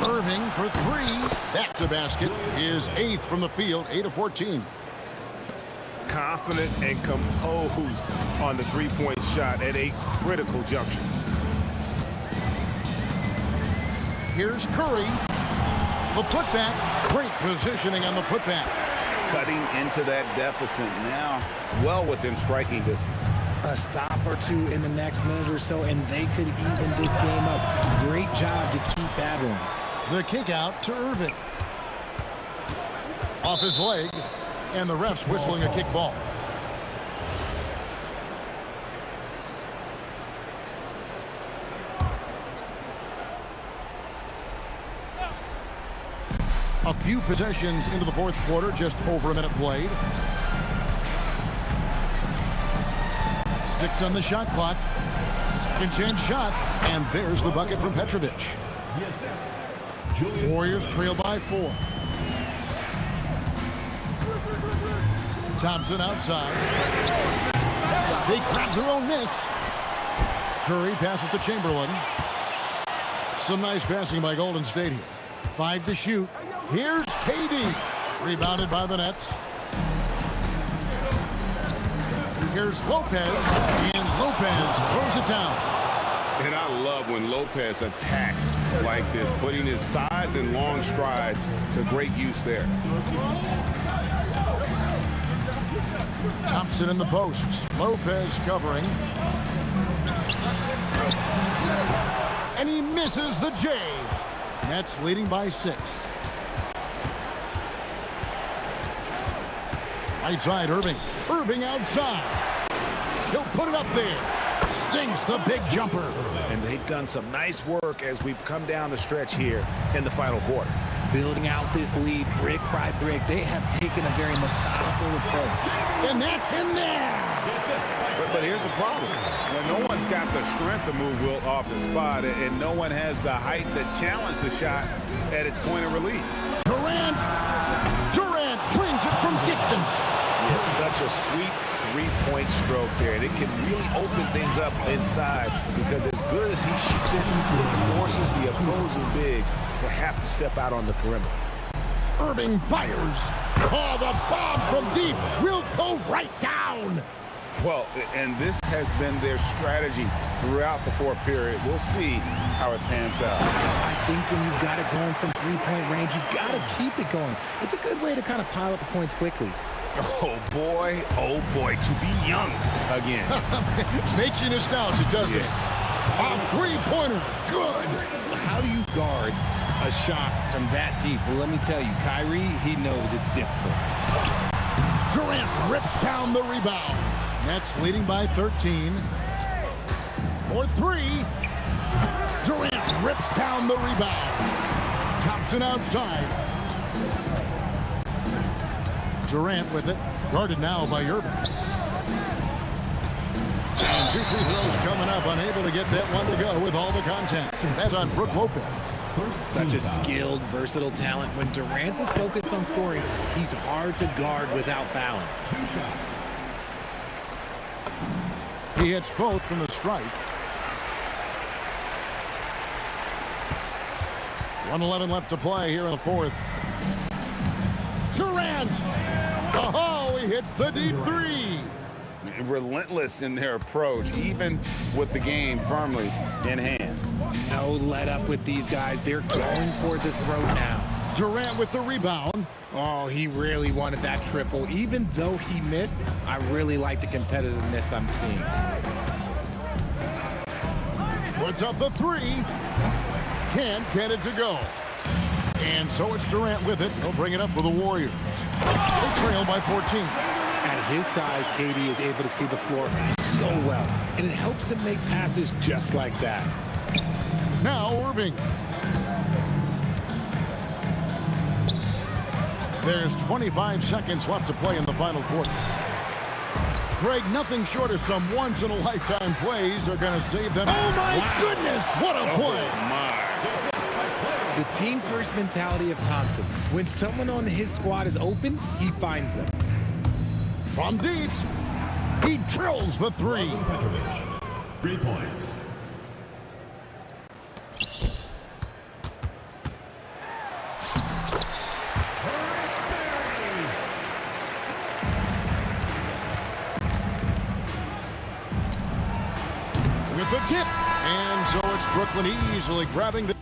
Irving for three. That's a basket. His 8th from the field, 8 of 14. Confident and composed on the three-point shot at a critical juncture. Here's Curry. The putback. Great positioning on the putback. Cutting into that deficit now, well within striking distance. A stop or two in the next minute or so, and they could even this game up. Great job to keep battling. The kick out to Irving. Off his leg, and the ref's whistling a kick ball. A few possessions into the fourth quarter, just over a minute played. 6 on the shot clock. Second chance shot, and there's the bucket from Petrovic. Warriors trail by 4. Thompson outside. They grab their own miss. Curry passes to Chamberlain. Some nice passing by Golden State here. 5 to shoot. Here's KD. Rebounded by the Nets. Here's Lopez, and Lopez throws it down. And I love when Lopez attacks like this, putting his size and long strides to great use there. Thompson in the posts. Lopez covering. And he misses the J. Nets leading by 6. Right side, Irving. Irving outside. He'll put it up there. Sinks the big jumper. And they've done some nice work as we've come down the stretch here in the final quarter. Building out this lead brick by brick. They have taken a very methodical approach. And that's in there. But here's the problem. When no one's got the strength to move Wilt off the spot, and no one has the height to challenge the shot at its point of release. Durant brings it from distance. It's such a sweet three-point stroke there, and it can really open things up inside because as good as he shoots it, it forces the opposing bigs to have to step out on the perimeter. Irving fires. Oh, the bomb from deep will go right down. Well, and this has been their strategy throughout the fourth period. We'll see how it pans out. I think when you've got it going from three-point range, you've got to keep it going. It's a good way to kind of pile up the points quickly. Oh boy, to be young again. Makes you nostalgic, doesn't it? A three-pointer, good. How do you guard a shot from that deep? Well, let me tell you, Kyrie, he knows it's difficult. Durant rips down the rebound. Nets leading by 13. For three. Durant rips down the rebound. Thompson outside. Durant with it. Guarded now by Irving. And 2 free throws coming up. Unable to get that one to go with all the contact. That's on Brook Lopez. Such a skilled, versatile talent. When Durant is focused on scoring, he's hard to guard without fouling. 2 shots. He hits both from the stripe. 1:11 left to play here in the fourth. Durant! Oh, he hits the deep three. Relentless in their approach, even with the game firmly in hand. No let up with these guys. They're going for the throat now. Durant with the rebound. Oh, he really wanted that triple. Even though he missed, I really like the competitiveness I'm seeing. Puts up the three. Can't get it to go. And so it's Durant with it. He'll bring it up for the Warriors. They trail by 14. At his size, KD is able to see the floor so well, and it helps him make passes just like that. Now Irving. There's 25 seconds left to play in the final quarter. Greg, nothing short of some once-in-a-lifetime plays are going to save them. Oh, my goodness! What a play! The team-first mentality of Thompson. When someone on his squad is open, he finds them. From deep, he drills the three. 3 points. With the tip. And so it's Brooklyn easily grabbing the...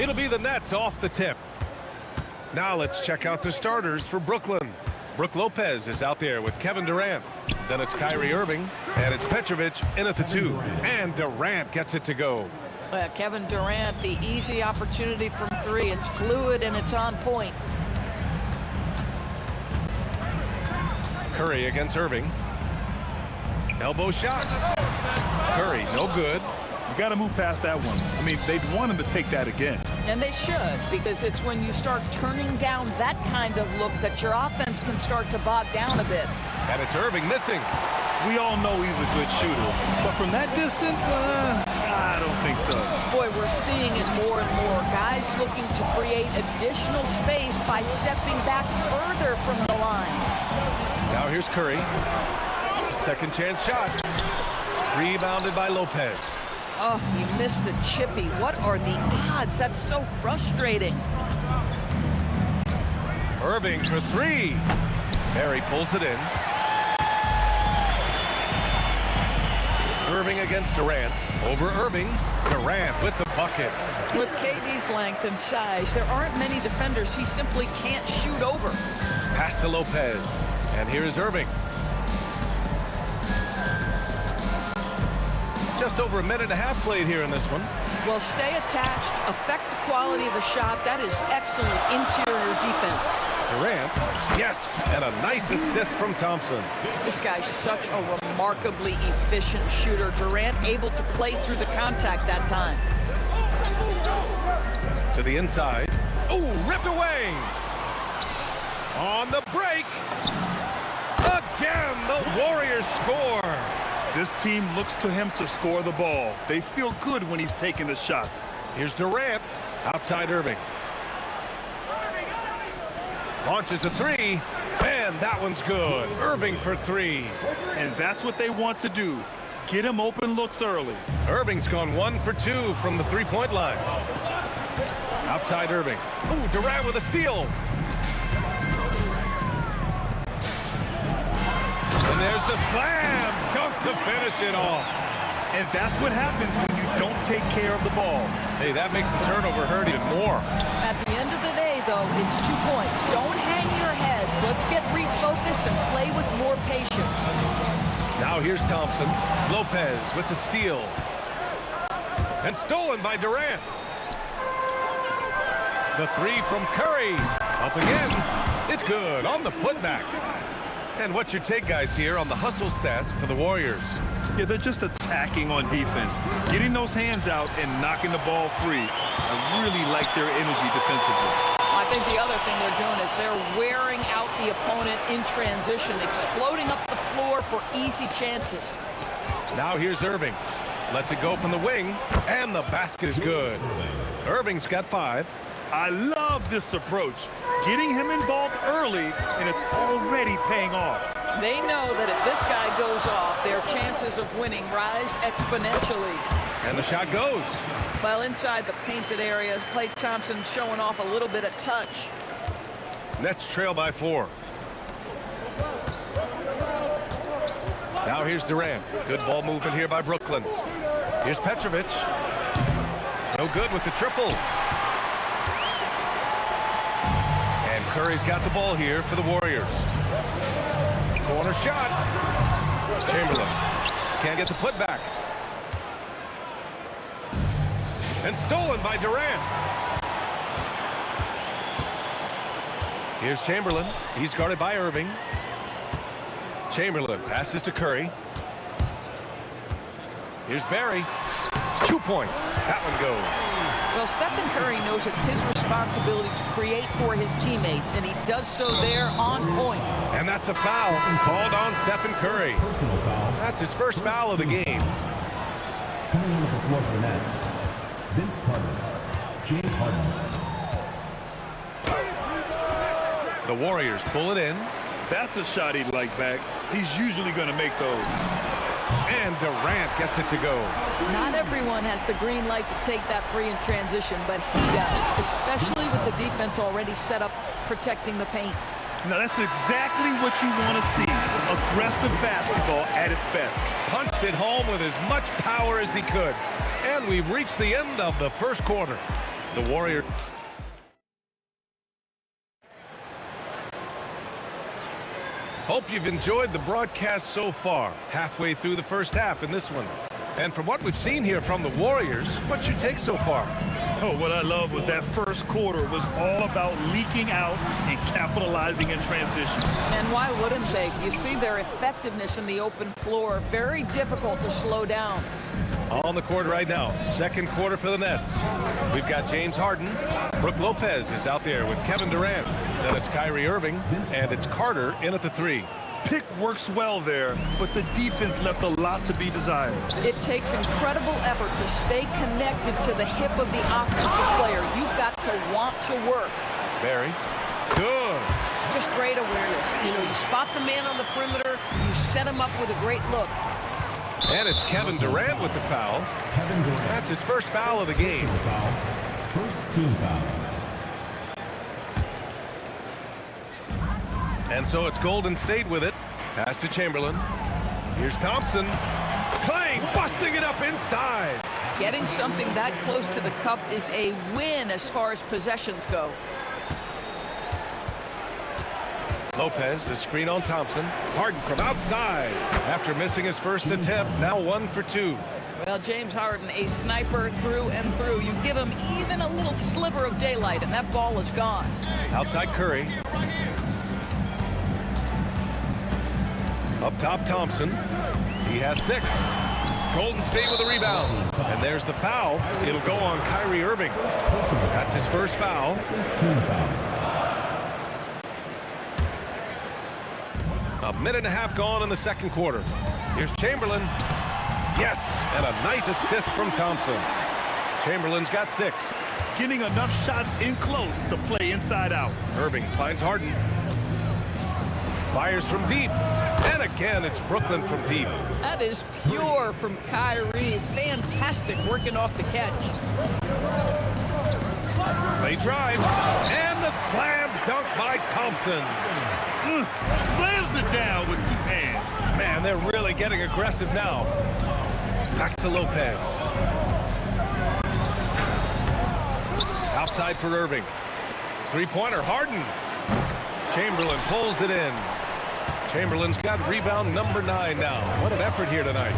It'll be the Nets off the tip. Now let's check out the starters for Brooklyn. Brook Lopez is out there with Kevin Durant. Then it's Kyrie Irving, and it's Petrovic in at the 2. And Durant gets it to go. Well, Kevin Durant, the easy opportunity from 3. It's fluid and it's on point. Curry against Irving. Elbow shot. Curry, no good. You got to move past that one. I mean, they'd want him to take that again. And they should, because it's when you start turning down that kind of look that your offense can start to bog down a bit. And it's Irving missing. We all know he's a good shooter, but from that distance, I don't think so. Boy, we're seeing it more and more. Guys looking to create additional space by stepping back further from the line. Now here's Curry. Second chance shot. Rebounded by Lopez. Oh, he missed a chippy. What are the odds? That's so frustrating. Irving for 3. Barry pulls it in. Irving against Durant. Over Irving. Durant with the bucket. With KD's length and size, there aren't many defenders he simply can't shoot over. Pass to Lopez. And here's Irving. Just over a minute and a half played here in this one. Well, stay attached, affect the quality of the shot. That is excellent interior defense. Durant, yes, and a nice assist from Thompson. This guy's such a remarkably efficient shooter. Durant able to play through the contact that time. To the inside. Oh, ripped away. On the break. Again, the Warriors score. This team looks to him to score the ball. They feel good when he's taking the shots. Here's Durant, outside Irving. Launches a 3, and that one's good. Irving for 3. And that's what they want to do. Get him open looks early. Irving's gone 1 for 2 from the 3-point line. Outside Irving. Ooh, Durant with a steal. And there's the slam. Dunk to finish it off. And that's what happens when you don't take care of the ball. Hey, that makes the turnover hurt even more. At the end of the day, though, it's 2 points. Don't hang your heads. Let's get refocused and play with more patience. Now here's Thompson. Lopez with the steal. And stolen by Durant. The 3 from Curry. Up again. It's good on the putback. And what's your take, guys, here on the hustle stats for the Warriors? Yeah, they're just attacking on defense, getting those hands out and knocking the ball free. I really like their energy defensively. I think the other thing they're doing is they're wearing out the opponent in transition, exploding up the floor for easy chances. Now here's Irving. Lets it go from the wing, and the basket is good. Irving's got 5. I love this approach. Getting him involved early, and it's already paying off. They know that if this guy goes off, their chances of winning rise exponentially. And the shot goes. Well, inside the painted area, Klay Thompson showing off a little bit of touch. Nets trail by 4. Now here's Durant. Good ball movement here by Brooklyn. Here's Petrovic. No good with the triple. And Curry's got the ball here for the Warriors. Corner shot. Chamberlain can't get the putback. And stolen by Durant. Here's Chamberlain. He's guarded by Irving. Chamberlain passes to Curry. Here's Barry. 2 points. That one goes. Well, Stephen Curry knows it's his responsibility to create for his teammates, and he does so there on point. And that's a foul called on Stephen Curry. That's his first foul of the game. Coming on the floor for the Nets, Vince Carter, James Harden. The Warriors pull it in. That's a shot he'd like back. He's usually going to make those. And Durant gets it to go. Not everyone has the green light to take that free in transition, but he does, especially with the defense already set up protecting the paint. Now, that's exactly what you want to see. Aggressive basketball at its best. Punched it home with as much power as he could. And we've reached the end of the first quarter. The Warriors. Hope you've enjoyed the broadcast so far. Halfway through the first half in this one. And from what we've seen here from the Warriors, what's your take so far? Oh, what I love was that first quarter was all about leaking out and capitalizing in transition. And why wouldn't they? You see their effectiveness in the open floor. Very difficult to slow down. On the court right now, second quarter for the Nets. We've got James Harden. Brook Lopez is out there with Kevin Durant. Then it's Kyrie Irving, and it's Carter in at the 3. Pick works well there, but the defense left a lot to be desired. It takes incredible effort to stay connected to the hip of the offensive player. You've got to want to work. Barry. Good. Just great awareness. You know, you spot the man on the perimeter, you set him up with a great look. And it's Kevin Durant with the foul. That's his first foul of the game. First team foul. And so it's Golden State with it. Pass to Chamberlain. Here's Thompson. Clay busting it up inside. Getting something that close to the cup is a win as far as possessions go. Lopez, the screen on Thompson. Harden from outside. After missing his first attempt, now 1 for 2. Well, James Harden, a sniper through and through. You give him even a little sliver of daylight, and that ball is gone. Outside Curry. Up top, Thompson. He has 6. Golden State with a rebound. And there's the foul. It'll go on Kyrie Irving. That's his first foul. A minute and a half gone in the second quarter. Here's Chamberlain. Yes, and a nice assist from Thompson. Chamberlain's got 6. Getting enough shots in close to play inside out. Irving finds Harden. Fires from deep. And again, it's Brooklyn from deep. That is pure from Kyrie. Fantastic working off the catch. They drive. And the slam dunk by Thompson. Slams it down with 2 hands. Man, they're really getting aggressive now. Back to Lopez. Outside for Irving. Three-pointer, Harden. Chamberlain pulls it in. Chamberlain's got rebound number 9 now. What an effort here tonight.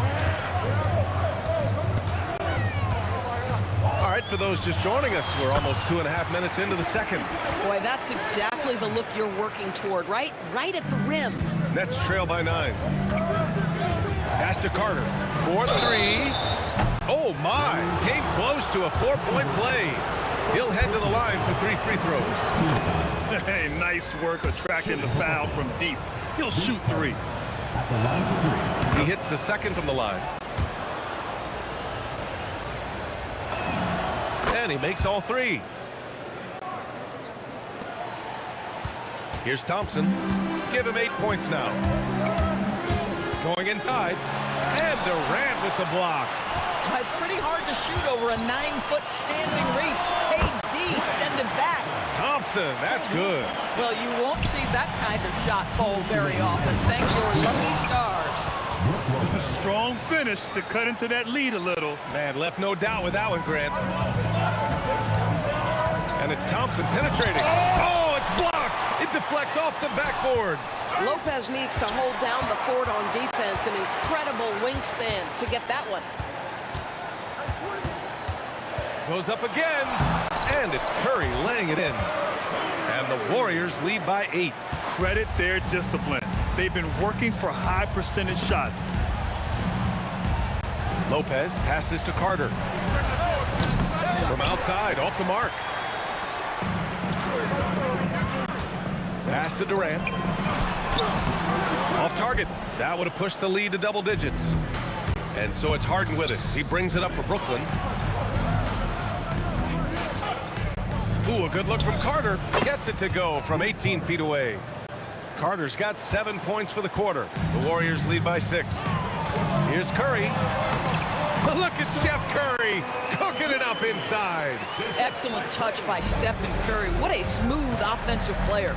All right, for those just joining us, we're almost 2.5 minutes into the second. Boy, that's exactly the look you're working toward, right? Right at the rim. Nets trail by 9. Pass to Carter. 4-3. Oh, my. Came close to a 4-point play. He'll head to the line for 3 free throws. Hey, nice work attracting the foul from deep. He'll shoot 3. At the line for 3. He hits the second from the line. And he makes all 3. Here's Thompson. Give him 8 points now. Going inside. And Durant with the block. It's pretty hard to shoot over a 9-foot standing reach. KD, send it back. Thompson, that's good. Well, you won't see that kind of shot fall very often. Thank your lucky stars. A strong finish to cut into that lead a little. Man, left no doubt with that one, Grant. And it's Thompson penetrating. Oh, it's blocked. It deflects off the backboard. Lopez needs to hold down the fort on defense. An incredible wingspan to get that one. Goes up again, and it's Curry laying it in. And the Warriors lead by 8. Credit their discipline. They've been working for high percentage shots. Lopez passes to Carter. From outside, off the mark. Pass to Durant. Off target. That would have pushed the lead to double digits. And so it's Harden with it. He brings it up for Brooklyn. Ooh, a good look from Carter. Gets it to go from 18 feet away. Carter's got 7 points for the quarter. The Warriors lead by 6. Here's Curry. Look at Steph Curry cooking it up inside. Excellent touch by Stephen Curry. What a smooth offensive player.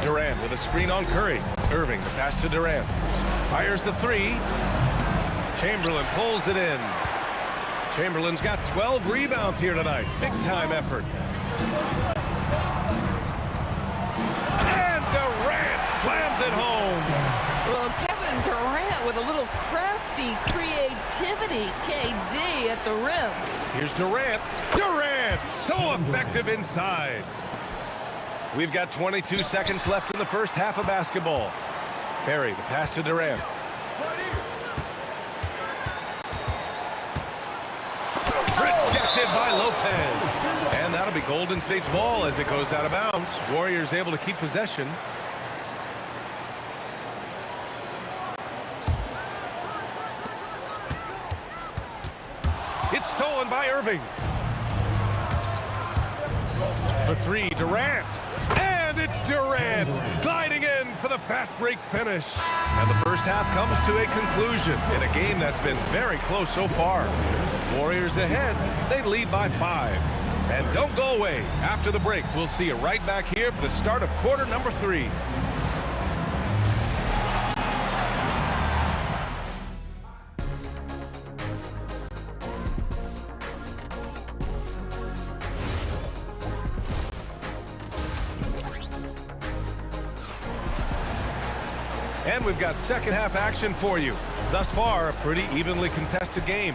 Durant with a screen on Curry. Irving, the pass to Durant. Fires the 3. Chamberlain pulls it in. Chamberlain's got 12 rebounds here tonight. Big time effort. And Durant slams it home. Well, Kevin Durant with a little crafty creativity. KD at the rim. Here's Durant. Durant, so effective inside. We've got 22 seconds left in the first half of basketball. Barry, the pass to Durant. Rejected by Lopez. And that'll be Golden State's ball as it goes out of bounds. Warriors able to keep possession. It's stolen by Irving. For three, Durant. And it's Durant gliding in for the fast break finish. And the first half comes to a conclusion in a game that's been very close so far. Warriors ahead. They lead by 5. And don't go away. After the break, we'll see you right back here for the start of quarter number 3. And we've got second half action for you. Thus far, a pretty evenly contested game.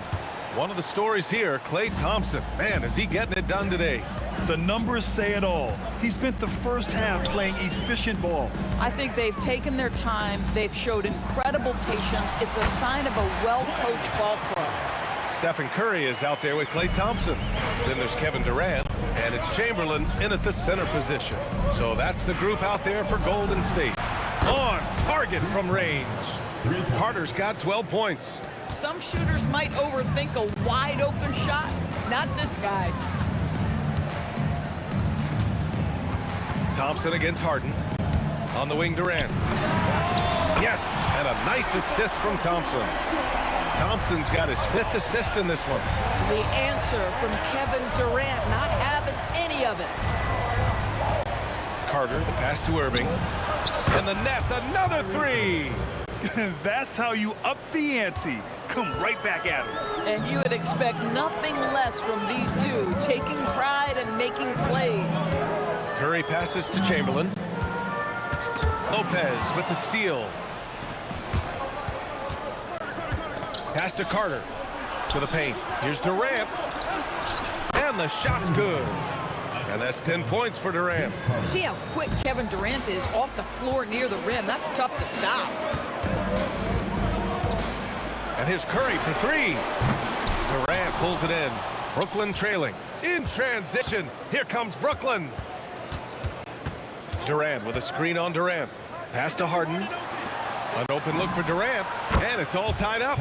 One of the stories here, Klay Thompson. Man, is he getting it done today. The numbers say it all. He spent the first half playing efficient ball. I think they've taken their time. They've showed incredible patience. It's a sign of a well-coached ball club. Stephen Curry is out there with Klay Thompson. Then there's Kevin Durant, and it's Chamberlain in at the center position. So that's the group out there for Golden State. On target from range. Carter's got 12 points. Some shooters might overthink a wide open shot. Not this guy. Thompson against Harden. On the wing, Durant. Yes, and a nice assist from Thompson. Thompson's got his 5th assist in this one. The answer from Kevin Durant, not having any of it. Carter, the pass to Irving. And the Nets, another 3. That's how you up the ante. Come right back at him. And you would expect nothing less from these two, taking pride and making plays. Curry passes to Chamberlain. Lopez with the steal. Pass to Carter. To the paint. Here's Durant. And the shot's good. And that's 10 points for Durant. See how quick Kevin Durant is off the floor near the rim. That's tough to stop. And here's Curry for 3. Durant pulls it in. Brooklyn trailing. In transition. Here comes Brooklyn. Durant with a screen on Durant. Pass to Harden. An open look for Durant. And it's all tied up.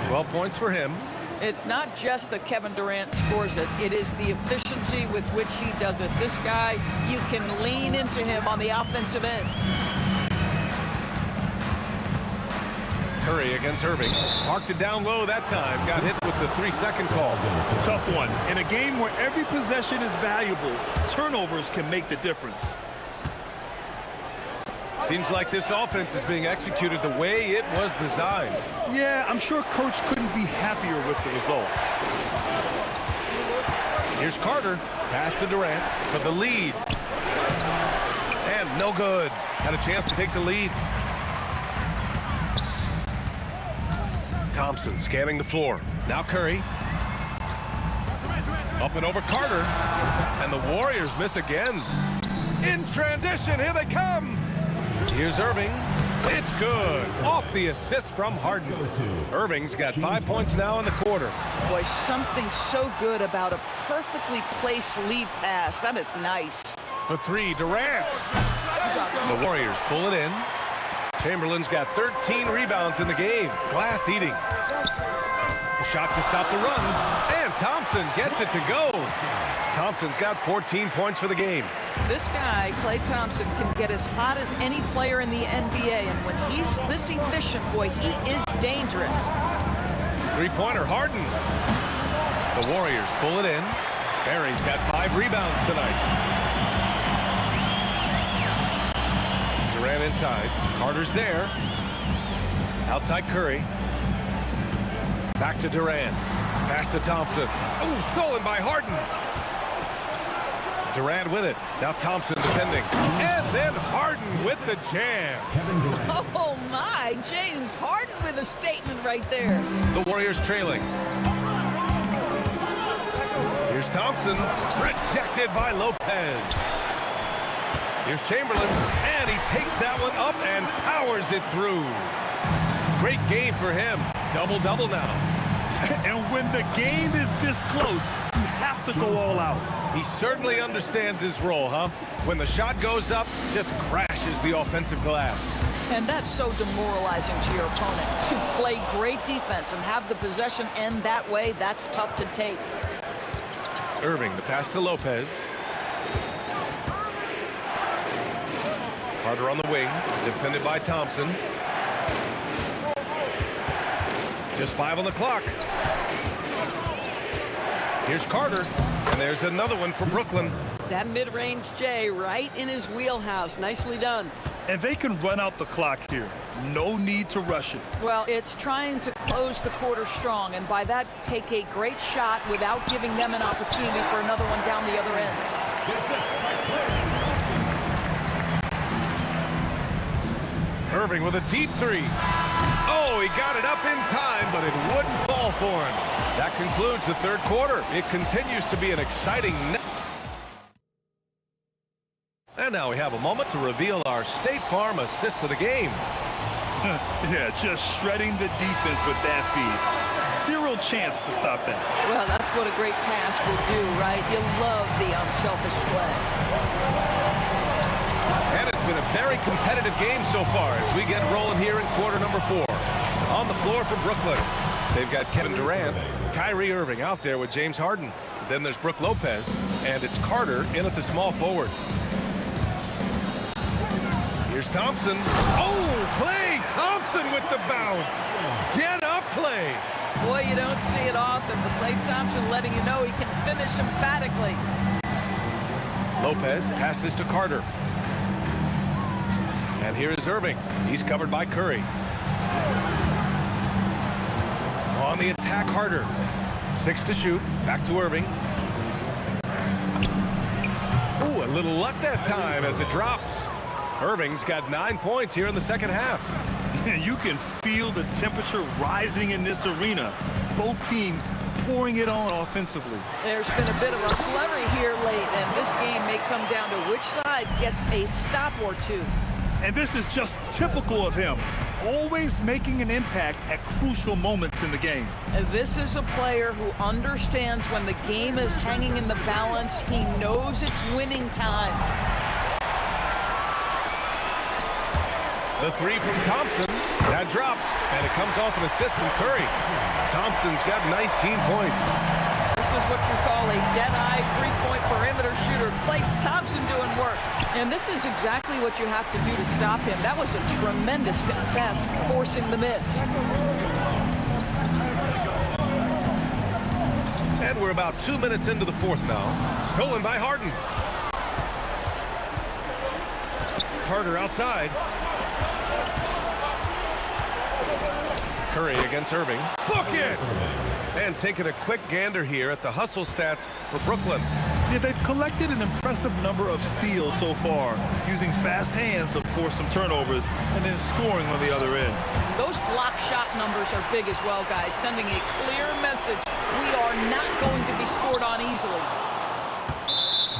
12 points for him. It's not just that Kevin Durant scores it. It is the efficiency with which he does it. This guy, you can lean into him on the offensive end. Curry against Irving. Parked it down low that time. Got hit with the 3-second call. Tough one. In a game where every possession is valuable, turnovers can make the difference. Seems like this offense is being executed the way it was designed. Yeah, I'm sure Coach couldn't be happier with the results. Here's Carter. Pass to Durant for the lead. And no good. Had a chance to take the lead. Thompson scanning the floor. Now Curry. Up and over Carter. And the Warriors miss again. In transition, here they come. Here's Irving. It's good. Off the assist from Harden. Irving's got 5 points now in the quarter. Boy, something so good about a perfectly placed lead pass. That is nice. For 3, Durant. The Warriors pull it in. Chamberlain's got 13 rebounds in the game. Glass eating. A shot to stop the run. And Thompson gets it to go. Thompson's got 14 points for the game. This guy, Klay Thompson, can get as hot as any player in the NBA. And when he's this efficient, boy, he is dangerous. 3-pointer, Harden. The Warriors pull it in. Barry's got 5 rebounds tonight. Durant inside. Carter's there. Outside Curry. Back to Durant. Pass to Thompson. Oh, stolen by Harden. Durant with it. Now Thompson defending. And then Harden with the jam. Oh, my. James Harden with a statement right there. The Warriors trailing. Here's Thompson. Rejected by Lopez. Here's Chamberlain. And he takes that one up and powers it through. Great game for him. Double-double now. And when the game is this close, you have to go all out. He certainly understands his role, huh? When the shot goes up, just crashes the offensive glass. And that's so demoralizing to your opponent. To play great defense and have the possession end that way, that's tough to take. Irving, the pass to Lopez. Carter on the wing, defended by Thompson. Just 5 on the clock. Here's Carter, and there's another one for Brooklyn. That mid-range J right in his wheelhouse. Nicely done. And they can run out the clock here. No need to rush it. Well, it's trying to close the quarter strong, and by that, take a great shot without giving them an opportunity for another one down the other end. Irving with a deep three. Oh, he got it up in time, but it wouldn't fall for him. That concludes the third quarter. It continues to be an exciting night. And now we have a moment to reveal our State Farm assist of the game. Yeah, just shredding the defense with that feed. Zero chance to stop that. Well, that's what a great pass will do, right? You love the unselfish play. And it's been a very competitive game so far as we get rolling here in quarter number 4. On the floor for Brooklyn, they've got Kevin Durant, Kyrie Irving out there with James Harden. Then there's Brook Lopez, and it's Carter in at the small forward. Here's Thompson. Oh, Klay Thompson with the bounce. Get up, Klay. Boy, you don't see it often, but Klay Thompson letting you know he can finish emphatically. Lopez passes to Carter. And here is Irving. He's covered by Curry. On the attack, Harder. 6 to shoot. Back to Irving. Ooh, a little luck that time as it drops. Irving's got 9 points here in the second half. You can feel the temperature rising in this arena. Both teams pouring it on offensively. There's been a bit of a flurry here late, and this game may come down to which side gets a stop or two. And this is just typical of him, always making an impact at crucial moments in the game. And this is a player who understands when the game is hanging in the balance. He knows it's winning time. The three from Thompson, that drops, and it comes off an assist from Curry. Thompson's got 19 points. This is what you call a dead-eye three-point perimeter shooter. Klay Thompson doing work. And this is exactly what you have to do to stop him. That was a tremendous contest, forcing the miss. And we're about 2 minutes into the fourth now. Stolen by Harden. Carter outside. Curry against Irving. Book it! And taking a quick gander here at the hustle stats for Brooklyn. Yeah, they've collected an impressive number of steals so far, using fast hands to force some turnovers and then scoring on the other end. Those block shot numbers are big as well, guys, sending a clear message. We are not going to be scored on easily.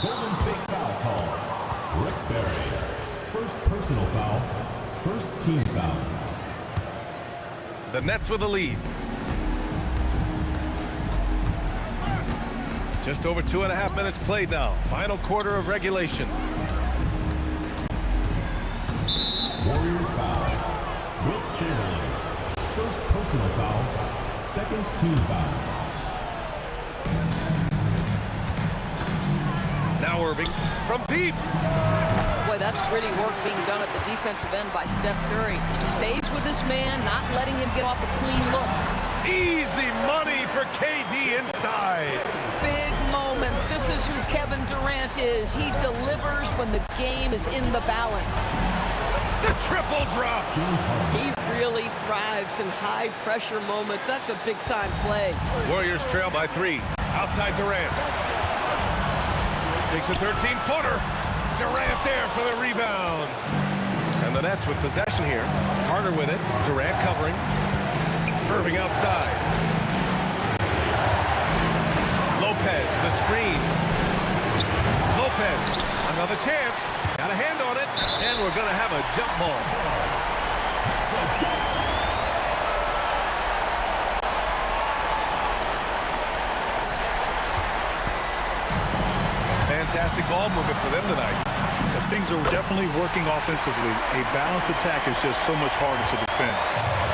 Golden State foul call. Rick Barry. First personal foul. First team foul. The Nets with a lead. Just over 2.5 minutes played now. Final quarter of regulation. Warriors foul. Wilt Chamberlain. First personal foul. Second team foul. Now Irving from deep. Boy, that's gritty work being done at the defensive end by Steph Curry. He stays with this man, not letting him get off a clean look. Easy money for KD inside. Big moments. This is who Kevin Durant is. He delivers when the game is in the balance. The triple drop. He really thrives in high-pressure moments. That's a big-time play. Warriors trail by 3. Outside Durant. Takes a 13-footer. Durant there for the rebound. And the Nets with possession here. Carter with it. Durant covering. Irving outside. Lopez, the screen. Lopez, another chance. Got a hand on it, and we're going to have a jump ball. Fantastic ball movement for them tonight. Things are definitely working offensively. A balanced attack is just so much harder to defend.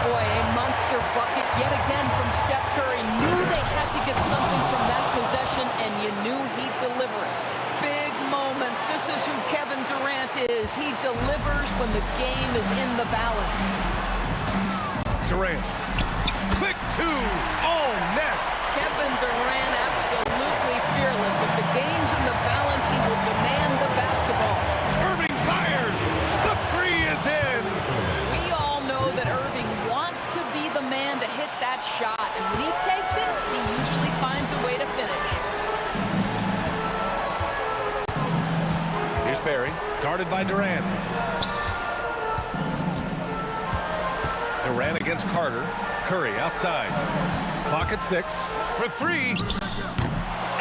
Boy, a monster bucket yet again from Steph Curry. Knew they had to get something from that possession, and you knew he'd deliver it. Big moments. This is who Kevin Durant is. He delivers when the game is in the balance. Durant. Quick 2. Oh, net. Kevin Durant absolutely fearless. If the game's in the balance, he will demand the basketball. Irving fires. The 3 is in. We all know that Irving wants to be the man to hit that shot, and when he takes it, he usually finds a way to finish. Here's Barry, guarded by Durant. Durant against Carter. Curry outside. Clock at 6 for 3.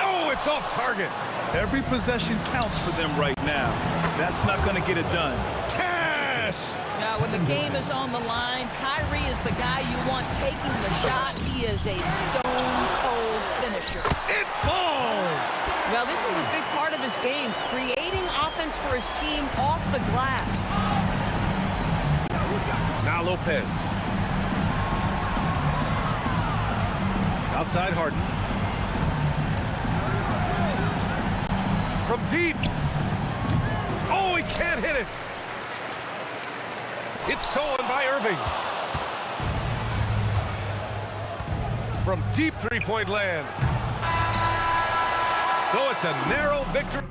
Oh, it's off target. Every possession counts for them right now. That's not going to get it done. Cash! Now, when the game is on the line, Kyrie is the guy you want taking the shot. He is a stone-cold finisher. It falls! Well, this is a big part of his game, creating offense for his team off the glass. Now Lopez. Outside Harden. From deep. Oh, he can't hit it. It's stolen by Irving. From deep three-point land. So it's a narrow victory.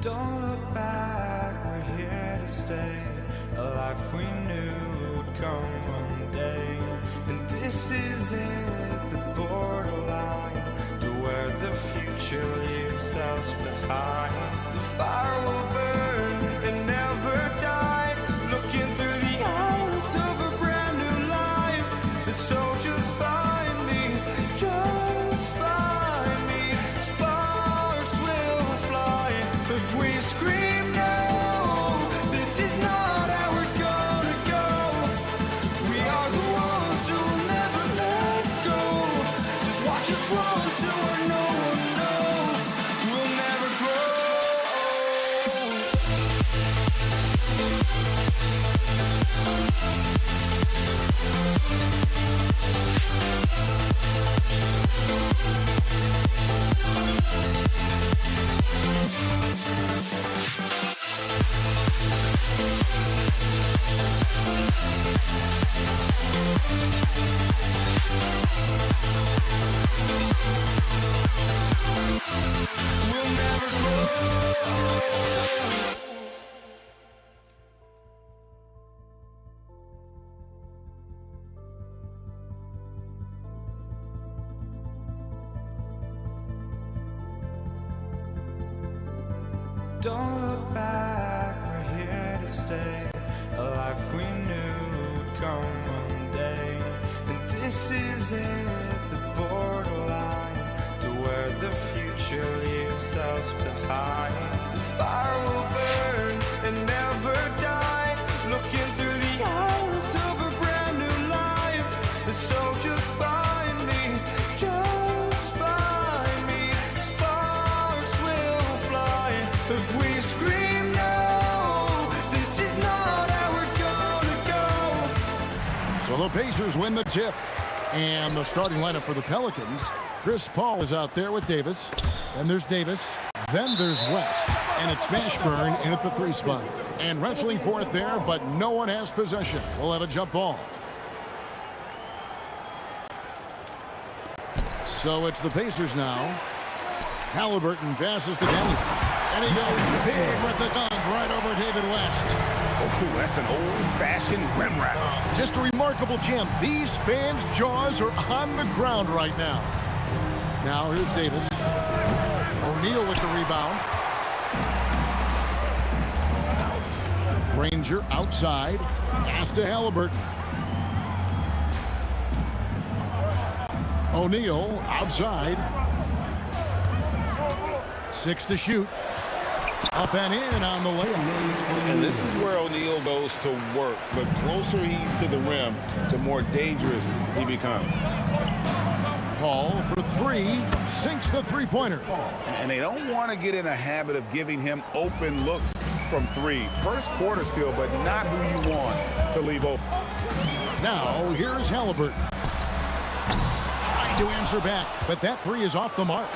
Don't look back, we're here to stay. A life we knew would come one day. And this is it, the borderline to where the future leaves us behind. The fire will burn and never die, looking through the eyes of a brand new life. And so just find me, just find me. Sparks will fly if we scream no. This is not how we're gonna go. We are the ones who will never let go. Just watch us run to where no one knows. We'll never grow. We'll never grow. Don't look back, we're here to stay. A life we knew would come one day. And this is it, the borderline to where the future leaves us behind. The fire will burn and never die, looking through the eyes of a brand new life. And so just find me, just find me. Sparks will fly if we scream no. This is not how we're gonna go. So the Pacers win the tip. And the starting lineup for the Pelicans, Chris Paul is out there with Davis. Then there's Davis. Then there's West. And it's Mashburn in at the 3 spot. And wrestling for it there, but no one has possession. We'll have a jump ball. So it's the Pacers now. Halliburton passes to Daniels. And he goes big with the dunk right over David West. Oh, that's an old-fashioned rim wrap. Just a remarkable jam. These fans' jaws are on the ground right now. Now here's Davis. O'Neal with the rebound. Granger outside. Pass to Halliburton. O'Neal outside. 6 to shoot. Up and in on the layup. And this is where O'Neal goes to work. The closer he's to the rim, the more dangerous he becomes. Paul for 3, sinks the three-pointer. And they don't want to get in a habit of giving him open looks from 3. First quarter still, but not who you want to leave open. Now here's Halliburton. Trying to answer back, but that 3 is off the mark.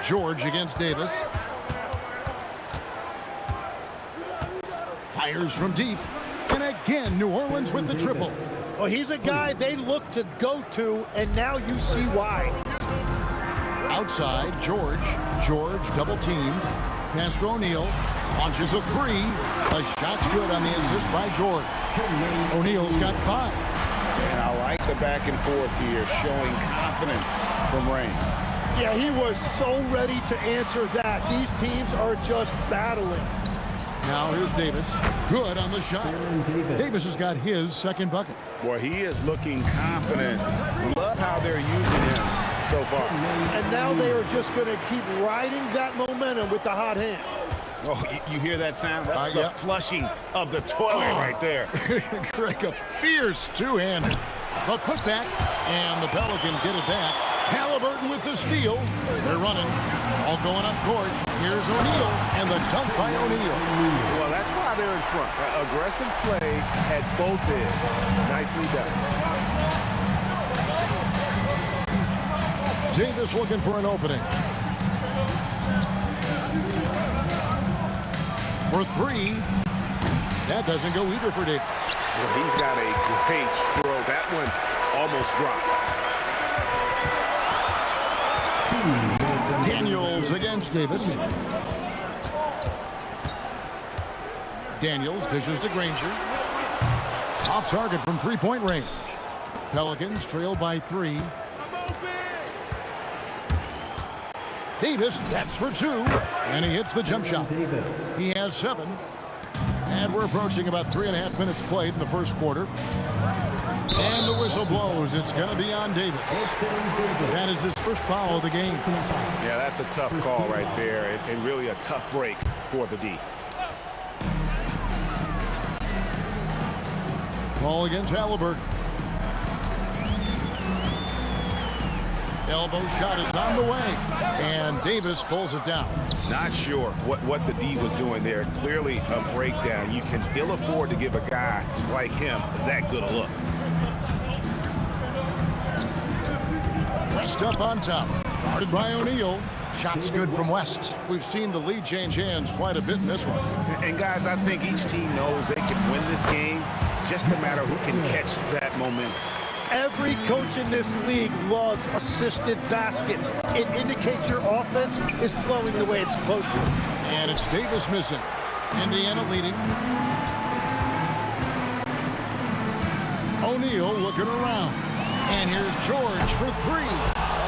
George against Davis. Fires from deep. And again, New Orleans with the triple. Well, he's a guy they look to go to, and now you see why. Outside, George. George double teamed. Pass to O'Neal. Launches a 3. The shot's good on the assist by George. O'Neal's got 5. And I like the back and forth here, showing confidence from Rain. Yeah, he was so ready to answer that. These teams are just battling. Now here's Davis. Good on the shot. Davis has got his second bucket. Boy, he is looking confident. Love how they're using him so far. And now they are just going to keep riding that momentum with the hot hand. Oh, you hear that sound? That's the flushing of the toilet right there. Greg, a fierce two-hander. A putback, and the Pelicans get it back. Halliburton with the steal. They're running. All going up court. Here's O'Neal, and the dunk by O'Neal. Well, that's why they're in front. Aggressive play at both ends. Nicely done. Davis looking for an opening. For 3. That doesn't go either for Davis. Well, he's got a great stroke. That one almost dropped. against Davis. Daniels dishes to Granger. Off target from three-point range. Pelicans trail by 3. Davis, that's for 2. And he hits the jump shot. He has 7. And we're approaching about 3.5 minutes played in the first quarter. And the whistle blows. It's going to be on Davis. That is his first foul of the game. Yeah, that's a tough call right there, and really a tough break for the D. Ball against Halliburton. Elbow shot is on the way. And Davis pulls it down. Not sure what the D was doing there. Clearly a breakdown. You can ill afford to give a guy like him that good a look. West up on top. Guarded by O'Neal. Shots good from West. We've seen the lead change hands quite a bit in this one. And guys, I think each team knows they can win this game. Just a matter who can catch that momentum. Every coach in this league loves assisted baskets. It indicates your offense is flowing the way it's supposed to. And it's Davis missing. Indiana leading. O'Neal looking around. And here's George for 3.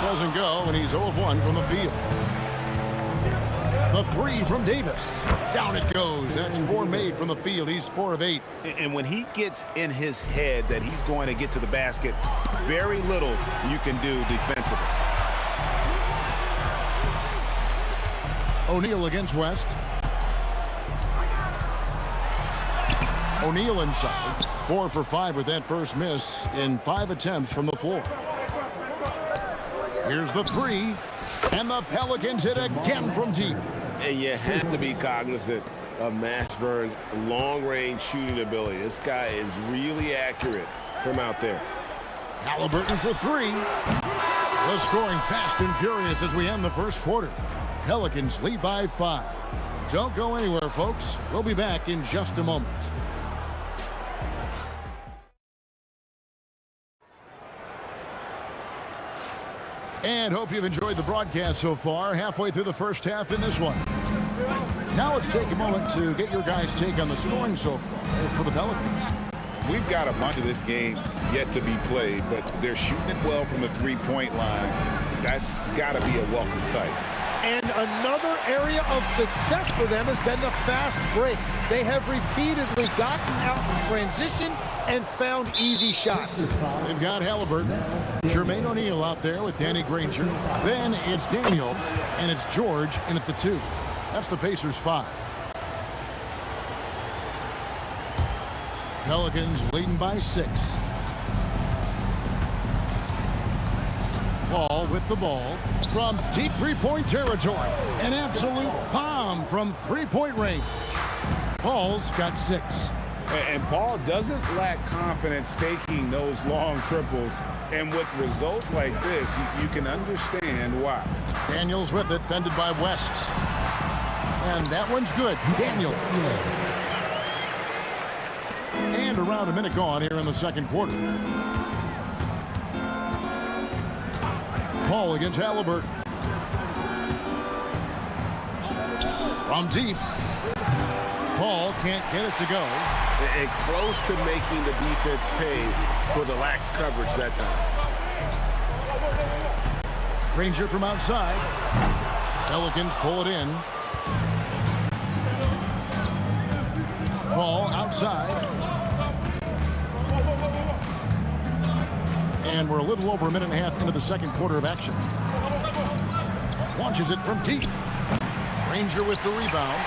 Doesn't go, and he's 0 of 1 from the field. The 3 from Davis. Down it goes. That's 4 made from the field. He's 4 of 8. And when he gets in his head that he's going to get to the basket, very little you can do defensively. O'Neal against West. O'Neal inside. 4 for 5 with that first miss in 5 attempts from the floor. Here's the 3. And the Pelicans hit again from deep. And you have to be cognizant of Mashburn's long-range shooting ability. This guy is really accurate from out there. Halliburton for 3. The scoring fast and furious as we end the first quarter. Pelicans lead by 5. Don't go anywhere, folks. We'll be back in just a moment. And hope you've enjoyed the broadcast so far. Halfway through the first half in this one. Now let's take a moment to get your guys' take on the scoring so far for the Pelicans. We've got a bunch of this game yet to be played, but they're shooting it well from the three-point line. That's got to be a welcome sight. And another area of success for them has been the fast break. They have repeatedly gotten out in transition and found easy shots. They've got Halliburton, Jermaine O'Neal out there with Danny Granger. Then it's Daniels, and it's George in at the 2. That's the Pacers' 5. Pelicans leading by 6. Paul with the ball from deep three-point territory. An absolute bomb from three-point range. Paul's got 6. And Paul doesn't lack confidence taking those long triples. And with results like this, you can understand why. Daniels with it, fended by West. And that one's good. Daniels. And around a minute gone here in the second quarter. Paul against Halliburton. From deep. Paul can't get it to go. And close to making the defense pay for the lax coverage that time. Granger from outside. Pelicans pull it in. Paul outside. And we're a little over a minute and a half into the second quarter of action. Launches it from deep. Granger with the rebound.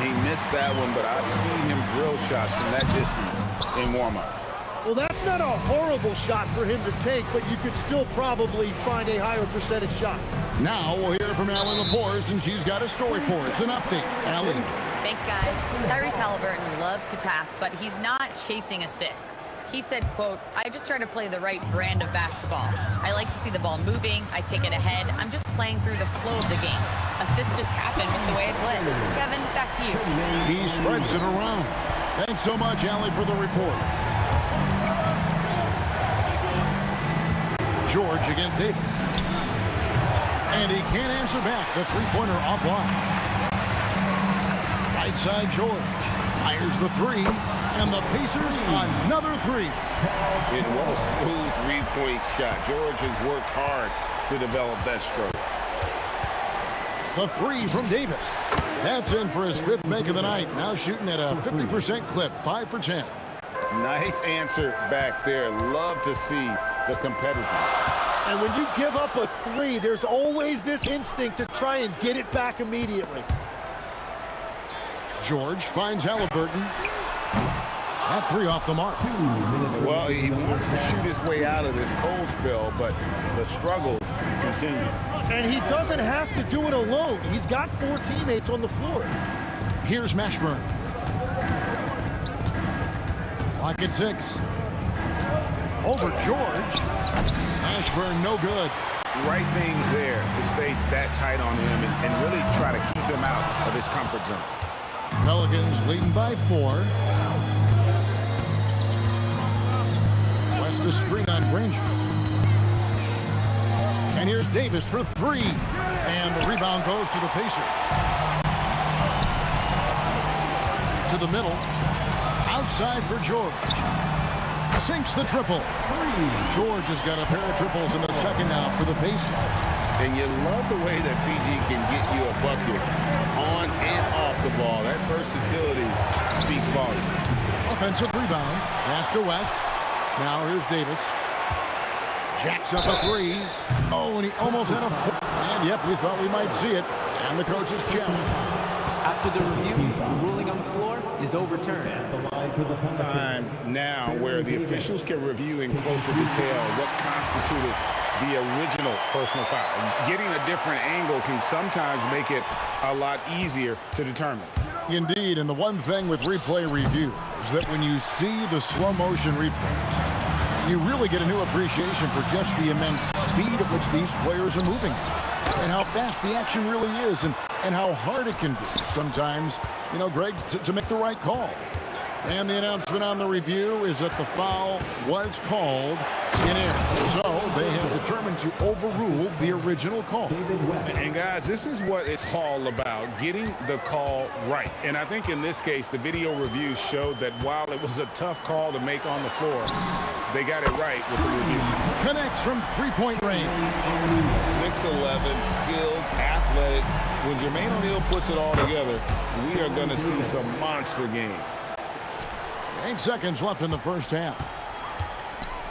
He missed that one, but I've seen him drill shots from that distance in warm-ups. Well, that's not a horrible shot for him to take, but you could still probably find a higher percentage shot. Now we'll hear from Allie LaForce, and she's got a story for us. An update. Allie. Thanks, guys. Tyrese Halliburton loves to pass, but he's not chasing assists. He said, quote, "I just try to play the right brand of basketball. I like to see the ball moving. I kick it ahead. I'm just playing through the flow of the game. Assists just happen with the way I play." Kevin, back to you. He spreads it around. Thanks so much, Allie, for the report. George against Davis. And he can't answer back. The three-pointer offline. Right side, George fires the three. And the Pacers another three. And what a smooth three-point shot. George has worked hard to develop that stroke. The three from Davis. That's in for his fifth make of the night. Now shooting at a 50% clip, 5 for 10. Nice answer back there. Love to see the competitiveness. And when you give up a three, there's always this instinct to try and get it back immediately. George finds Halliburton. That three off the mark. Well, he wants to shoot his way out of this cold spell, but the struggles continue. And he doesn't have to do it alone. He's got 4 teammates on the floor. Here's Mashburn. Lock at 6. Over George. Mashburn no good. Right thing there to stay that tight on him and really try to keep him out of his comfort zone. Pelicans leading by 4. West a screen on Granger. And here's Davis for 3. And the rebound goes to the Pacers. To the middle. Outside for George. Sinks the triple. George has got a pair of triples in the second now for the Pacers. And you love the way that PG can get you a bucket on and off the ball. That versatility speaks volumes. Offensive rebound. Pass to West. Now here's Davis. Jacks up a 3. Oh, and he almost had a 4. And yep, we thought we might see it. And the coach's challenge. After the review, the ruling on the floor is overturned. Time now where the officials can review in closer detail what constituted the original personal foul. Getting a different angle can sometimes make it a lot easier to determine. Indeed, and the one thing with replay review is that when you see the slow motion replay, you really get a new appreciation for just the immense speed at which these players are moving and how fast the action really is and how hard it can be sometimes, you know, Greg, to make the right call. And the announcement on the review is that the foul was called in air. So they have determined to overrule the original call. And guys, this is what it's all about, getting the call right. And I think in this case, the video review showed that while it was a tough call to make on the floor, they got it right with the review. Connects from three-point range. 6'11", skilled, athletic. When Jermaine O'Neal puts it all together, we are going to see some monster game. 8 seconds left in the first half.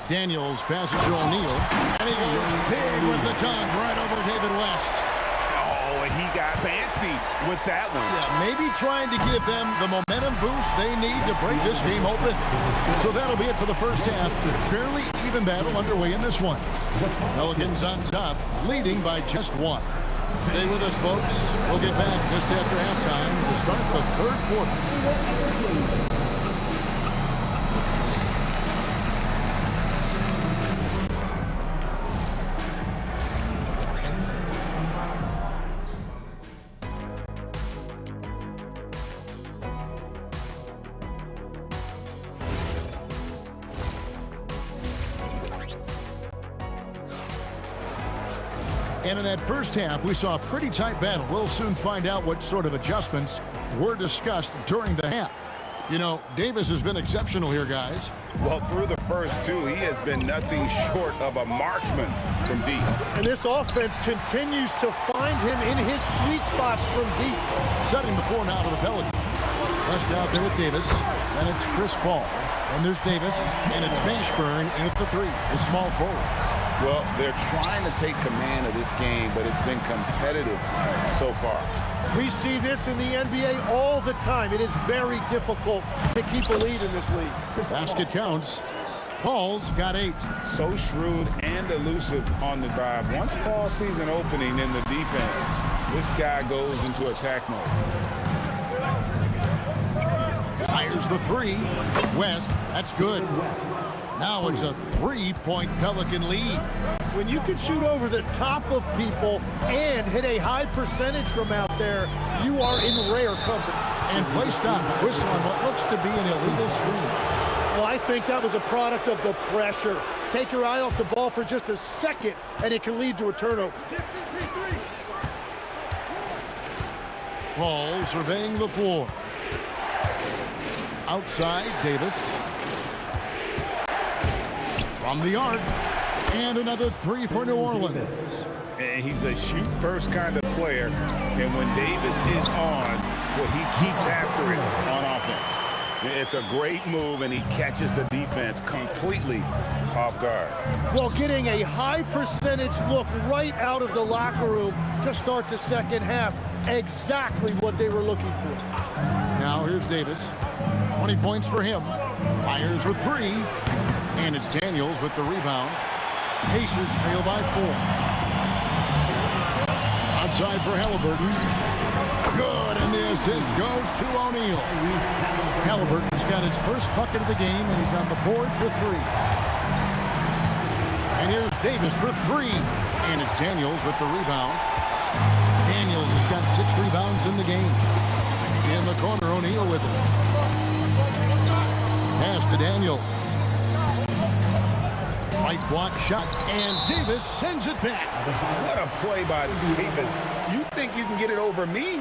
Daniels passes to O'Neal, and he goes big with the dunk right over David West. Oh, and he got fancy with that one. Yeah, maybe trying to give them the momentum boost they need to break this game open. So that'll be it for the first half. Fairly even battle underway in this one. Pelicans on top, leading by just 1. Stay with us, folks. We'll get back just after halftime to start the third quarter. And in that first half, we saw a pretty tight battle. We'll soon find out what sort of adjustments were discussed during the half. You know, Davis has been exceptional here, guys. Well, through the first 2, he has been nothing short of a marksman from deep. And this offense continues to find him in his sweet spots from deep. Setting the floor now for the Pelicans. West out there with Davis. Then it's Chris Paul. And there's Davis. And it's Mashburn in at the 3, the small forward. Well, they're trying to take command of this game, but it's been competitive so far. We see this in the NBA all the time. It is very difficult to keep a lead in this league. Basket counts. Paul's got 8. So shrewd and elusive on the drive. Once Paul sees an opening in the defense, this guy goes into attack mode. Fires the 3. West, that's good. Now it's a 3-point Pelican lead. When you can shoot over the top of people and hit a high percentage from out there, you are in rare company. And play stops. Whistle on what looks to be an illegal screen. Well, I think that was a product of the pressure. Take your eye off the ball for just a second, and it can lead to a turnover. Paul surveying the floor. Outside, Davis. From the arc. And another three for New Orleans. And he's a shoot-first kind of player. And when Davis is on, well, he keeps after it on offense. It's a great move, and he catches the defense completely off guard. Well, getting a high percentage look right out of the locker room to start the second half. Exactly what they were looking for. Now here's Davis. 20 points for him. Fires with three. And it's Daniels with the rebound. Pacers trail by 4. Outside for Halliburton. Good, and the assist goes to O'Neal. Halliburton's got his first bucket of the game, and he's on the board for 3. And here's Davis for 3. And it's Daniels with the rebound. Daniels has got 6 rebounds in the game. In the corner, O'Neal with it. Pass to Daniels. Right block shot, and Davis sends it back. What a play by Davis. You think you can get it over me?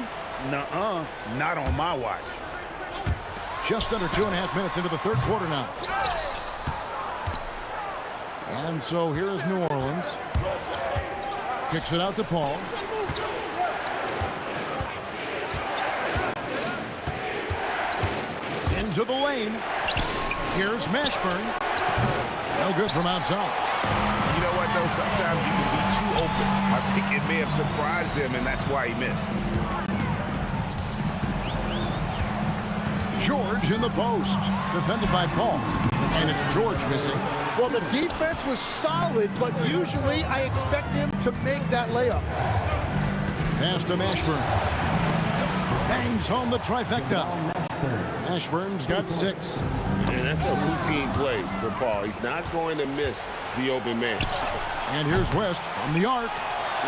Nuh-uh, not on my watch. Just under 2.5 minutes into the third quarter now. And so here is New Orleans. Kicks it out to Paul. Into the lane. Here's Mashburn. No good from outside. You know what, though? Sometimes you can be too open. I think it may have surprised him, and that's why he missed. George in the post. Defended by Paul. And it's George missing. Well, the defense was solid, but usually I expect him to make that layup. Pass to Mashburn. Bangs home the trifecta. Mashburn's got 6. And that's a routine play for Paul. He's not going to miss the open man. And here's West from the arc.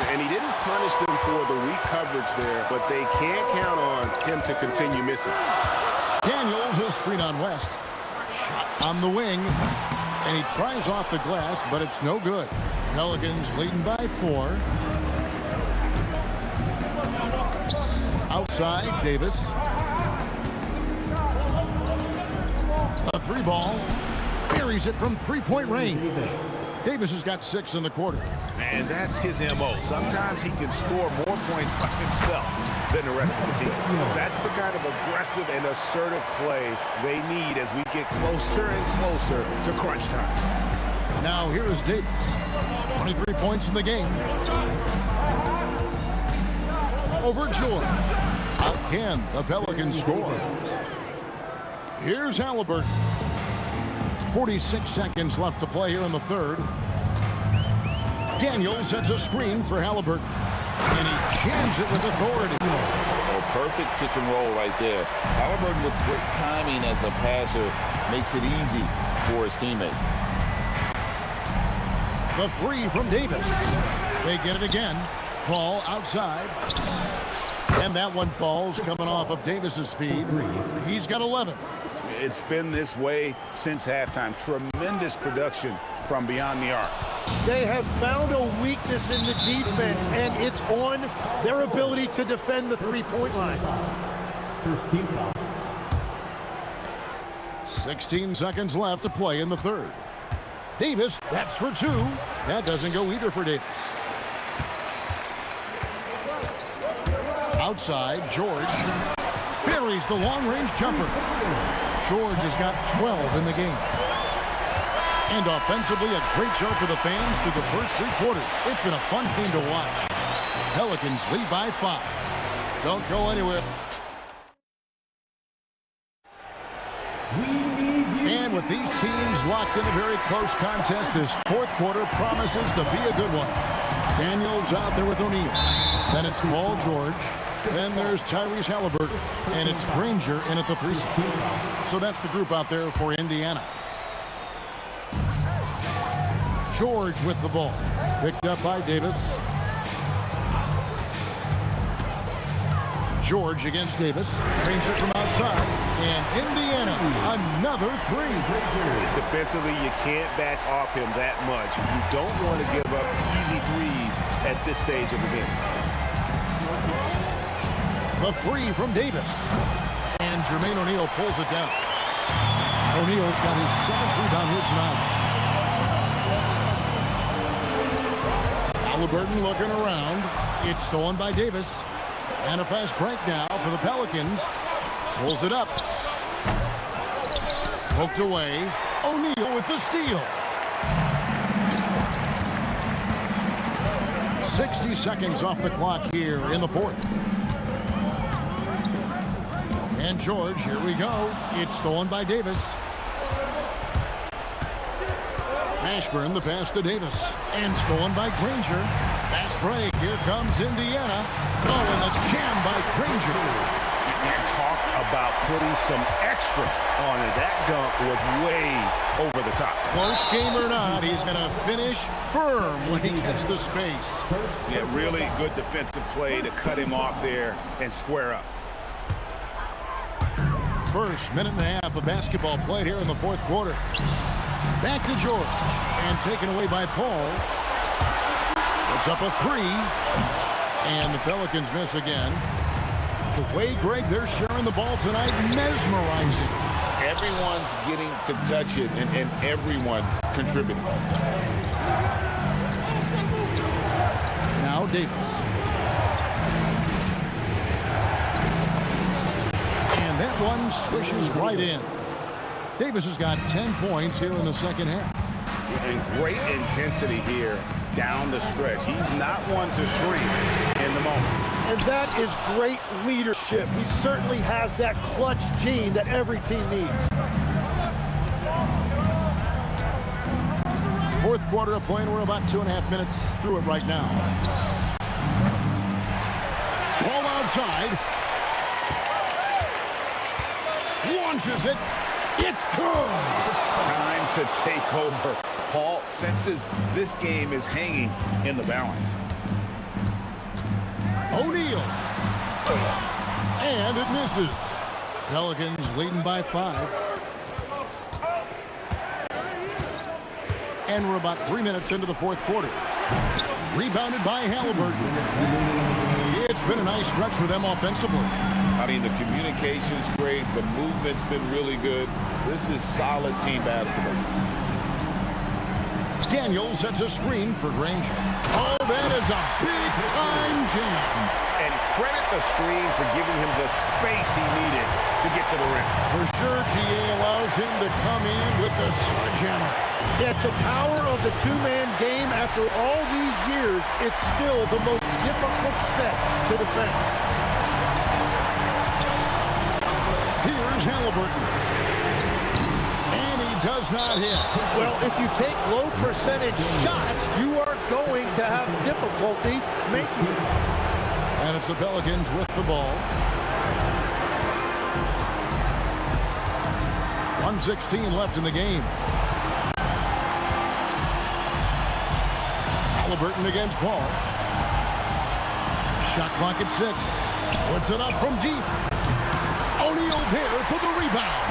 And he didn't punish them for the weak coverage there, but they can't count on him to continue missing. Daniels a screen on West. Shot on the wing. And he tries off the glass, but it's no good. Pelicans leading by 4. Outside, Davis. A 3-ball. Buries it from 3-point range. Davis has got 6 in the quarter. And that's his M.O. Sometimes he can score more points by himself than the rest of the team. That's the kind of aggressive and assertive play they need as we get closer and closer to crunch time. Now here is Davis. 23 points in the game. Over George. Again, the Pelicans score. Here's Halliburton. 46 seconds left to play here in the third. Daniels sets a screen for Halliburton. And he jams it with authority. Oh, perfect pick and roll right there. Halliburton with great timing as a passer makes it easy for his teammates. The 3 from Davis. They get it again. Paul outside. And that one falls coming off of Davis's feed. He's got 11. It's been this way since halftime. Tremendous production from beyond the arc. They have found a weakness in the defense, and it's on their ability to defend the three-point line. First team foul. 16 seconds left to play in the third. Davis, that's for 2. That doesn't go either for Davis. Outside, George buries the long-range jumper. George has got 12 in the game. And offensively, a great show for the fans through the first 3 quarters. It's been a fun game to watch. Pelicans lead by 5. Don't go anywhere. And with these teams locked in a very close contest, this fourth quarter promises to be a good one. Daniels out there with O'Neal. Then it's Paul George. Then there's Tyrese Halliburton. And it's Granger in at the 3 spot. So that's the group out there for Indiana. George with the ball. Picked up by Davis. George against Davis. Granger from outside. And Indiana, another 3. Defensively, you can't back off him that much. You don't want to give up easy threes at this stage of the game. The three from Davis. And Jermaine O'Neal pulls it down. O'Neal's got his 7th rebound here tonight. Halliburton looking around. It's stolen by Davis. And a fast break now for the Pelicans. Pulls it up. Poked away. O'Neal with the steal. 60 seconds off the clock here in the fourth. And George, here we go. It's stolen by Davis. Ashburn, the pass to Davis. And stolen by Granger. Fast break. Here comes Indiana. Oh, and the jam by Granger. And talk about putting some extra on it. That dunk was way over the top. Close game or not, he's going to finish firm when he gets the space. Yeah, really good defensive play to cut him off there and square up. First minute and a half of basketball played here in the fourth quarter. Back to George. And taken away by Paul. It's up a three. And the Pelicans miss again. The way, Greg, they're sharing the ball tonight, mesmerizing. Everyone's getting to touch it, and everyone's contributing. Now Davis. And that one swishes right in. Davis has got 10 points here in the second half. And great intensity here down the stretch. He's not one to shrink in the moment. And that is great leadership. He certainly has that clutch gene that every team needs. Fourth quarter of play, and we're about 2.5 minutes through it right now. Ball outside. Launches it. It's good. Time to take over. Paul senses this game is hanging in the balance. O'Neal. And it misses. Pelicans leading by 5. And we're about 3 minutes into the fourth quarter. Rebounded by Halliburton. It's been a nice stretch for them offensively. I mean, the communication's great. The movement's been really good. This is solid team basketball. Daniels sets a screen for Granger. Oh, that is a big-time jam. And credit the screen for giving him the space he needed to get to the rim. For sure, GA allows him to come in with the sledgehammer. It's the power of the two-man game. After all these years, it's still the most difficult set to defend. Here's Halliburton. And he does not hit. Well, if you take low percentage shots, you are going to have difficulty making it. And it's the Pelicans with the ball. 1:16 left in the game. Halliburton against Paul. Shot clock at 6. Puts it up from deep. O'Neal there for the rebound.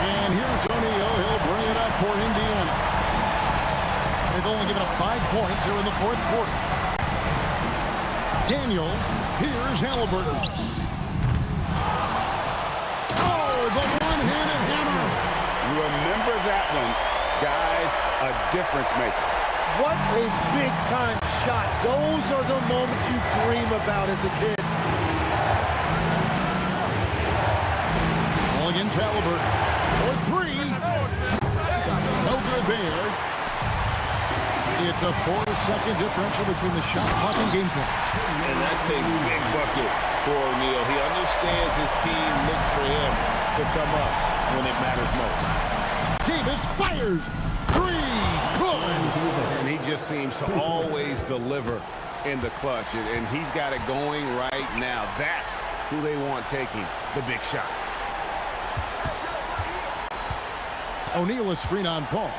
And here's O'Neal. He'll bring it up for Indiana. They've only given up 5 points here in the fourth quarter. Daniels. Here's Halliburton. Oh, the one-handed hammer. Remember that one. Guys, a difference maker. What a big-time shot. Those are the moments you dream about as a kid. Ball against Halliburton. For 3. No good there. It's a 4-second differential between the shot clock and game clock. And that's a big bucket for O'Neal. He understands his team looks for him to come up when it matters most. Davis fires. 3. Good. And he just seems to always deliver in the clutch. And he's got it going right now. That's who they want taking the big shot. O'Neal is screen on Paul.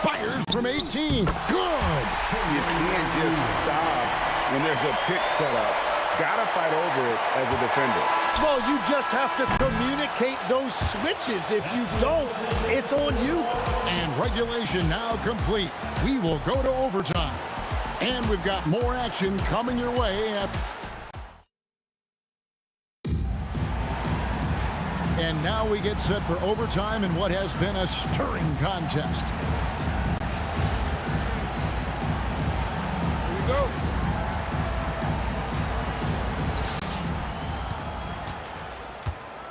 Fires from 18. Good. You can't just stop when there's a pick set up. Gotta fight over it as a defender. Well, you just have to communicate those switches. If you don't, it's on you. And regulation now complete. We will go to overtime. And we've got more action coming your way after. And now we get set for overtime in what has been a stirring contest. Here we go.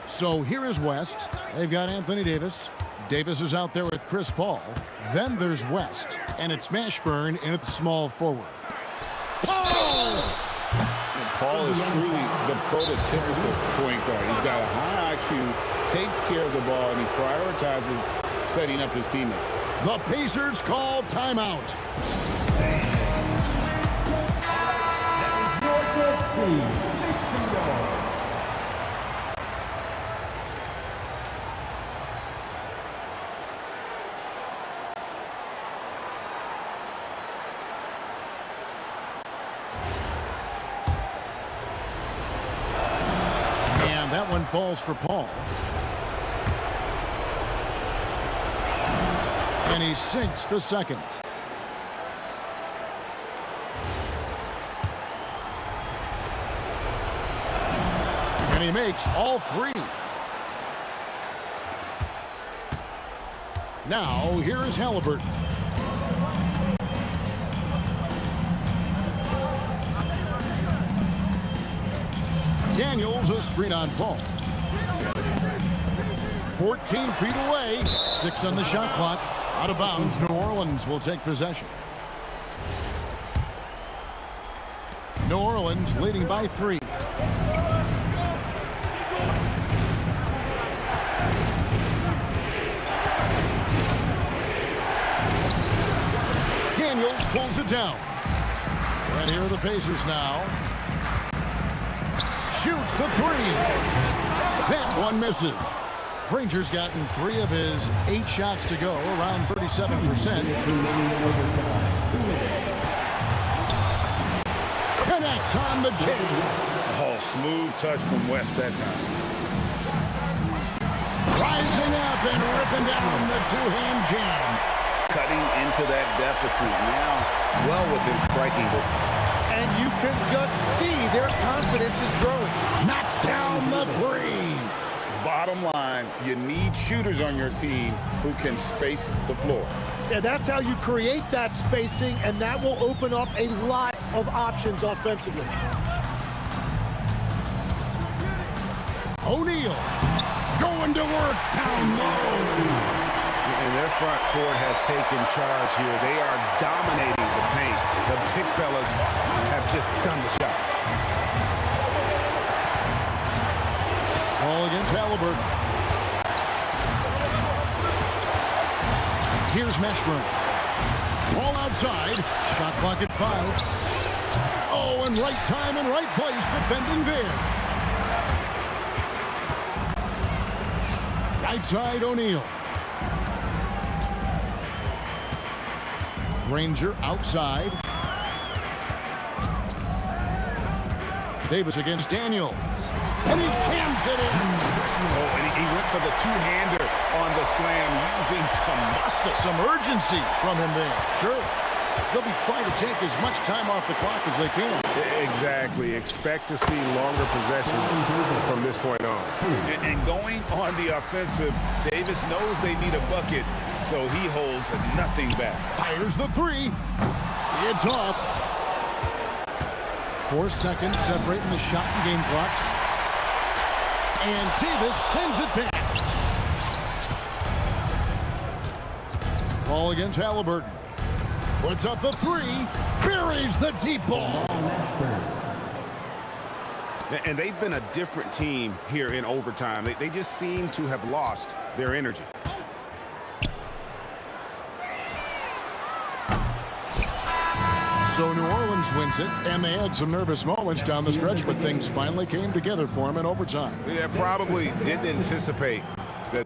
So here is West. They've got Anthony Davis. Davis is out there with Chris Paul. Then there's West. And it's Mashburn in at the small forward. Paul is truly the prototypical point guard. He's got a high IQ, takes care of the ball, and he prioritizes setting up his teammates. The Pacers call timeout. That one falls for Paul. And he sinks the second. And he makes all three. Now, here is Halliburton. Daniels a screen on Paul. 14 feet away. 6 on the shot clock. Out of bounds. New Orleans will take possession. New Orleans leading by 3. Daniels pulls it down. And here are the Pacers now. Shoots the 3. That one misses. Granger's gotten 3 of his 8 shots to go, around 37%. Connects on the J. Oh, smooth touch from West that time. Rising up and ripping down the two-hand jam. Cutting into that deficit now, well within striking distance. And you can just see their confidence is growing. Knocks down the 3. Bottom line, you need shooters on your team who can space the floor. Yeah, that's how you create that spacing, and that will open up a lot of options offensively. O'Neal going to work down low. And their front court has taken charge here. They are dominating the paint. The big fellas have just done the job. Ball against Halliburton. Here's Mashburn. Ball outside. Shot clock at 5. Oh, and right time and right place defending there. Right side O'Neal. Granger outside. Davis against Daniels. And he jams it in. Oh, and he went for the two-hander on the slam using some muscle. Some urgency from him there. Sure. They'll be trying to take as much time off the clock as they can. Exactly. Expect to see longer possessions from this point on. And going on the offensive, Davis knows they need a bucket, so he holds nothing back. Fires the 3. It's off. 4 seconds separating the shot and game clocks. And Davis sends it back. Ball against Halliburton. Puts up the 3. Buries the deep ball. And they've been a different team here in overtime. They just seem to have lost their energy. So New Orleans wins it, and they had some nervous moments down the stretch, but things finally came together for them in overtime. They probably didn't anticipate that.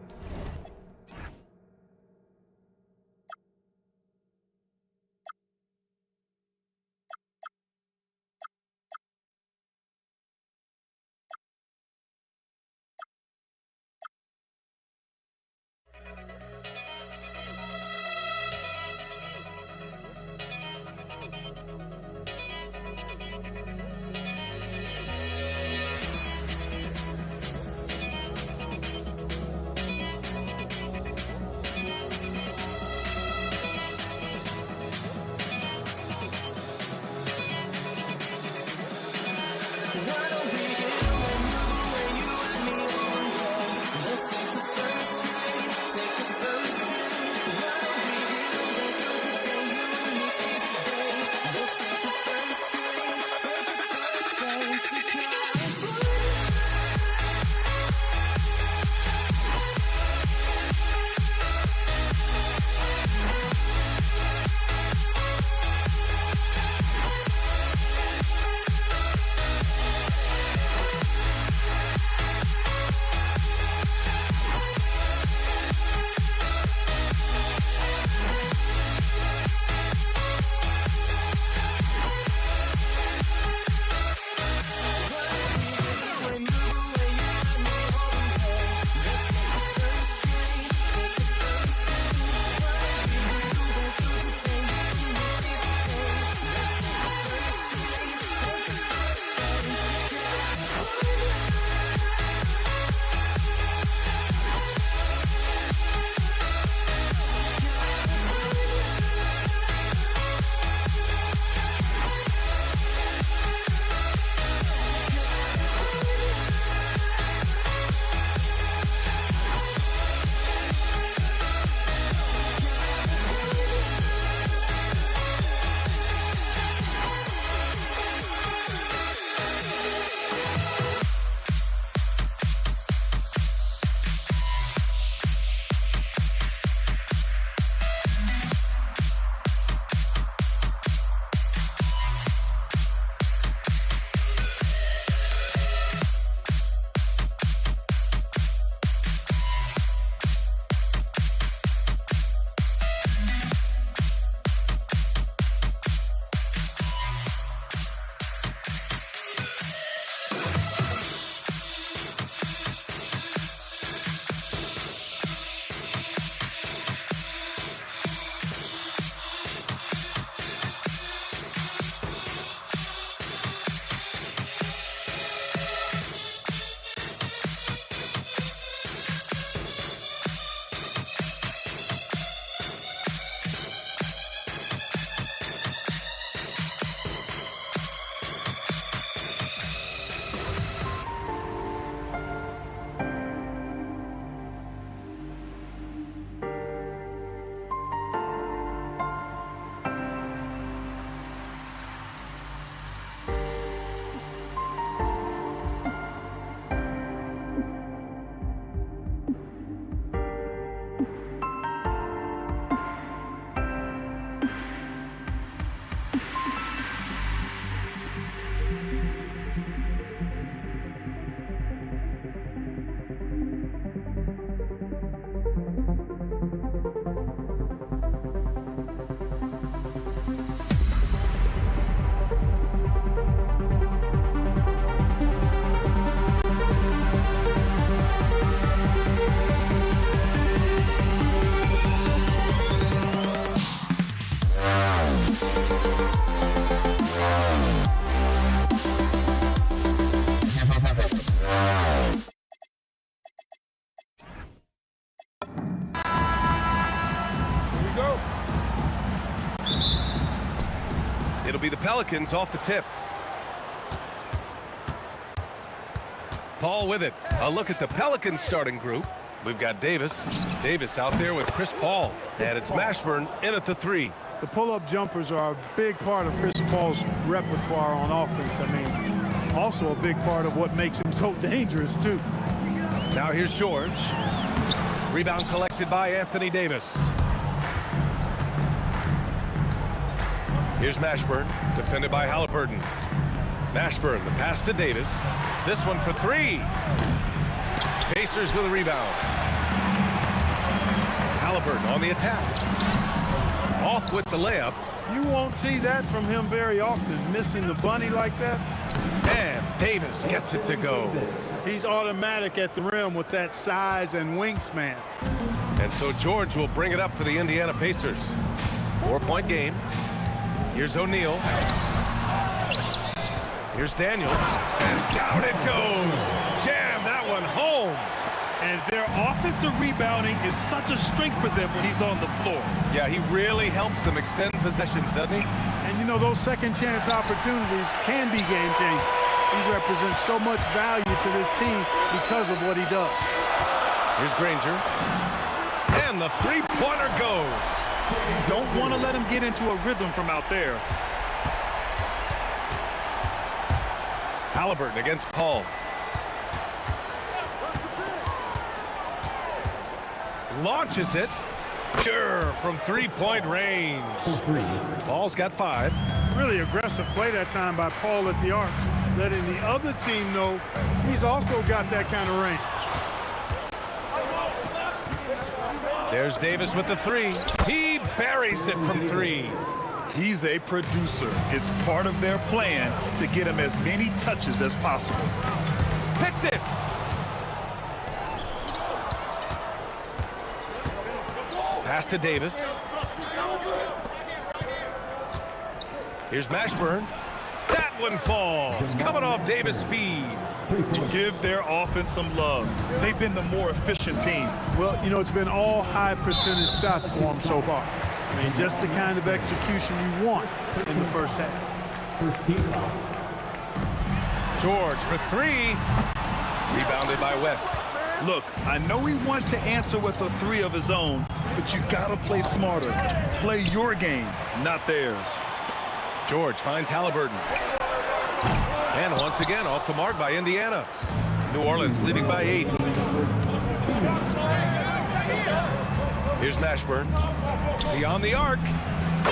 It'll be the Pelicans off the tip. Paul with it. A look at the Pelicans starting group. We've got Davis. Davis out there with Chris Paul. And it's Mashburn in at the 3. The pull-up jumpers are a big part of Chris Paul's repertoire on offense. I mean, also a big part of what makes him so dangerous, too. Now here's George. Rebound collected by Anthony Davis. Here's Mashburn, defended by Halliburton. Mashburn, the pass to Davis. This one for 3. Pacers with a rebound. Halliburton on the attack. Off with the layup. You won't see that from him very often, missing the bunny like that. And Davis gets it to go. He's automatic at the rim with that size and wingspan. And so George will bring it up for the Indiana Pacers. 4-point game. Here's O'Neal. Here's Daniels. And down it goes. Jam that one home. And their offensive rebounding is such a strength for them when he's on the floor. Yeah, he really helps them extend possessions, doesn't he? And you know, those second chance opportunities can be game changing. He represents so much value to this team because of what he does. Here's Granger. And the three-pointer goes. Don't want to let him get into a rhythm from out there. Halliburton against Paul. Launches it. Sure, from three-point range. Paul's got 5. Really aggressive play that time by Paul at the arc, letting the other team know he's also got that kind of range. There's Davis with the 3. He buries it from 3. He's a producer. It's part of their plan to get him as many touches as possible. Picked it. Pass to Davis. Here's Mashburn. That one falls. Coming off Davis' feed. Give their offense some love. They've been the more efficient team. Well, you know, it's been all high percentage shots for them so far. I mean, just the kind of execution you want in the first half. First team foul. George for 3. Rebounded by West. Look, I know he wants to answer with a 3 of his own, but you gotta play smarter. Play your game, not theirs. George finds Halliburton. And once again, off the mark by Indiana. New Orleans leading by 8. Here's Mashburn. Beyond the arc.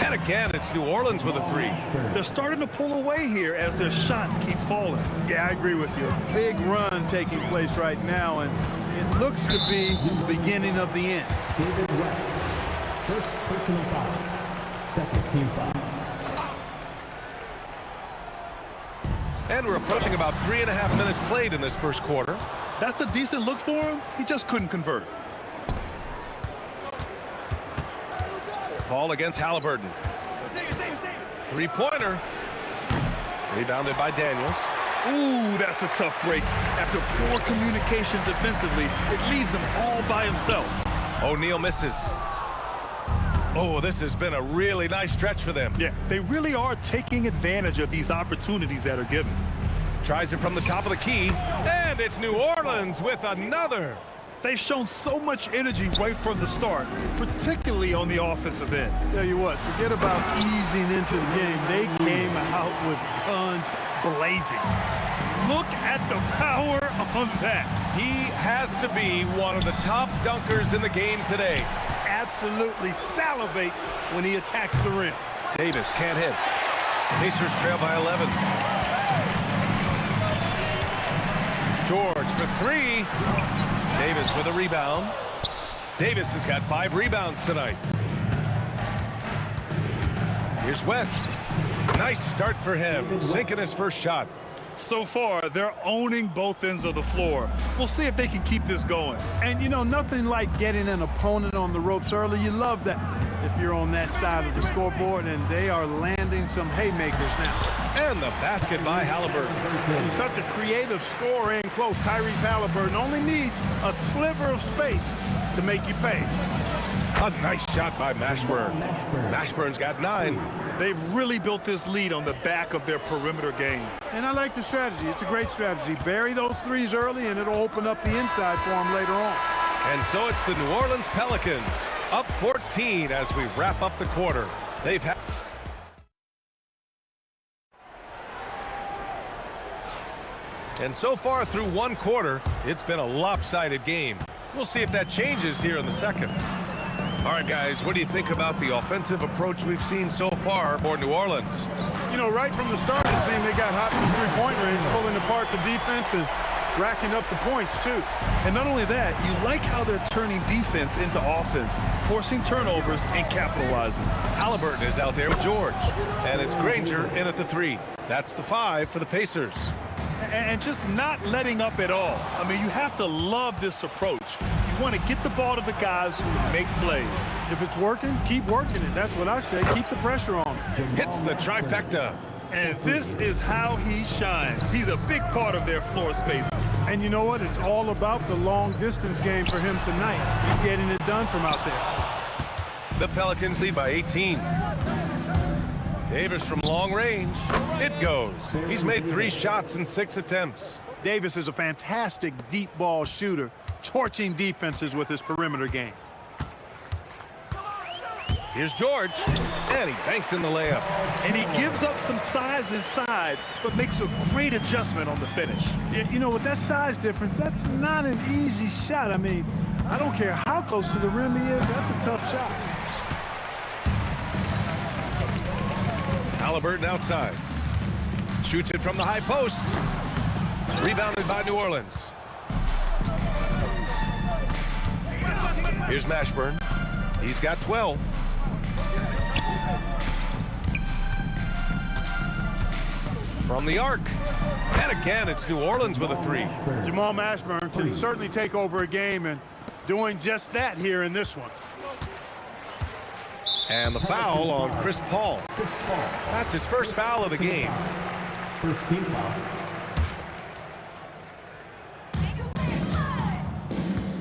And again, it's New Orleans with a 3. They're starting to pull away here as their shots keep falling. Yeah, I agree with you. A big run taking place right now, and it looks to be the beginning of the end. David West. First personal foul. Second team foul. And we're approaching about 3.5 minutes played in this first quarter. That's a decent look for him. He just couldn't convert. Paul against Halliburton. Three-pointer. Rebounded by Daniels. Ooh, that's a tough break. After poor communication defensively, it leaves him all by himself. O'Neal misses. Oh, this has been a really nice stretch for them. Yeah, they really are taking advantage of these opportunities that are given. Tries it from the top of the key, and it's New Orleans with another. They've shown so much energy right from the start, particularly on the offensive end. Tell you what, forget about easing into the game. They came out with guns blazing. Look at the power on that. He has to be one of the top dunkers in the game today. Absolutely salivates when he attacks the rim. Davis can't hit. Pacers trail by 11. George for 3. Davis with a rebound. Davis has got 5 rebounds tonight. Here's West. Nice start for him, sinking his first shot. So far, they're owning both ends of the floor. We'll see if they can keep this going. And, you know, nothing like getting an opponent on the ropes early. You love that if you're on that side of the scoreboard, and they are landing some haymakers now. And the basket by Halliburton. He's such a creative scorer in close. Tyrese Halliburton only needs a sliver of space to make you pay. A nice shot by Mashburn. Mashburn's got 9. They've really built this lead on the back of their perimeter game. And I like the strategy. It's a great strategy. Bury those threes early, and it'll open up the inside for them later on. And so it's the New Orleans Pelicans up 14 as we wrap up the quarter. They've had... And so far through one quarter, it's been a lopsided game. We'll see if that changes here in the second. All right, guys, what do you think about the offensive approach we've seen so far for New Orleans? You know, right from the start, it seemed they got hot from three-point range, pulling apart the defense and racking up the points, too. And not only that, you like how they're turning defense into offense, forcing turnovers and capitalizing. Halliburton is out there with George, and it's Granger in at the 3. That's the 5 for the Pacers. And just not letting up at all. I mean, you have to love this approach. You want to get the ball to the guys who make plays. If it's working, keep working it. That's what I say. Keep the pressure on him. Hits the trifecta. And this is how he shines. He's a big part of their floor space. And you know what? It's all about the long-distance game for him tonight. He's getting it done from out there. The Pelicans lead by 18. Davis from long range. It goes. He's made 3 shots in 6 attempts. Davis is a fantastic deep ball shooter, torching defenses with his perimeter game. Here's George, and he banks in the layup. And he gives up some size inside, but makes a great adjustment on the finish. You know, with that size difference, that's not an easy shot. I mean, I don't care how close to the rim he is, that's a tough shot. Halliburton outside. Shoots it from the high post. Rebounded by New Orleans. Here's Mashburn. He's got 12. From the arc. And again, it's New Orleans with a 3. Jamal Mashburn can certainly take over a game, and doing just that here in this one. And the foul on Chris Paul. That's his first foul of the game. First team foul.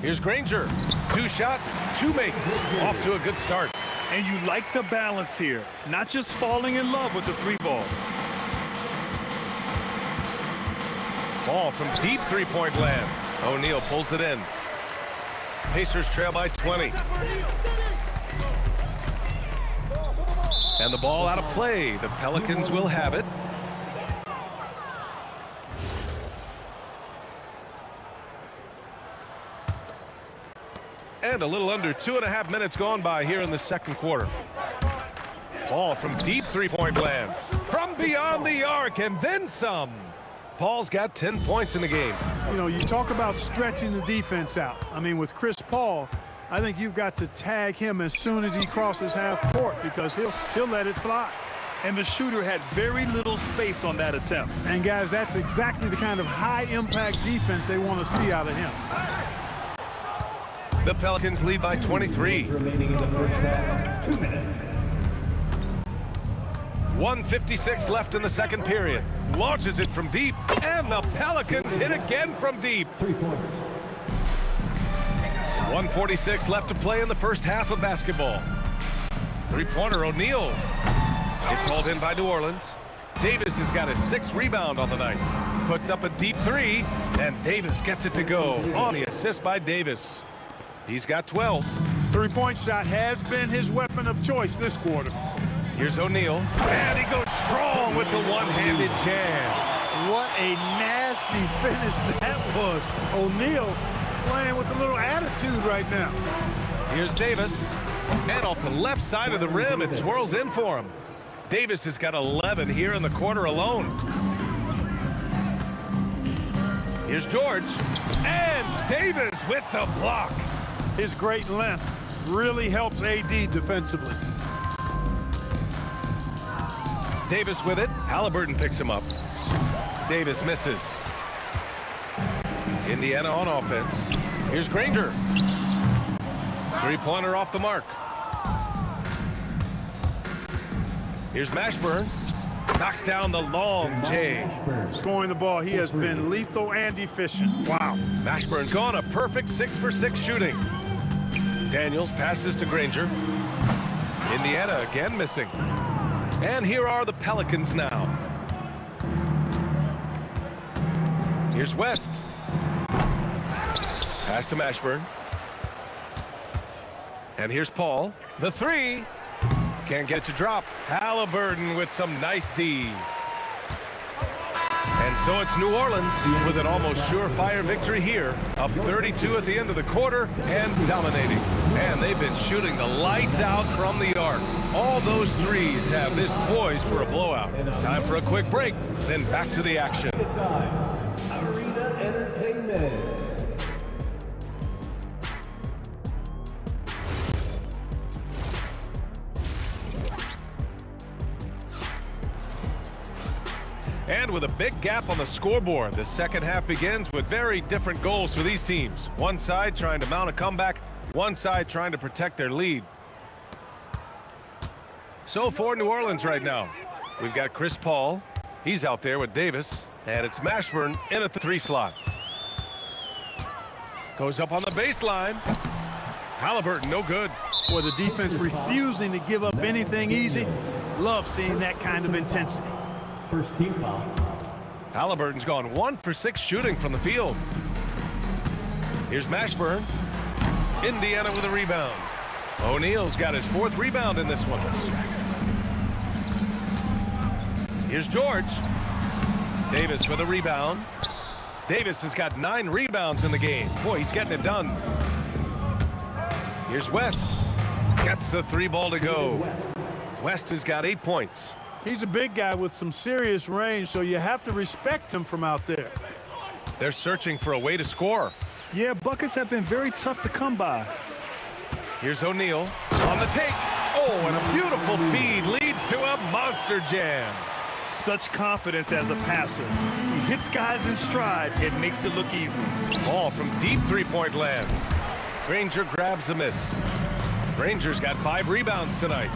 Here's Granger. 2 shots, 2 makes. Off to a good start. And you like the balance here. Not just falling in love with the 3-ball. Ball from deep 3-point land. O'Neal pulls it in. Pacers trail by 20. And the ball out of play. The Pelicans will have it. And a little under 2.5 minutes gone by here in the second quarter. Paul from deep 3-point land. From beyond the arc and then some. Paul's got 10 points in the game. You know, you talk about stretching the defense out. I mean, with Chris Paul, I think you've got to tag him as soon as he crosses half court because he'll let it fly. And the shooter had very little space on that attempt. And guys, that's exactly the kind of high-impact defense they want to see out of him. The Pelicans lead by 23. Remaining in the first half, 2 minutes. 1:56 left in the second period. Launches it from deep, and the Pelicans hit again from deep. 3 points. 1:46 left to play in the first half of basketball. 3-pointer O'Neal. It's hauled in by New Orleans. Davis has got his 6th rebound on the night. Puts up a deep 3, and Davis gets it to go on the assist by Davis. He's got 12. 3-point shot has been his weapon of choice this quarter. Here's O'Neal, and he goes strong with the one-handed jam. What a nasty finish that was. O'Neal playing with a little attitude right now. Here's Davis, and off the left side of the rim, it swirls in for him. Davis has got 11 here in the quarter alone. Here's George, and Davis with the block. His great length really helps AD defensively. Davis with it. Halliburton picks him up. Davis misses. Indiana on offense. Here's Granger. 3-pointer off the mark. Here's Mashburn. Knocks down the long J. Scoring the ball, he has been lethal and efficient. Wow. Mashburn's gone a perfect 6 for 6 shooting. Daniels passes to Granger. Indiana again missing. And here are the Pelicans now. Here's West. Pass to Mashburn. And here's Paul. The three. Can't get to drop. Halliburton with some nice D. And so it's New Orleans with an almost surefire victory here. Up 32 at the end of the quarter and dominating. And they've been shooting the lights out from the arc. All those threes have this poised for a blowout. Time for a quick break, then back to the action. Arena Entertainment. And with a big gap on the scoreboard, the second half begins with very different goals for these teams. One side trying to mount a comeback, one side trying to protect their lead. So for New Orleans right now, we've got Chris Paul. He's out there with Davis, and it's Mashburn in at the three slot. Goes up on the baseline. Halliburton, no good. Boy, the defense refusing to give up anything easy. Love seeing that kind of intensity. First team foul. Halliburton's gone 1 for 6 shooting from the field. Here's Mashburn. Indiana with a rebound. O'Neal's got his 4th rebound in this one. Here's George. Davis with a rebound. Davis has got 9 rebounds in the game. Boy, he's getting it done. Here's West. Gets the 3 ball to go. West has got 8 points. He's a big guy with some serious range, so you have to respect him from out there. They're searching for a way to score. Yeah, buckets have been very tough to come by. Here's O'Neal on the take. Oh, and a beautiful feed leads to a monster jam. Such confidence as a passer. He hits guys in stride and makes it look easy. Ball from deep three-point land. Granger grabs a miss. Granger's got 5 rebounds tonight.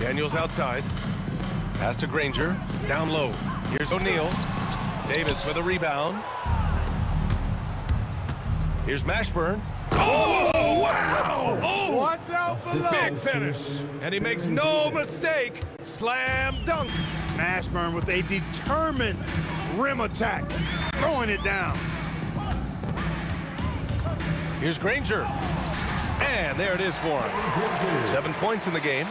Daniels outside. Pass to Granger. Down low. Here's O'Neal. Davis with a rebound. Here's Mashburn. Oh, wow! Oh, watch out below. Big finish. And he makes no mistake. Slam dunk. Mashburn with a determined rim attack. Throwing it down. Here's Granger. And there it is for him. 7 points in the game.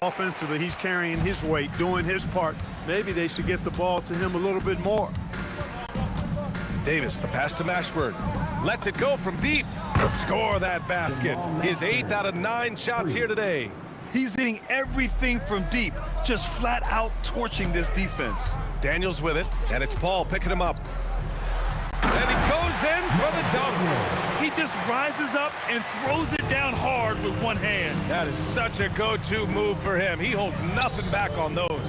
Offensively, he's carrying his weight, doing his part. Maybe they should get the ball to him a little bit more. Davis, the pass to Mashburn. Lets it go from deep. Score that basket. His 8th out of 9 shots here today. He's hitting everything from deep, just flat out torching this defense. Daniels with it, and it's Paul picking him up. And he goes in for the dunk. He just rises up and throws it down hard with one hand. That is such a go-to move for him. He holds nothing back on those.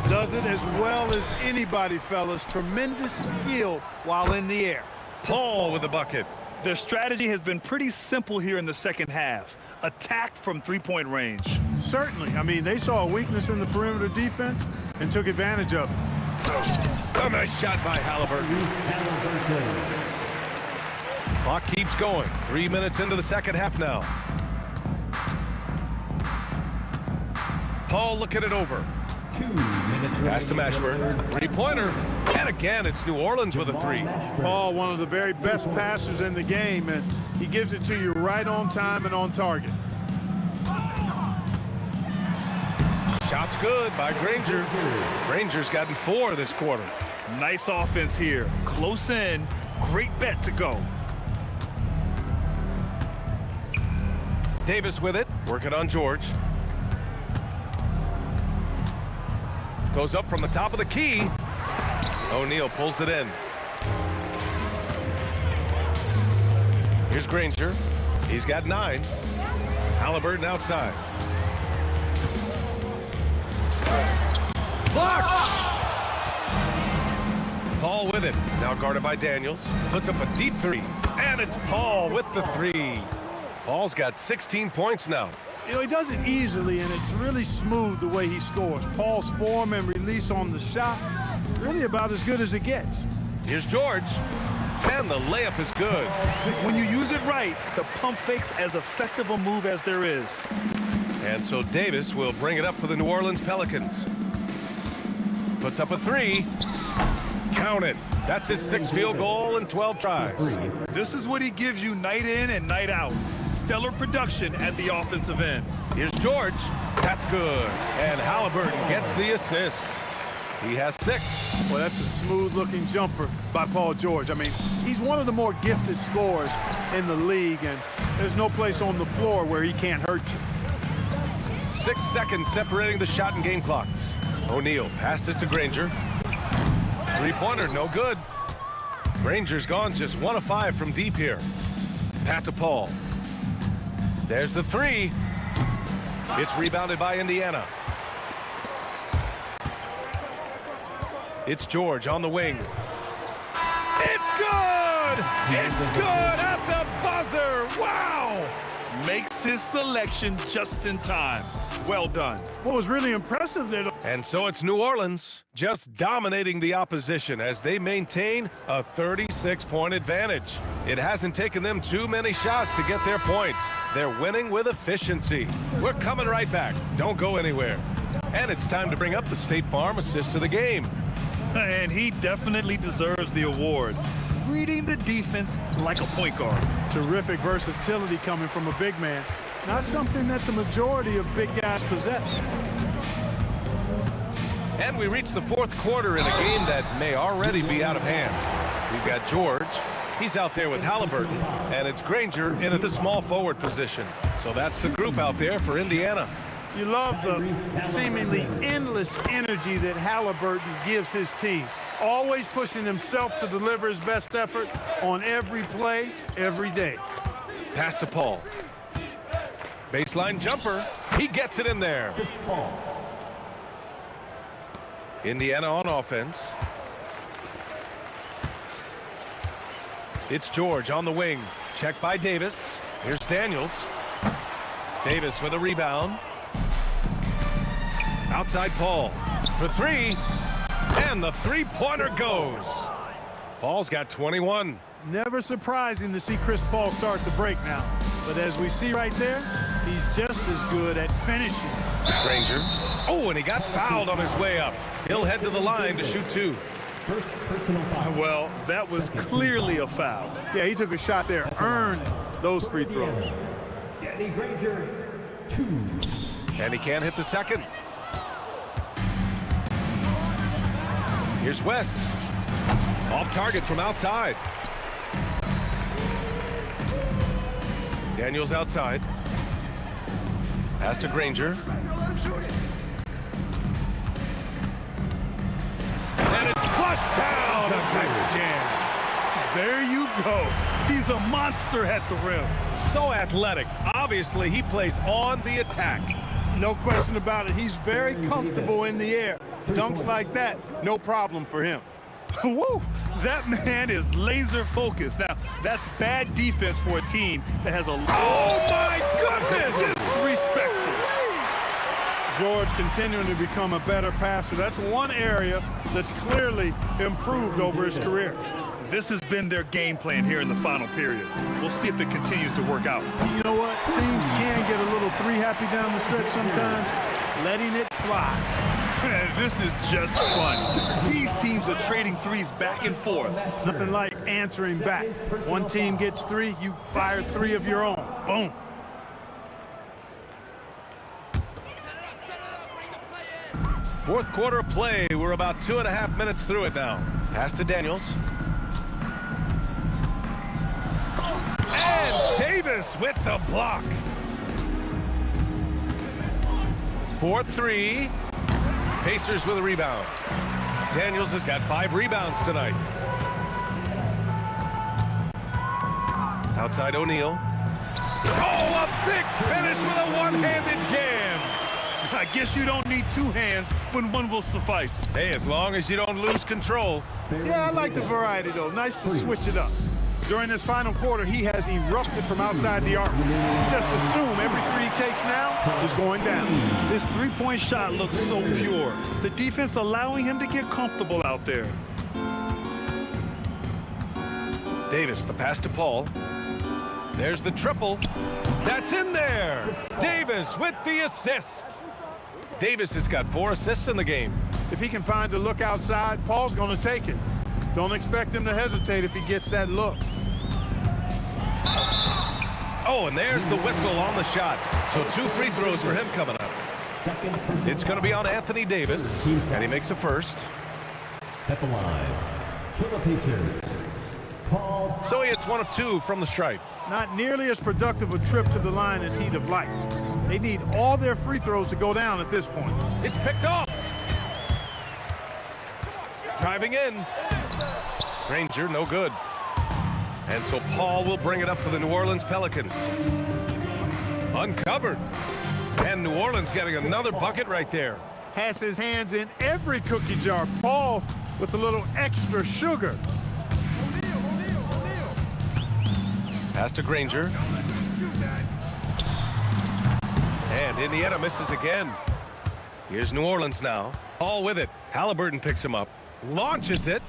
Does it as well as anybody, fellas. Tremendous skill while in the air. Paul with the bucket. Their strategy has been pretty simple here in the second half. Attack from three-point range. Certainly. I mean, they saw a weakness in the perimeter defense and took advantage of it. A nice shot by Halliburton. Clock keeps going. 3 minutes into the second half now. Paul looking it over. 2 minutes. Pass to Mashburn. Three-pointer. And again, it's New Orleans with a 3. Paul, one of the very best passers in the game, and he gives it to you right on time and on target. Shot's good by Granger. Granger's gotten 4 this quarter. Nice offense here. Close in. Great bet to go. Davis with it. Working on George. Goes up from the top of the key. O'Neal pulls it in. Here's Granger. He's got 9. Halliburton outside. Blocked! Paul with it. Now guarded by Daniels. Puts up a deep 3. And it's Paul with the 3. Paul's got 16 points now. You know, he does it easily, and it's really smooth the way he scores. Paul's form and release on the shot, really about as good as it gets. Here's George. And the layup is good. When you use it right, the pump fake's as effective a move as there is. And so Davis will bring it up for the New Orleans Pelicans. Puts up a three. Count it. That's his 6th field goal in 12 tries. This is what he gives you night in and night out. Stellar production at the offensive end. Here's George. That's good. And Halliburton gets the assist. He has 6. Well, that's a smooth-looking jumper by Paul George. I mean, he's one of the more gifted scorers in the league, and there's no place on the floor where he can't hurt you. 6 seconds separating the shot and game clocks. O'Neal passes to Granger. Three-pointer, no good. Granger's gone just 1 of 5 from deep here. Pass to Paul. There's the 3. It's rebounded by Indiana. It's George on the wing. It's good! It's good at the buzzer! Wow! Makes his selection just in time. Well done. What was really impressive there. And so it's New Orleans just dominating the opposition as they maintain a 36-point advantage. It hasn't taken them too many shots to get their points. They're winning with efficiency. We're coming right back. Don't go anywhere. And it's time to bring up the State Farm assist of the game. And he definitely deserves the award. Reading the defense like a point guard. Terrific versatility coming from a big man. Not something that the majority of big guys possess. And we reach the 4th quarter in a game that may already be out of hand. We've got George. He's out there with Halliburton. And it's Granger in at the small forward position. So that's the group out there for Indiana. You love the seemingly endless energy that Halliburton gives his team. Always pushing himself to deliver his best effort on every play, every day. Pass to Paul. Baseline jumper. He gets it in there. Indiana on offense. It's George on the wing. Check by Davis. Here's Daniels. Davis with a rebound. Outside Paul for 3. And the three-pointer goes. Paul's got 21. Never surprising to see Chris Paul start the break now. But as we see right there, he's just as good at finishing. Granger. Oh, and he got fouled on his way up. He'll head to the line to shoot 2. Well, that was clearly a foul. Yeah, he took a shot there, earned those free throws. Danny Granger, 2. And he can't hit the second. Here's West. Off target from outside. Daniels outside. Pass to Granger. And it's flushed down. A nice jam. There you go. He's a monster at the rim. So athletic. Obviously, he plays on the attack. No question about it. He's very comfortable in the air. Dunks like that, no problem for him. Woo! That man is laser focused. Now, that's bad defense for a team that has a... Oh, my goodness! Disrespectful. George continuing to become a better passer. That's one area that's clearly improved over his career. This has been their game plan here in the final period. We'll see if it continues to work out. You know what? Teams can get a little three-happy down the stretch sometimes, letting it fly. This is just fun. These teams are trading threes back and forth. Nothing like answering back. One team gets 3, you fire 3 of your own. Boom. Fourth quarter of play. We're about 2.5 minutes through it now. Pass to Daniels. And Davis with the block. 4-3. Pacers with a rebound. Daniels has got 5 rebounds tonight. Outside O'Neal. Oh, a big finish with a one-handed jam. I guess you don't need 2 hands when one will suffice. Hey, as long as you don't lose control. Yeah, I like the variety, though. Nice to switch it up. During this final quarter, he has erupted from outside the arc. Just assume every 3 he takes now is going down. This three-point shot looks so pure. The defense allowing him to get comfortable out there. Davis, the pass to Paul. There's the triple. That's in there. Davis with the assist. Davis has got 4 assists in the game. If he can find a look outside, Paul's going to take it. Don't expect him to hesitate if he gets that look. Oh, and there's the whistle on the shot. So 2 free throws for him coming up. It's going to be on Anthony Davis, and he makes the first. At the line, for the Pacers, Paul. So he hits 1 of 2 from the stripe. Not nearly as productive a trip to the line as he'd have liked. They need all their free throws to go down at this point. It's picked off. Driving in. Granger, no good. And so Paul will bring it up for the New Orleans Pelicans. Uncovered. And New Orleans getting another bucket right there. Has his hands in every cookie jar. Paul with a little extra sugar. Pass to Granger. And Indiana misses again. Here's New Orleans now. Paul with it. Halliburton picks him up. Launches it.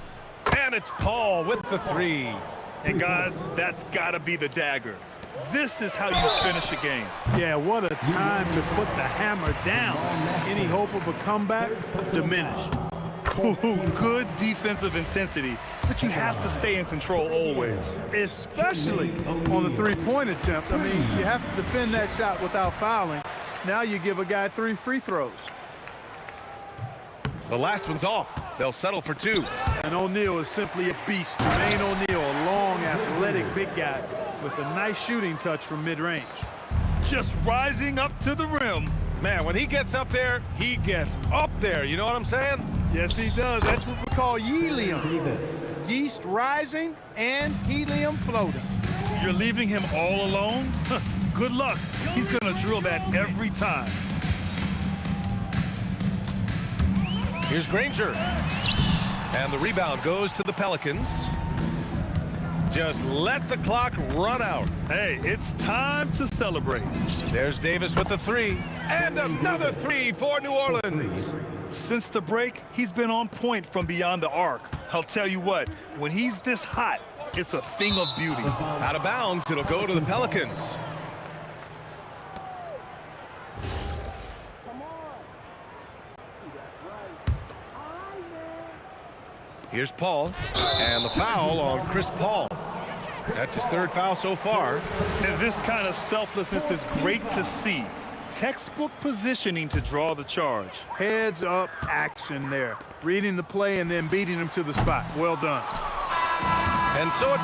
And it's Paul with the 3. And guys, that's got to be the dagger. This is how you finish a game. Yeah, what a time to put the hammer down. Any hope of a comeback diminished. Ooh, good defensive intensity, but you have to stay in control always. Especially on the three-point attempt. I mean, you have to defend that shot without fouling. Now you give a guy 3 free throws. The last one's off. They'll settle for 2. And O'Neal is simply a beast. Jermaine O'Neal, a long, athletic big guy with a nice shooting touch from mid-range. Just rising up to the rim. Man, when he gets up there, he gets up there. You know what I'm saying? Yes, he does. That's what we call helium. Yeast rising and helium floating. You're leaving him all alone? Good luck. He's going to drill that every time. Here's Granger. And the rebound goes to the Pelicans. Just let the clock run out. Hey, it's time to celebrate. There's Davis with the 3. And another 3 for New Orleans. Since the break, he's been on point from beyond the arc. I'll tell you what, when he's this hot, it's a thing of beauty. Out of bounds, it'll go to the Pelicans. Here's Paul, and the foul on Chris Paul. That's his 3rd foul so far. And this kind of selflessness is great to see. Textbook positioning to draw the charge. Heads up action there. Reading the play and then beating him to the spot. Well done. And so it's